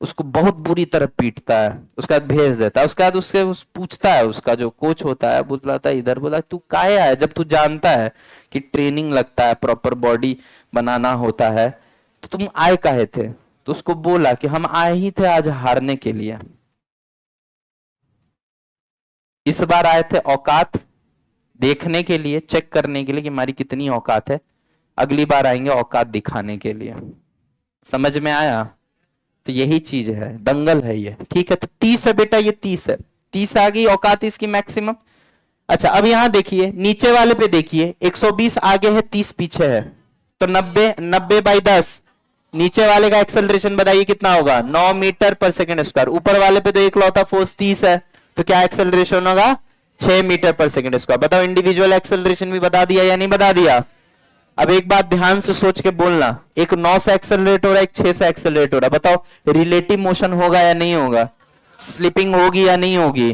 Speaker 1: उसको बहुत बुरी तरह पीटता है, उसके बाद भेज देता है। उसके बाद उससे पूछता है, उसका जो कोच होता है बुलाता है इधर, बोला तू काहे आया जब तू जानता है कि ट्रेनिंग लगता है, प्रॉपर बॉडी बनाना होता है, तो तुम आए काहे थे? तो उसको बोला कि हम आए ही थे आज हारने के लिए। इस बार आए थे औकात देखने के लिए, चेक करने के लिए कि हमारी कितनी औकात है। अगली बार आएंगे औकात दिखाने के लिए। समझ में आया? तो यही चीज है, दंगल है ये। ठीक है, तो 30 है बेटा, ये 30 है, 30 आ गई औकात इसकी मैक्सिमम। अच्छा, अब यहां देखिए, नीचे वाले पे देखिए, 120 आगे है, 30 पीछे है, तो 90/10। नीचे वाले का एक्सेलरेशन बताइए कितना होगा? 9 मीटर पर सेकंड स्क्वायर। ऊपर वाले पे तो इकलौता फोर्स 30 है, तो क्या एक्सेलरेशन होगा? 6 मीटर पर सेकंड स्क्वायर। बताओ, इंडिविजुअल एक्सेलरेशन भी बता दिया या नहीं बता दिया? अब एक बात ध्यान से सोच के बोलना, एक 9 से एक्सेलरेट हो रहा है, एक 6 से एक्सेलरेट हो रहा है। बताओ, रिलेटिव मोशन होगा या नहीं होगा? स्लिपिंग होगी या नहीं होगी?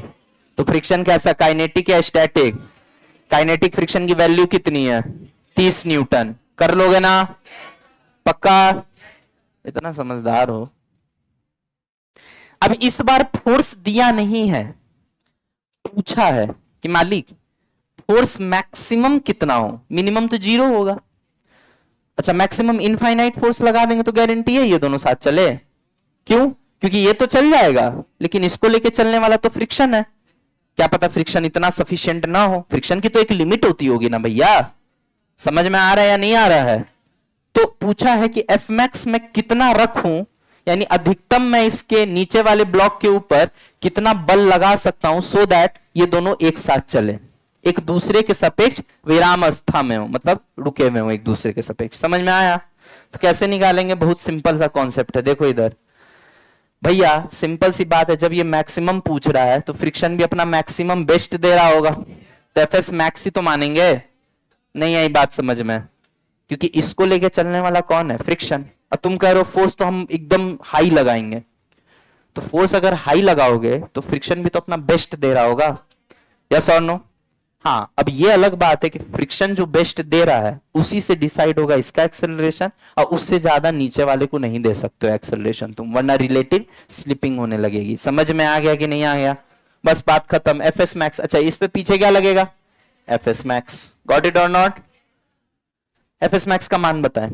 Speaker 1: तो फ्रिक्शन कैसा, काइनेटिक या स्टैटिक? काइनेटिक फ्रिक्शन की वैल्यू कितनी है? 30 न्यूटन। कर लोगे ना? पक्का? इतना समझदार हो। अब इस बार फोर्स दिया नहीं है, पूछा है कि मालिक फोर्स मैक्सिमम कितना हो। मिनिमम तो 0 होगा। अच्छा, मैक्सिमम इनफाइनाइट फोर्स लगा देंगे तो गारंटी है ये दोनों साथ चले। क्यों? क्योंकि ये तो चल जाएगा, लेकिन इसको लेके चलने वाला तो फ्रिक्शन है। क्या पता फ्रिक्शन इतना सफिशिएंट ना हो। फ्रिक्शन की तो एक लिमिट होती होगी ना भैया। समझ में आ रहा है या नहीं आ रहा है? तो पूछा है कि एफ मैक्स में कितना रखूं, यानी अधिकतम मैं इसके नीचे वाले ब्लॉक के ऊपर कितना बल लगा सकता हूं, सो दैट ये दोनों एक साथ चले, एक दूसरे के सापेक्ष विराम अवस्था में हो, मतलब रुके हुए हो एक दूसरे के सापेक्ष। समझ में आया? तो कैसे निकालेंगे? बहुत सिंपल सा कॉन्सेप्ट है। देखो इधर भैया, सिंपल सी बात है, जब ये मैक्सिमम पूछ रहा है तो फ्रिक्शन भी अपना मैक्सिमम बेस्ट दे रहा होगा, तो एफ एस मैक्स ही तो मानेंगे। नहीं आई बात समझ में? क्योंकि इसको लेके चलने वाला कौन है? फ्रिक्शन। और तुम कह रहे हो फोर्स तो हम एकदम हाई लगाएंगे, तो फोर्स अगर हाई लगाओगे तो फ्रिक्शन भी तो अपना बेस्ट दे रहा होगा। यस और नो? हाँ, अब ये अलग बात है कि फ्रिक्शन जो बेस्ट दे रहा है उसी से डिसाइड होगा इसका एक्सेलरेशन, और उससे ज्यादा नीचे वाले को नहीं दे सकते हो एक्सेलरेशन तुम, वरना रिलेटिव स्लिपिंग होने लगेगी। समझ में आ गया कि नहीं आ गया? बस बात खत्म। F S max. अच्छा, इस पे पीछे क्या लगेगा? F S max. Got it और नॉट? एफ एस मैक्स का मान बताएं।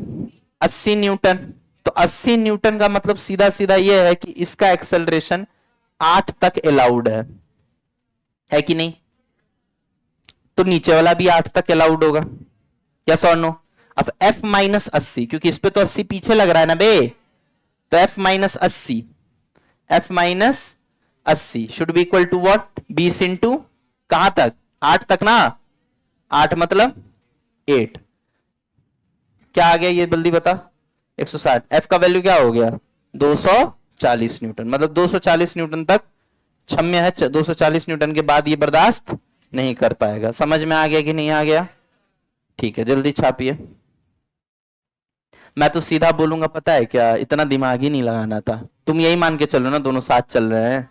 Speaker 1: 80 न्यूटन। तो 80 न्यूटन का मतलब सीधा सीधा यह है कि इसका एक्सेलरेशन 8 तक अलाउड है कि नहीं? तो नीचे वाला भी 8 तक अलाउड होगा। यस और नो? अब f माइनस 80, क्योंकि इस पे तो 80 पीछे लग रहा है ना बे, तो f minus 80, f minus 80 should be equal to what? 20 into कहां तक? 8 तक ना? 8 मतलब 8। क्या आ गया ये जल्दी बता? 160। f का वैल्यू क्या हो गया? 240 न्यूटन। मतलब 240 न्यूटन तक क्षम्य है, 240 न्यूटन के बाद ये बर्दाश्त नहीं कर पाएगा। समझ में आ गया कि नहीं आ गया? ठीक है, जल्दी छापिए। मैं तो सीधा बोलूंगा, पता है क्या, इतना दिमाग ही नहीं लगाना था। तुम यही मान के चलो ना दोनों साथ चल रहे हैं,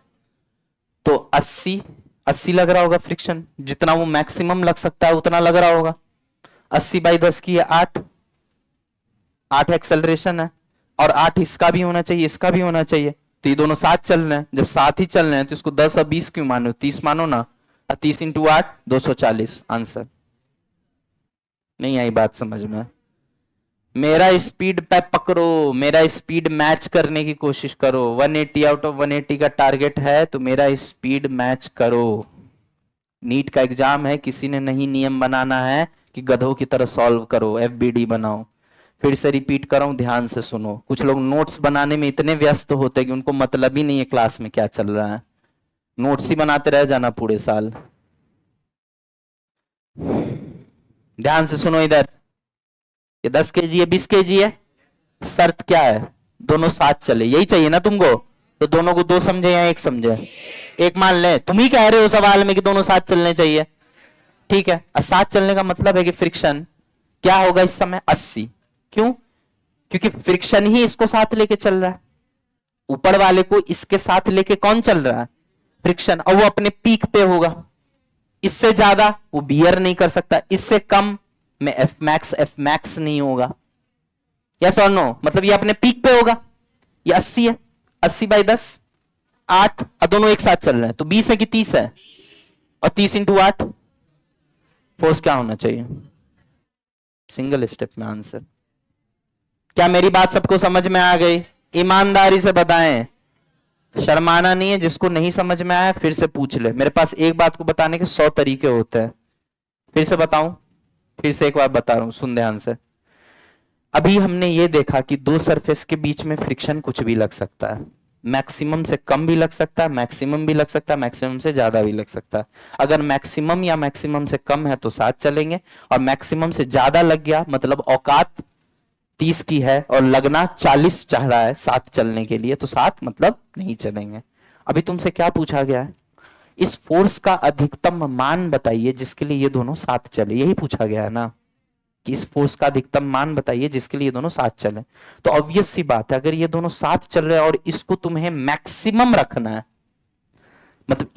Speaker 1: तो 80 लग रहा होगा फ्रिक्शन, जितना वो मैक्सिमम लग सकता है उतना लग रहा होगा। 80/10 की है 8 एक्सेलरेशन है, और 8 इसका भी होना चाहिए, इसका भी होना चाहिए, तो ये दोनों साथ चल रहे हैं। जब साथ ही चल रहे हैं तो इसको 10 और 20 क्यों मानो? 30 मानो ना। 30 इंटू 8 240 आंसर। नहीं आई बात समझ में? मेरा स्पीड पे पकड़ो, मेरा स्पीड मैच करने की कोशिश करो। 180 आउट ऑफ 180 का टारगेट है, तो मेरा स्पीड मैच करो। नीट का एग्जाम है, किसी ने नहीं नियम बनाना है कि गधों की तरह सॉल्व करो, एफबीडी बनाओ। फिर से रिपीट कर रहा हूं, ध्यान से सुनो। कुछ लोग नोट्स बनाने में इतने व्यस्त होते हैं कि उनको मतलब ही नहीं है क्लास में क्या चल रहा है, नोट्स ही बनाते रह जाना पूरे साल। ध्यान से सुनो इधर, ये 10 kg है, 20 kg है, शर्त क्या है? दोनों साथ चले, यही चाहिए ना तुमको? तो दोनों को 2 समझे या 1 समझे? 1 मान ले। तुम ही कह रहे हो सवाल में कि दोनों साथ चलने चाहिए, ठीक है। साथ चलने का मतलब है कि फ्रिक्शन क्या होगा इस समय? 80। क्यों? क्योंकि फ्रिक्शन ही इसको साथ लेके चल रहा है। ऊपर वाले को इसके साथ लेके कौन चल रहा है? फ्रिक्शन। और वो अपने पीक पे होगा, इससे ज्यादा वो बियर नहीं कर सकता, इससे कम में एफ मैक्स नहीं होगा। यस और नो? मतलब ये अपने पीक पे होगा। ये 80 है, 80/10 8, और दोनों एक साथ चल रहे हैं, तो 20 है कि 30 है? और 30 इंटू 8 फोर्स क्या होना चाहिए? सिंगल स्टेप में आंसर। क्या मेरी बात सबको समझ में आ गई? ईमानदारी से बताएं, शर्माना नहीं है। जिसको नहीं समझ में आया फिर से पूछ ले। मेरे पास एक बात को बताने के 100 तरीके होते हैं। फिर से बताऊं, फिर से एक बार बता रहा हूं, सुन ध्यान से। अभी हमने ये देखा कि दो सरफेस के बीच में फ्रिक्शन कुछ भी लग सकता है, मैक्सिमम से कम भी लग सकता है, मैक्सिमम भी लग सकता है, मैक्सिमम से ज्यादा भी लग सकता है। अगर मैक्सिमम या मैक्सिमम से कम है तो साथ चलेंगे, और मैक्सिमम से ज्यादा लग गया मतलब औकात 30 की है और लगना 40 चाह रहा है साथ चलने के लिए, तो साथ मतलब नहीं चलेंगे। अभी तुमसे क्या पूछा गया है? इस फोर्स का अधिकतम मान बताइए जिसके लिए ये दोनों साथ चले, यही पूछा गया है ना, कि इस फोर्स का अधिकतम मान बताइए जिसके लिए ये दोनों साथ चले। तो ऑब्वियस सी बात है, अगर ये दोनों साथ चल रहे हैं और इसको तुम्हें मैक्सिमम रखना है, मतलब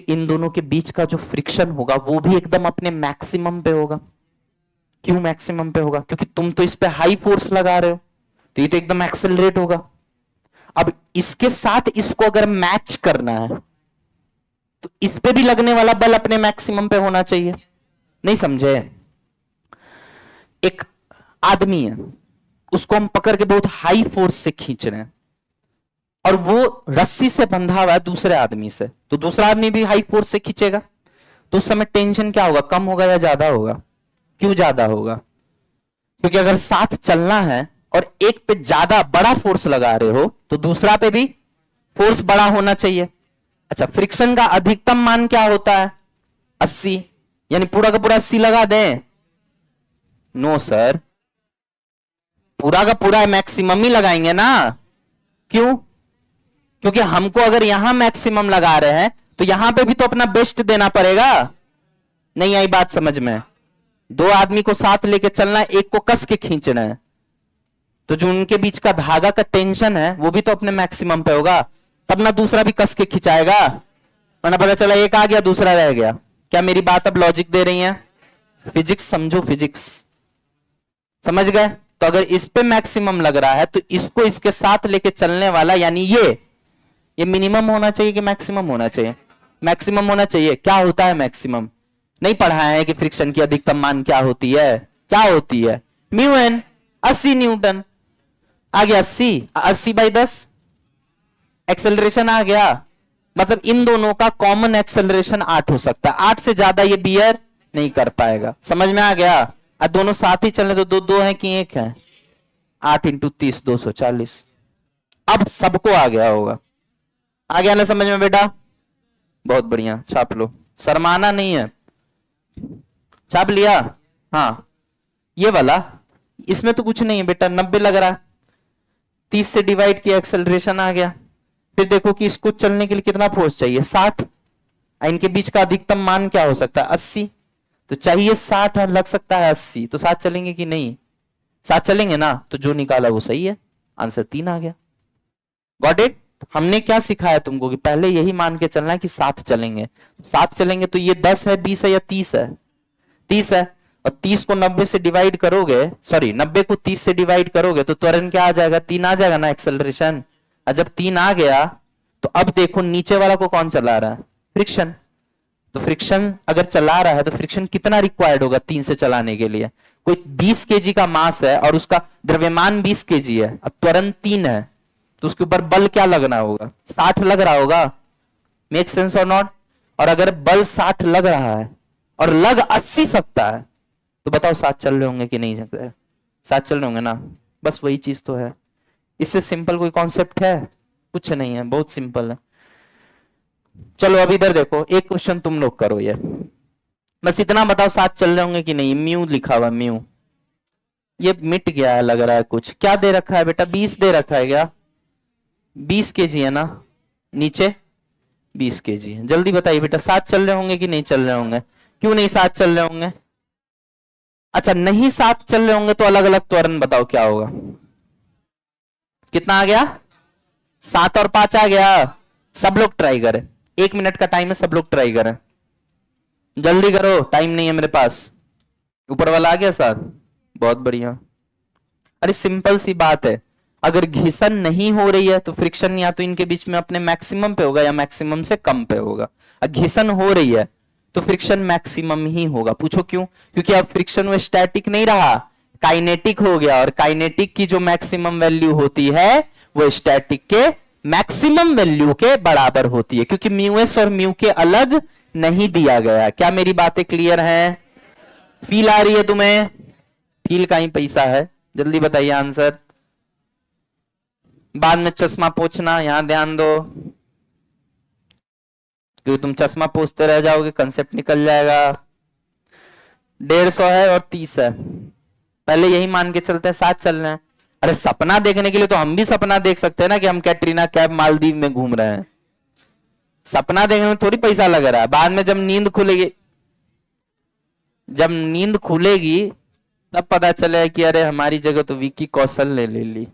Speaker 1: इन दोनों के बीच का जो फ्रिक्शन होगा वो भी एकदम अपने मैक्सिमम पे होगा। क्यों मैक्सिमम पे होगा? क्योंकि तुम तो इस पे हाई फोर्स लगा रहे हो, तो ये तो एकदम एक्सेलरेट होगा। अब इसके साथ इसको अगर मैच करना है तो इस पे भी लगने वाला बल अपने मैक्सिमम पे होना चाहिए। नहीं समझे? एक आदमी है, उसको हम पकड़ के बहुत हाई फोर्स से खींच रहे हैं और वो रस्सी से बंधा हुआ है दूसरे आदमी से, तो दूसरा आदमी भी हाई फोर्स से खींचेगा, तो उस समय टेंशन क्या होगा? कम होगा या ज्यादा होगा? क्यों ज्यादा होगा? क्योंकि अगर साथ चलना है और एक पे ज्यादा बड़ा फोर्स लगा रहे हो तो दूसरा पे भी फोर्स बड़ा होना चाहिए। अच्छा, फ्रिक्शन का अधिकतम मान क्या होता है? 80, यानी पूरा का पूरा 80 लगा दें? नो सर, पूरा का पूरा मैक्सिमम ही लगाएंगे ना। क्यों? क्योंकि हमको अगर यहां मैक्सिमम लगा रहे हैं तो यहां पे भी तो अपना बेस्ट देना पड़ेगा। नहीं आई बात समझ में? दो आदमी को साथ लेके चलना है, एक को कस के खींचना है, तो जो उनके बीच का धागा का टेंशन है वो भी तो अपने मैक्सिमम पे होगा, तब ना दूसरा भी कस के खिंचाएगा। वरना पता चला एक आ गया दूसरा रह गया। क्या मेरी बात अब लॉजिक दे रही है? फिजिक्स समझो, फिजिक्स समझ गए? तो अगर इस पे मैक्सिमम लग रहा है तो इसको इसके साथ लेके चलने वाला यानी ये मिनिमम होना चाहिए कि मैक्सिमम होना चाहिए? मैक्सिमम होना चाहिए। क्या होता है मैक्सिमम? नहीं पढ़ाया है कि फ्रिक्शन की अधिकतम मान क्या होती है? क्या होती है? Mu N, 80 Newton. आ गया 80/10 एक्सेलरेशन आ गया, मतलब इन दोनों का कॉमन एक्सेलरेशन 8 हो सकता है, 8 से ज्यादा ये बियर नहीं कर पाएगा। समझ में आ गया? दोनों साथ ही चलने तो दो है कि एक है? 8 × 30 240। अब सबको आ गया होगा। आ गया ना समझ में बेटा? बहुत बढ़िया, छाप लो, शर्माना नहीं है। छाप लिया? हाँ, ये वाला इसमें तो कुछ नहीं है बेटा, 90 लग रहा है, 30 से डिवाइड किया, एक्सेलरेशन आ गया। फिर देखो कि इसको चलने के लिए कितना फोर्स चाहिए? 60। इनके बीच का अधिकतम मान क्या हो सकता है? 80। तो चाहिए 60 और लग सकता है 80, तो साथ चलेंगे कि नहीं? साथ चलेंगे ना, तो जो निकाला वो सही है, आंसर 3 आ गया। Got it? हमने क्या सिखाया तुमको कि पहले यही मान के चलना है कि साथ चलेंगे। साथ चलेंगे तो ये 10 है, 20 है या 30 है? 30 है, और 30 को 90 से डिवाइड करोगे, सॉरी 90 को 30 से डिवाइड करोगे तो त्वरण क्या आ जाएगा? 3 आ जाएगा ना एक्सेलरेशन। और जब 3 आ गया तो अब देखो नीचे वाला को कौन चला रहा है? फ्रिक्शन। तो फ्रिक्शन अगर चला रहा है तो फ्रिक्शन कितना रिक्वायर्ड होगा 3 से चलाने के लिए? कोई 20 केजी का मास है और उसका द्रव्यमान 20 केजी है और त्वरण 3 है, तो उसके ऊपर बल क्या लगना होगा? 60 लग रहा होगा। मेक सेंस और नॉट? और अगर बल 60 लग रहा है और लग 80 सकता है तो बताओ साथ चल रहे होंगे कि नहीं सकते? साथ चल रहे होंगे ना। बस वही चीज तो है। इससे सिंपल कोई कॉन्सेप्ट है? कुछ नहीं है, बहुत सिंपल है। चलो अब इधर देखो, एक क्वेश्चन तुम लोग करो, ये बस इतना बताओ साथ चल रहे होंगे कि नहीं। म्यू लिखा हुआ, म्यू ये मिट गया है लग रहा है कुछ। क्या दे रखा है बेटा? 20 दे रखा है क्या? 20 केजी है ना, नीचे 20 केजी है। जल्दी बताइए बेटा, साथ चल रहे होंगे कि नहीं चल रहे होंगे? क्यों नहीं साथ चल रहे होंगे? अच्छा, नहीं साथ चल रहे होंगे तो अलग अलग त्वरण बताओ क्या होगा? कितना आ गया? 7 और 5 आ गया। सब लोग ट्राई करें, 1 मिनट का टाइम है, सब लोग ट्राई करें, जल्दी करो, टाइम नहीं है मेरे पास। ऊपर वाला आ गया साथ? बहुत बढ़िया। अरे सिंपल सी बात है, अगर घिसन नहीं हो रही है तो फ्रिक्शन या तो इनके बीच में अपने मैक्सिमम पे होगा या मैक्सिमम से कम पे होगा। अगर घिसन हो रही है तो फ्रिक्शन मैक्सिमम ही होगा। पूछो क्यों? क्योंकि अब फ्रिक्शन वो स्टैटिक नहीं रहा, काइनेटिक हो गया, और काइनेटिक की जो मैक्सिमम वैल्यू होती है वो स्टैटिक के मैक्सिमम वैल्यू के बराबर होती है, क्योंकि म्यू एस और म्यू के अलग नहीं दिया गया। क्या मेरी बातें क्लियर हैं? फील आ रही है तुम्हें? फील का ही पैसा है। जल्दी बताइए आंसर। बाद में चश्मा पोंछना, यहां ध्यान दो, क्योंकि तुम चश्मा पोंछते रह जाओगे, कंसेप्ट निकल जाएगा। 150 है और 30 है। पहले यही मान के चलते हैं, साथ चल रहे हैं। अरे सपना देखने के लिए तो हम भी सपना देख सकते हैं ना कि हम कैटरीना कैफ मालदीव में घूम रहे हैं। सपना देखने में थोड़ी पैसा लग रहा है। बाद में जब नींद खुलेगी तब पता चले कि अरे हमारी जगह तो विकी कौशल ने ले ली।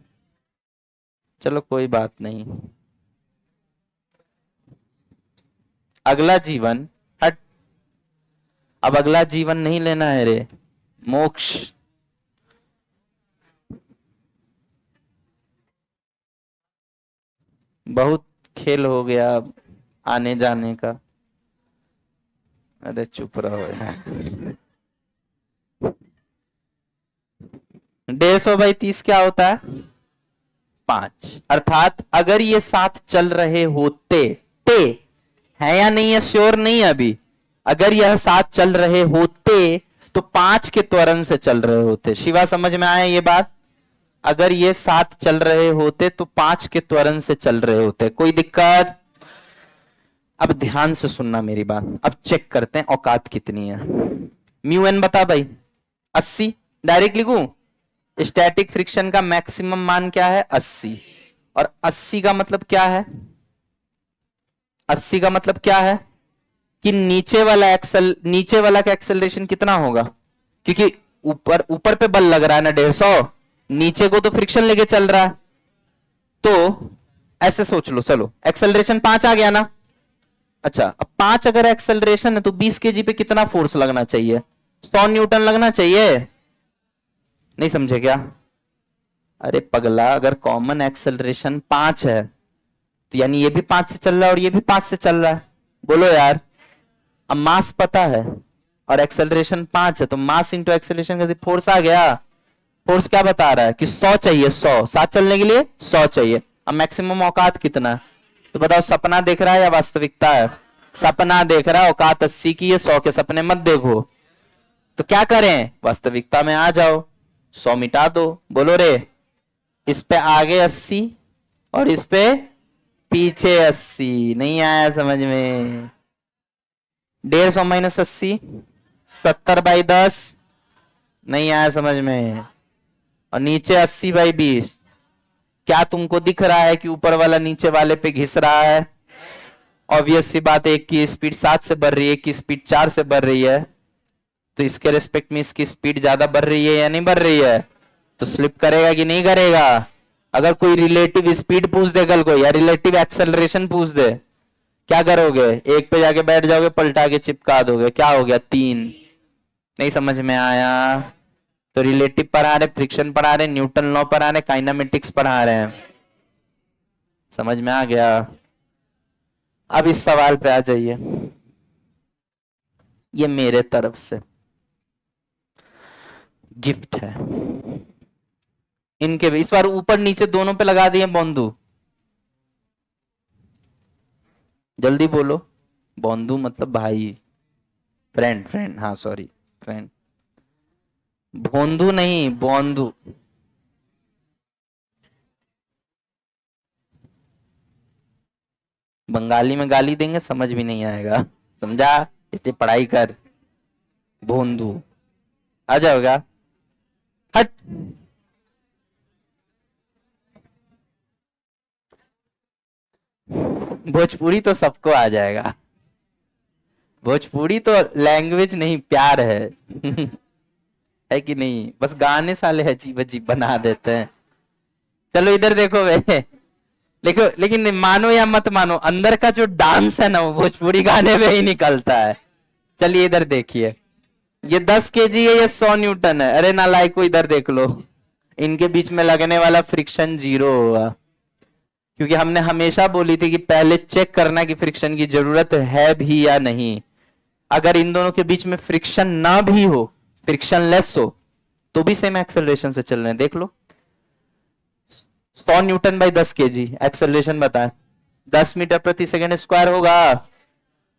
Speaker 1: चलो कोई बात नहीं। अगला जीवन, हट, अब अगला जीवन नहीं लेना है रे, मोक्ष। बहुत खेल हो गया आने जाने का। अरे चुप रहो यार। 150/30 क्या होता है? 5। अर्थात अगर ये साथ चल रहे होते, ते है या नहीं है, श्योर नहीं है अभी। अगर यह साथ चल रहे होते तो 5 के त्वरण से चल रहे होते। शिवा समझ में आया ये बात? अगर ये साथ चल रहे होते तो 5 के त्वरण से चल रहे होते। कोई दिक्कत? अब ध्यान से सुनना मेरी बात। अब चेक करते हैं औकात कितनी है। म्यू एन बता भाई। 80 डायरेक्ट लिखूं? स्टैटिक फ्रिक्शन का मैक्सिमम मान क्या है? 80। और 80 का मतलब क्या है? 80 का मतलब क्या है कि नीचे वाला का एक्सेलरेशन कितना होगा? क्योंकि ऊपर पे बल लग रहा है ना 150, नीचे को तो फ्रिक्शन लेके चल रहा है। तो ऐसे सोच लो, चलो एक्सेलरेशन 5 आ गया ना। अच्छा, अब 5 अगर एक्सेलरेशन है तो 20 केजी पे कितना फोर्स लगना चाहिए? 100 न्यूटन लगना चाहिए। नहीं समझे क्या? अरे पगला, अगर कॉमन एक्सेलरेशन 5 है तो यानी ये भी 5 से चल रहा है और ये भी 5 से चल रहा है। बोलो यार। अब मास पता है और एक्सेलरेशन 5 है, तो मास इंटू एक्सेलरेशन का फोर्स आ गया। फोर्स क्या बता रहा है कि 100 चाहिए, 100 साथ चलने के लिए 100 चाहिए। अब मैक्सिमम औकात कितना है? तो बताओ, सपना देख रहा है या वास्तविकता है? सपना देख रहा है। औकात 80 की है, 100 के सपने मत देखो। तो क्या करें? वास्तविकता में आ जाओ, 100 मिटा दो। बोलो रे। इस पे आगे 80 और इस पे पीछे 80। नहीं आया समझ में? 150 माइनस 80, 70/10। नहीं आया समझ में? और नीचे 80/20। क्या तुमको दिख रहा है कि ऊपर वाला नीचे वाले पे घिस रहा है? ऑब्वियस सी बात, एक की स्पीड 7 से बढ़ रही है, एक की स्पीड 4 से बढ़ रही है, तो इसके रेस्पेक्ट में इसकी स्पीड ज्यादा बढ़ रही है या नहीं बढ़ रही है? तो स्लिप करेगा कि नहीं करेगा? अगर कोई रिलेटिव स्पीड पूछ दे कल को या रिलेटिव एक्सेलरेशन पूछ दे, क्या करोगे? एक पे जाके बैठ जाओगे, पलटा के चिपका दोगे। क्या हो गया? 3। नहीं समझ में आया? तो रिलेटिव पढ़ा रहे, फ्रिक्शन पढ़ा रहे, न्यूटन लॉ पढ़ा रहे, काइनेमेटिक्स पढ़ा रहे हैं। समझ में आ गया? अब इस सवाल पे आ जाइए। ये मेरे तरफ से गिफ्ट है। इनके भी इस बार ऊपर नीचे दोनों पे लगा दिए बंधु। जल्दी बोलो। बंधु मतलब भाई, फ्रेंड, हाँ सॉरी, फ्रेंड। भोंदू नहीं, बंधु। बंगाली में गाली देंगे, समझ भी नहीं आएगा, समझा? इसलिए पढ़ाई कर। भोंदू आ जाएगा। हट। भोजपुरी तो सबको आ जाएगा। भोजपुरी तो लैंग्वेज नहीं, प्यार है। है कि नहीं? बस गाने साले अजीब अजीब बना देते हैं। चलो इधर देखो वे। देखो, लेकिन मानो या मत मानो, अंदर का जो डांस है ना वो भोजपुरी गाने में ही निकलता है। चलिए इधर देखिए। ये 10 केजी है, ये 100 न्यूटन है। अरे नालायको, इधर देख लो। इनके बीच में लगने वाला फ्रिक्शन 0 होगा, क्योंकि हमने हमेशा बोली थी कि पहले चेक करना कि फ्रिक्शन की जरूरत है भी या नहीं। अगर इन दोनों के बीच में फ्रिक्शन ना भी हो, फ्रिक्शन लेस हो, तो भी सेम एक्सेलरेशन से चल रहे हैं। देख लो, 100 न्यूटन बाई 10 केजी एक्सेलरेशन बताए, 10 मीटर प्रति सेकंड स्क्वायर होगा।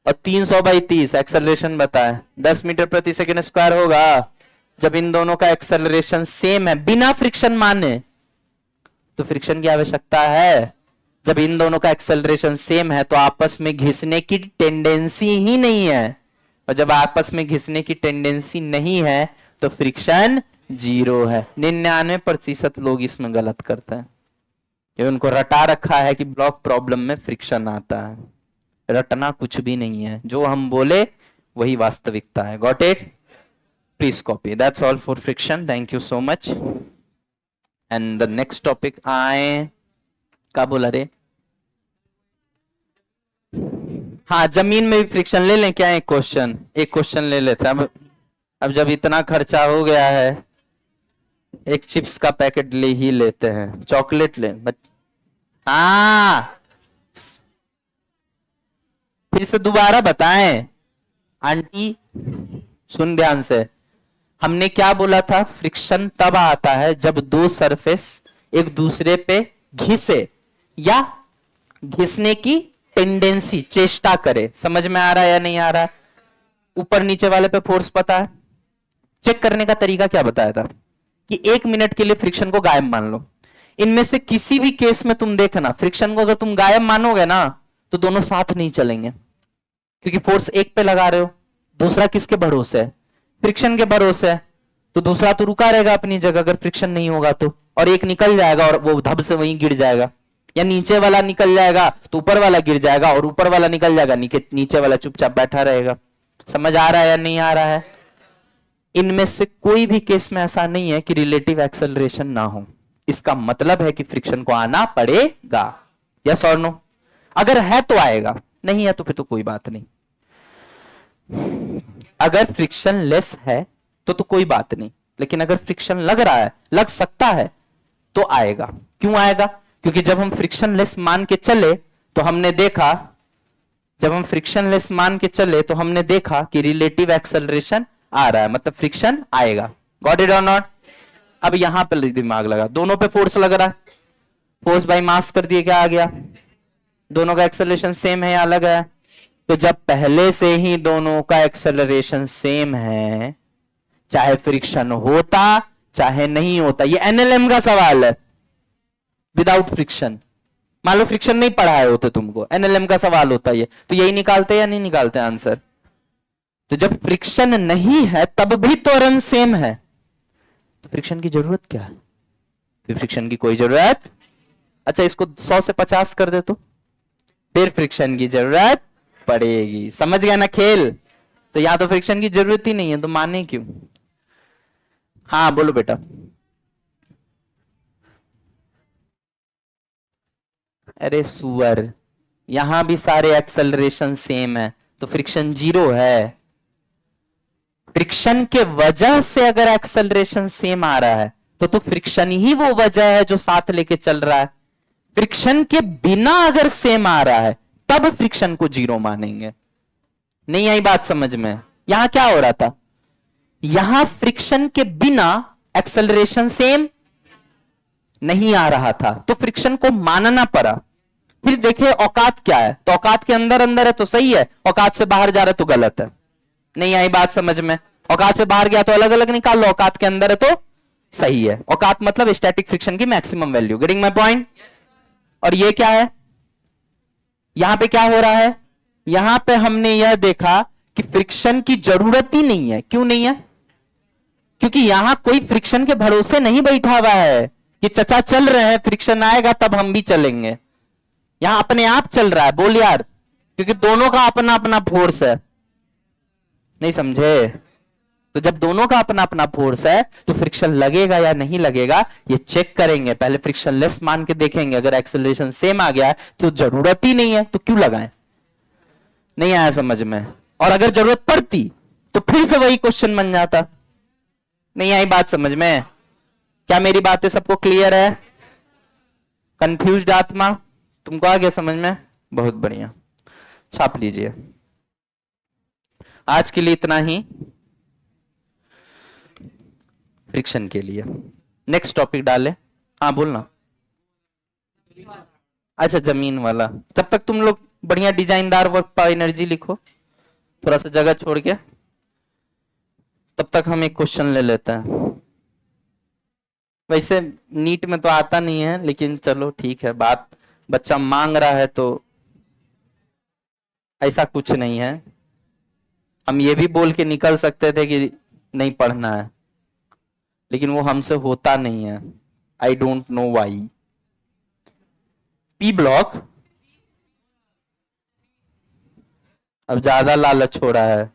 Speaker 1: और 300/30 एक्सेलरेशन बताए 10 मीटर प्रति सेकेंड स्क्वायर होगा। जब इन दोनों का एक्सेलरेशन सेम है बिना फ्रिक्शन माने, तो फ्रिक्शन की आवश्यकता है। जब इन दोनों का एक्सेलरेशन सेम है तो आपस में घिसने की टेंडेंसी ही नहीं है, और जब आपस में घिसने की टेंडेंसी नहीं है तो फ्रिक्शन 0 है। 99% लोग इसमें गलत करते हैं। ये उनको रटा रखा है कि ब्लॉक प्रॉब्लम में फ्रिक्शन आता है। रटना कुछ भी नहीं है, जो हम बोले वही वास्तविकता है। Got it? Please copy. That's all for friction. Thank you so much. And the next topic आए, क्या बोला रे? हाँ, जमीन में भी फ्रिक्शन ले लें क्या? एक क्वेश्चन ले लेते हैं। अब जब इतना खर्चा हो गया है, एक चिप्स का पैकेट ले ही लेते हैं। चॉकलेट ले। हाँ, फिर से दोबारा बताएं आंटी, सुन ध्यान से। हमने क्या बोला था? फ्रिक्शन तब आता है जब दो सरफेस एक दूसरे पे घिसे या घिसने की टेंडेंसी, चेष्टा करे। समझ में आ रहा है या नहीं आ रहा है? ऊपर नीचे वाले पे फोर्स पता है? चेक करने का तरीका क्या बताया था कि 1 मिनट के लिए फ्रिक्शन को गायब मान लो। इनमें से किसी भी केस में तुम देखना, फ्रिक्शन को अगर तुम गायब मानोगे ना तो दोनों साथ नहीं चलेंगे, क्योंकि फोर्स एक पे लगा रहे हो। दूसरा किसके भरोसे है? फ्रिक्शन के भरोसे है। तो दूसरा तो रुका रहेगा अपनी जगह अगर फ्रिक्शन नहीं होगा तो, और एक निकल जाएगा और वो धब से वहीं गिर जाएगा, या नीचे वाला निकल जाएगा तो ऊपर वाला गिर जाएगा, और ऊपर वाला निकल जाएगा नीचे वाला चुपचाप बैठा रहेगा। समझ आ रहा है या नहीं आ रहा है? इनमें से कोई भी केस में ऐसा नहीं है कि रिलेटिव एक्सेलरेशन ना हो। इसका मतलब है कि फ्रिक्शन को आना पड़ेगा। यस और नो? अगर है तो आएगा, नहीं है तो फिर तो कोई बात नहीं। अगर फ्रिक्शन लेस है तो कोई बात नहीं, लेकिन अगर फ्रिक्शन लग रहा है, लग सकता है, तो आएगा। क्यों आएगा? क्योंकि जब हम फ्रिक्शन लेस मान के चले तो हमने देखा, कि रिलेटिव एक्सेलरेशन आ रहा है, मतलब फ्रिक्शन आएगा। गॉट इट और नॉट? अब यहां पर दिमाग लगा, दोनों पे फोर्स लग रहा है, फोर्स बाय मास कर दिए, क्या आ गया? दोनों का एक्सेलरेशन सेम है या अलग है? तो जब पहले से ही दोनों का एक्सेलरेशन सेम है, चाहे फ्रिक्शन होता चाहे नहीं होता, ये एनएलएम का सवाल है। विदाउट फ्रिक्शन, मान लो फ्रिक्शन नहीं पढ़ाए होते तुमको, एनएलएम का सवाल होता है, तो यही निकालते या नहीं निकालते आंसर? तो जब फ्रिक्शन नहीं है तब भी त्वरण सेम है, तो फ्रिक्शन की जरूरत क्या है? फिर फ्रिक्शन की कोई जरूरत। अच्छा, इसको 100 से 50 कर दे तो फिर फ्रिक्शन की जरूरत पड़ेगी। समझ गया ना खेल? तो यहां तो फ्रिक्शन की जरूरत ही नहीं है, तो माने क्यों? हाँ बोलो बेटा। अरे सुअर, यहां भी सारे एक्सेलरेशन सेम है तो फ्रिक्शन 0 है। फ्रिक्शन के वजह से अगर एक्सेलरेशन सेम आ रहा है तो फ्रिक्शन ही वो वजह है जो साथ लेके चल रहा है। फ्रिक्शन के बिना अगर सेम आ रहा है तब फ्रिक्शन को 0 मानेंगे। नहीं आई बात समझ में? यहां क्या हो रहा था? यहां फ्रिक्शन के बिना एक्सेलरेशन सेम नहीं आ रहा था तो फ्रिक्शन को मानना पड़ा। फिर देखे औकात क्या है, तो औकात के अंदर अंदर है तो सही है, औकात से बाहर जा रहा है तो गलत है। नहीं आई बात समझ में? औकात से बाहर गया तो अलग अलग निकाल लो, औकात के अंदर है तो सही है। औकात मतलब स्टैटिक फ्रिक्शन की maximum value. Getting my point? और ये क्या है? यहां पे क्या हो रहा है? यहां पे हमने यह देखा कि फ्रिक्शन की जरूरत ही नहीं है। क्यों नहीं है? क्योंकि यहां कोई फ्रिक्शन के भरोसे नहीं बैठा हुआ है कि चचा चल रहे हैं, फ्रिक्शन आएगा तब हम भी चलेंगे। यहां अपने आप चल रहा है। बोल यार, क्योंकि दोनों का अपना अपना फोर्स है। नहीं समझे? तो जब दोनों का अपना अपना फोर्स है तो फ्रिक्शन लगेगा या नहीं लगेगा ये चेक करेंगे। पहले फ्रिक्शन लेस मान के देखेंगे, अगर एक्सेलरेशन सेम आ गया है तो जरूरत ही नहीं है तो क्यों लगाएं। नहीं आया समझ में? और अगर जरूरत पड़ती तो फिर से वही क्वेश्चन बन जाता। नहीं आई बात समझ में? क्या मेरी बातें सबको क्लियर है? कंफ्यूज्ड आत्मा तुमको आ गया समझ में? बहुत बढ़िया, छाप लीजिए। आज के लिए इतना ही फ्रिक्शन के लिए। नेक्स्ट टॉपिक डाले। हाँ बोलना। अच्छा जमीन वाला, जब तक तुम लोग बढ़िया डिजाइनदार वर्क पावर एनर्जी लिखो, थोड़ा सा जगह छोड़ के। तब तक हम एक क्वेश्चन ले लेते हैं। वैसे नीट में तो आता नहीं है, लेकिन चलो ठीक है, बात बच्चा मांग रहा है तो ऐसा कुछ नहीं है। हम ये भी बोल के निकल सकते थे कि नहीं पढ़ना है, लेकिन वो हमसे होता नहीं है। I don't know why. P block अब ज्यादा लालच हो रहा है।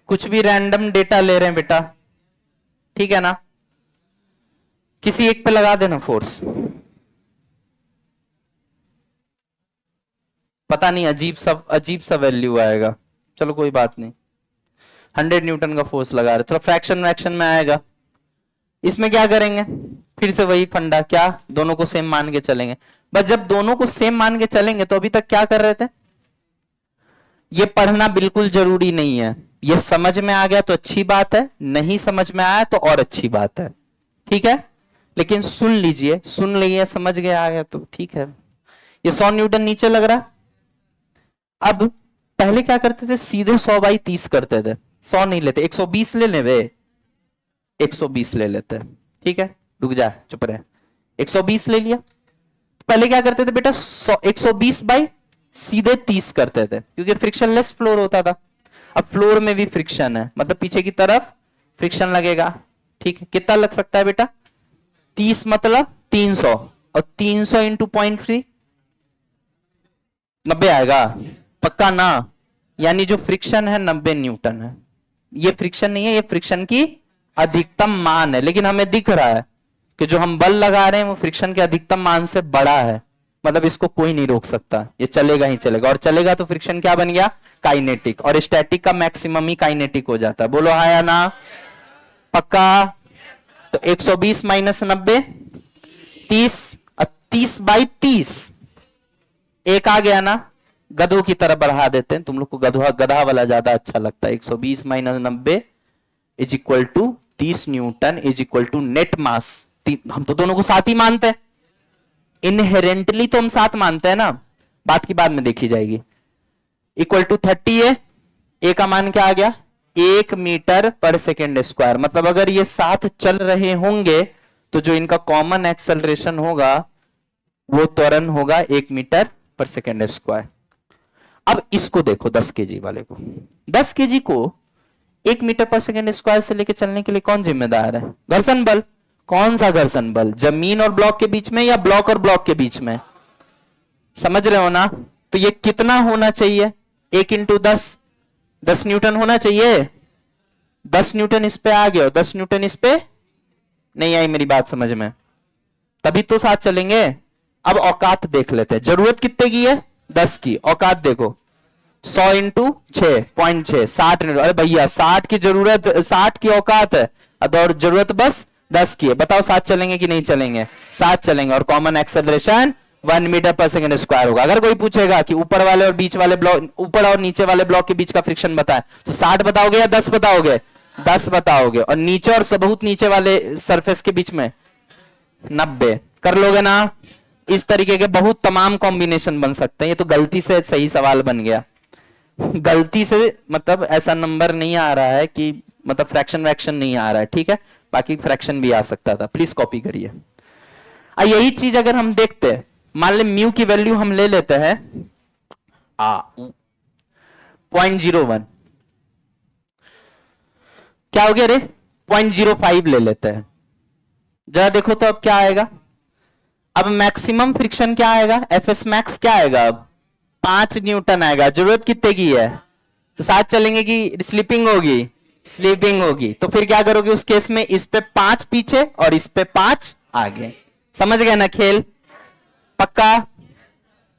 Speaker 1: कुछ भी रैंडम डेटा ले रहे हैं बेटा, ठीक है ना, किसी एक पे लगा देना फोर्स। पता नहीं अजीब सा वैल्यू आएगा, चलो कोई बात नहीं। 100 न्यूटन का फोर्स लगा रहे, थोड़ा फ्रैक्शन वैक्शन में आएगा। इसमें क्या करेंगे, फिर से वही फंडा, क्या दोनों को सेम मान के चलेंगे। बस जब दोनों को सेम मान के चलेंगे तो अभी तक क्या कर रहे थे, ये पढ़ना बिल्कुल जरूरी नहीं है। ये समझ में आ गया तो अच्छी बात है, नहीं समझ में आया तो और अच्छी बात है, ठीक है। लेकिन सुन लीजिए, सुन लीजिए, समझ गया आ गया तो ठीक है। ये 100 न्यूटन नीचे लग रहा। अब पहले क्या करते थे, सीधे 100/30 करते थे। 100 नहीं लेते, 120 ले ले, 120 ले लेते, ठीक है। रुक जा, चुप रहे। 120 ले लिया। पहले क्या करते थे बेटा, 120 बाई सीधे 30 करते थे, क्योंकि फ्रिक्शन लेस फ्लोर होता था। अब फ्लोर में भी फ्रिक्शन है, मतलब पीछे की तरफ फ्रिक्शन लगेगा, ठीक है। कितना लग सकता है बेटा, 30 मतलब 300, और 300 इंटू 0.3 90 आएगा, पक्का ना। यानी जो फ्रिक्शन है 90 न्यूटन है। ये फ्रिक्शन नहीं है, ये फ्रिक्शन की अधिकतम मान है, लेकिन हमें दिख रहा है कि जो हम बल लगा रहे हैं वो फ्रिक्शन के अधिकतम मान से बड़ा है। मतलब इसको कोई नहीं रोक सकता, ये चलेगा ही चलेगा। और चलेगा तो फ्रिक्शन क्या बन गया, काइनेटिक। और स्टैटिक का मैक्सिमम ही काइनेटिक हो जाता है। बोलो हाँ या ना, पक्का। तो 120 माइनस 90 30, 30/30 एक आ गया ना, गधों की तरह बढ़ा देते हैं। तुम लोग को गधा वाला ज्यादा अच्छा लगता है। 120 minus 90 is equal to 30 newton is equal to net mass. हम तो दोनों को साथ ही मानते हैं, इनहेरेंटली तो हम साथ मानते हैं ना, बात की बाद में देखी जाएगी। इक्वल टू 30 है, ए का मान क्या आ गया, 1 मीटर पर सेकेंड स्क्वायर। मतलब अगर ये साथ चल रहे होंगे तो जो इनका कॉमन एक्सेलरेशन होगा वो त्वरण होगा 1 मीटर पर सेकेंड स्क्वायर। अब इसको देखो 10 केजी वाले को, 10 केजी को 1 मीटर पर सेकेंड स्क्वायर से लेके चलने के लिए कौन जिम्मेदार है, घर्षण बल। कौन सा घर्षण बल, जमीन और ब्लॉक के बीच में या ब्लॉक और ब्लॉक के बीच में, समझ रहे हो ना। तो ये कितना होना चाहिए, 1 इंटू 10, 10 न्यूटन होना चाहिए। 10 न्यूटन इस पे आ गया, 10 न्यूटन इस पे नहीं आई मेरी बात समझ में, तभी तो साथ चलेंगे। अब औकात देख लेते हैं, जरूरत कितने की है, 10 की। औकात देखो, 100 इंटू 6.6 60 न्यूटन। अरे भैया 60 की जरूरत, 60 की औकात है, अब और जरूरत बस 10 की है। बताओ साथ चलेंगे कि नहीं चलेंगे, साथ चलेंगे। और कॉमन एक्सेलरेशन 1 मीटर पर सेकेंड स्क्वायर होगा। अगर कोई पूछेगा कि ऊपर वाले और बीच वाले ब्लॉक, ऊपर और नीचे वाले ब्लॉक के बीच का फ्रिक्शन बताएं, तो 60 बताओगे या 10 बताओगे, 10 बताओगे। और नीचे और बहुत नीचे वाले सरफेस के बीच में 90 कर लोगे ना। इस तरीके के बहुत तमाम कॉम्बिनेशन बन सकते हैं। ये तो गलती से सही सवाल बन गया, गलती से, मतलब ऐसा नंबर नहीं आ रहा है कि मतलब फ्रैक्शन वैक्शन नहीं आ रहा है, ठीक है। बाकी फ्रैक्शन भी आ सकता था, प्लीज कॉपी करिए। यही चीज अगर हम देखते हैं, मान ले म्यू की वैल्यू हम ले लेते हैं 0.01, क्या हो गया रे, 0.05 ले लेते हैं। जरा देखो तो अब क्या आएगा, अब मैक्सिमम फ्रिक्शन क्या आएगा, एफ एस मैक्स क्या आएगा, अब 5 न्यूटन आएगा। जरूरत कितने की है, तो साथ चलेंगे कि स्लीपिंग होगी, स्लीपिंग होगी। तो फिर क्या करोगे उस केस में, इस पे 5 पीछे और इस पे 5 आगे। समझ गए ना खेल, पक्का।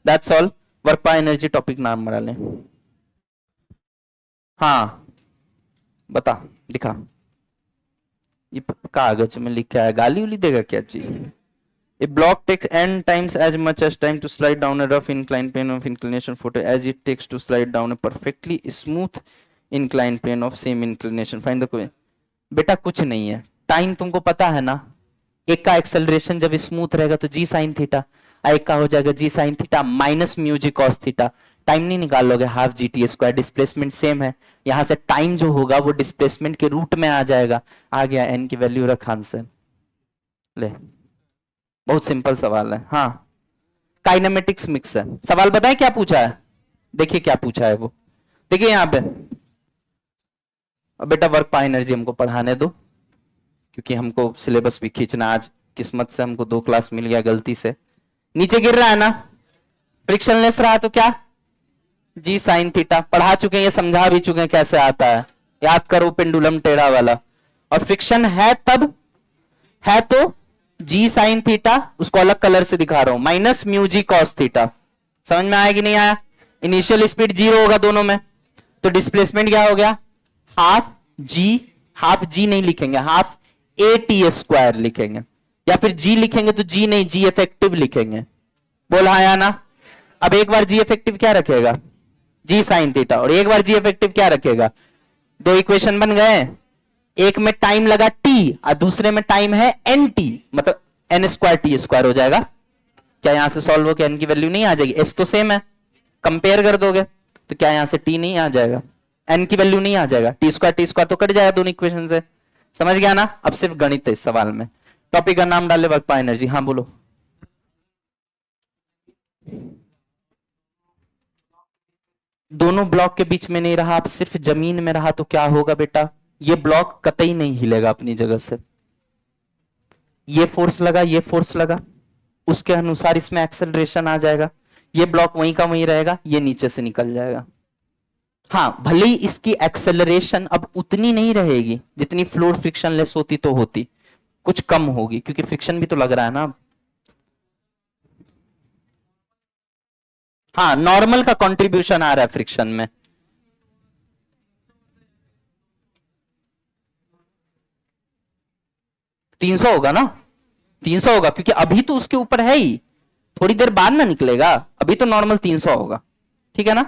Speaker 1: That's all. Work power energy topic नाम बना लें। हाँ बता, दिखा, ये कागज में लिखा है, गाली उली देगा क्या चीज। A block takes n times as much as time to slide down a rough inclined plane of inclination photo as it takes to slide down a perfectly smooth incline plane of same inclination, find the कोए। बेटा कुछ नहीं है, time तुमको पता है ना, एक का एक्सेलरेशन जब स्मूथ रहेगा तो जी साइन थीटा, एक का हो जाएगा जी sine theta minus mu G cos theta. Time नहीं निकाल लोगे, half G T square, displacement same है, यहां से टाइम जो होगा वो डिस्प्लेसमेंट के रूट में आ जाएगा। आ गया, एन की वैल्यू रखा आंसर। ले, बहुत सिंपल सवाल है। हाँ, काइनेमेटिक्स मिक्स है। सवाल बताएं क्या पूछा है, देखिए क्या पूछा है वो, देखिए यहां पे। अब बेटा वर्क पावर एनर्जी हमको पढ़ाने दो, क्योंकि हमको सिलेबस भी खींचना। आज किस्मत से हमको 2 क्लास मिल गया गलती से। नीचे गिर रहा है ना, फ्रिक्शनलेस रहा तो क्या, जी साइन थीटा, पढ़ा चुके हैं, ये समझा भी चुके हैं कैसे आता है, याद करो पेंडुलम टेढ़ा वाला। और फ्रिक्शन है तब, है तो जी साइन थीटा, उसको अलग कलर से दिखा रहा हूं, minus mu G cos theta. समझ में आया कि नहीं आया? इनिशियल स्पीड 0 होगा दोनों में, तो डिस्प्लेसमेंट क्या हो गया, हाफ जी नहीं लिखेंगे, हाफ ए टी स्क्वायर लिखेंगे, या फिर जी लिखेंगे तो जी नहीं, जी इफेक्टिव लिखेंगे। बोला आया ना? अब एक बार जी इफेक्टिव क्या रखेगा, जी साइन थीटा, और एक बार जी इफेक्टिव क्या रखेगा। 2 इक्वेशन बन गए, एक में टाइम लगा टी और दूसरे में टाइम है एन टी, मतलब एन स्क्वायर टी स्क्वायर हो जाएगा। क्या यहां से सॉल्व हो के एन की वैल्यू नहीं आ जाएगी, एस तो सेम है, कंपेयर कर दोगे तो क्या यहां से टी नहीं आ जाएगा, एन की वैल्यू नहीं आ जाएगा, टी स्क्वायर तो कट जाएगा दोनों इक्वेशन से। समझ गया ना? अब सिर्फ गणित है इस सवाल में। टॉपिक का नाम डाले, वर्क पावर एनर्जी। हाँ बोलो। दोनों ब्लॉक के बीच में नहीं रहा, आप सिर्फ जमीन में रहा तो क्या होगा बेटा, ये ब्लॉक कतई नहीं हिलेगा अपनी जगह से। ये फोर्स लगा, ये फोर्स लगा, उसके अनुसार इसमें एक्सेलरेशन आ जाएगा, ये ब्लॉक वहीं का वहीं रहेगा, ये नीचे से निकल जाएगा। हाँ, भले ही इसकी एक्सेलरेशन अब उतनी नहीं रहेगी जितनी फ्लोर फ्रिक्शनलेस होती तो होती, कुछ कम होगी, क्योंकि फ्रिक्शन भी तो लग रहा है ना। हाँ, नॉर्मल का कंट्रीब्यूशन आ रहा है फ्रिक्शन में। तीन सौ होगा ना, 300 होगा, क्योंकि अभी तो उसके ऊपर है ही, थोड़ी देर बाद ना निकलेगा, अभी तो नॉर्मल 300 होगा। ठीक है ना?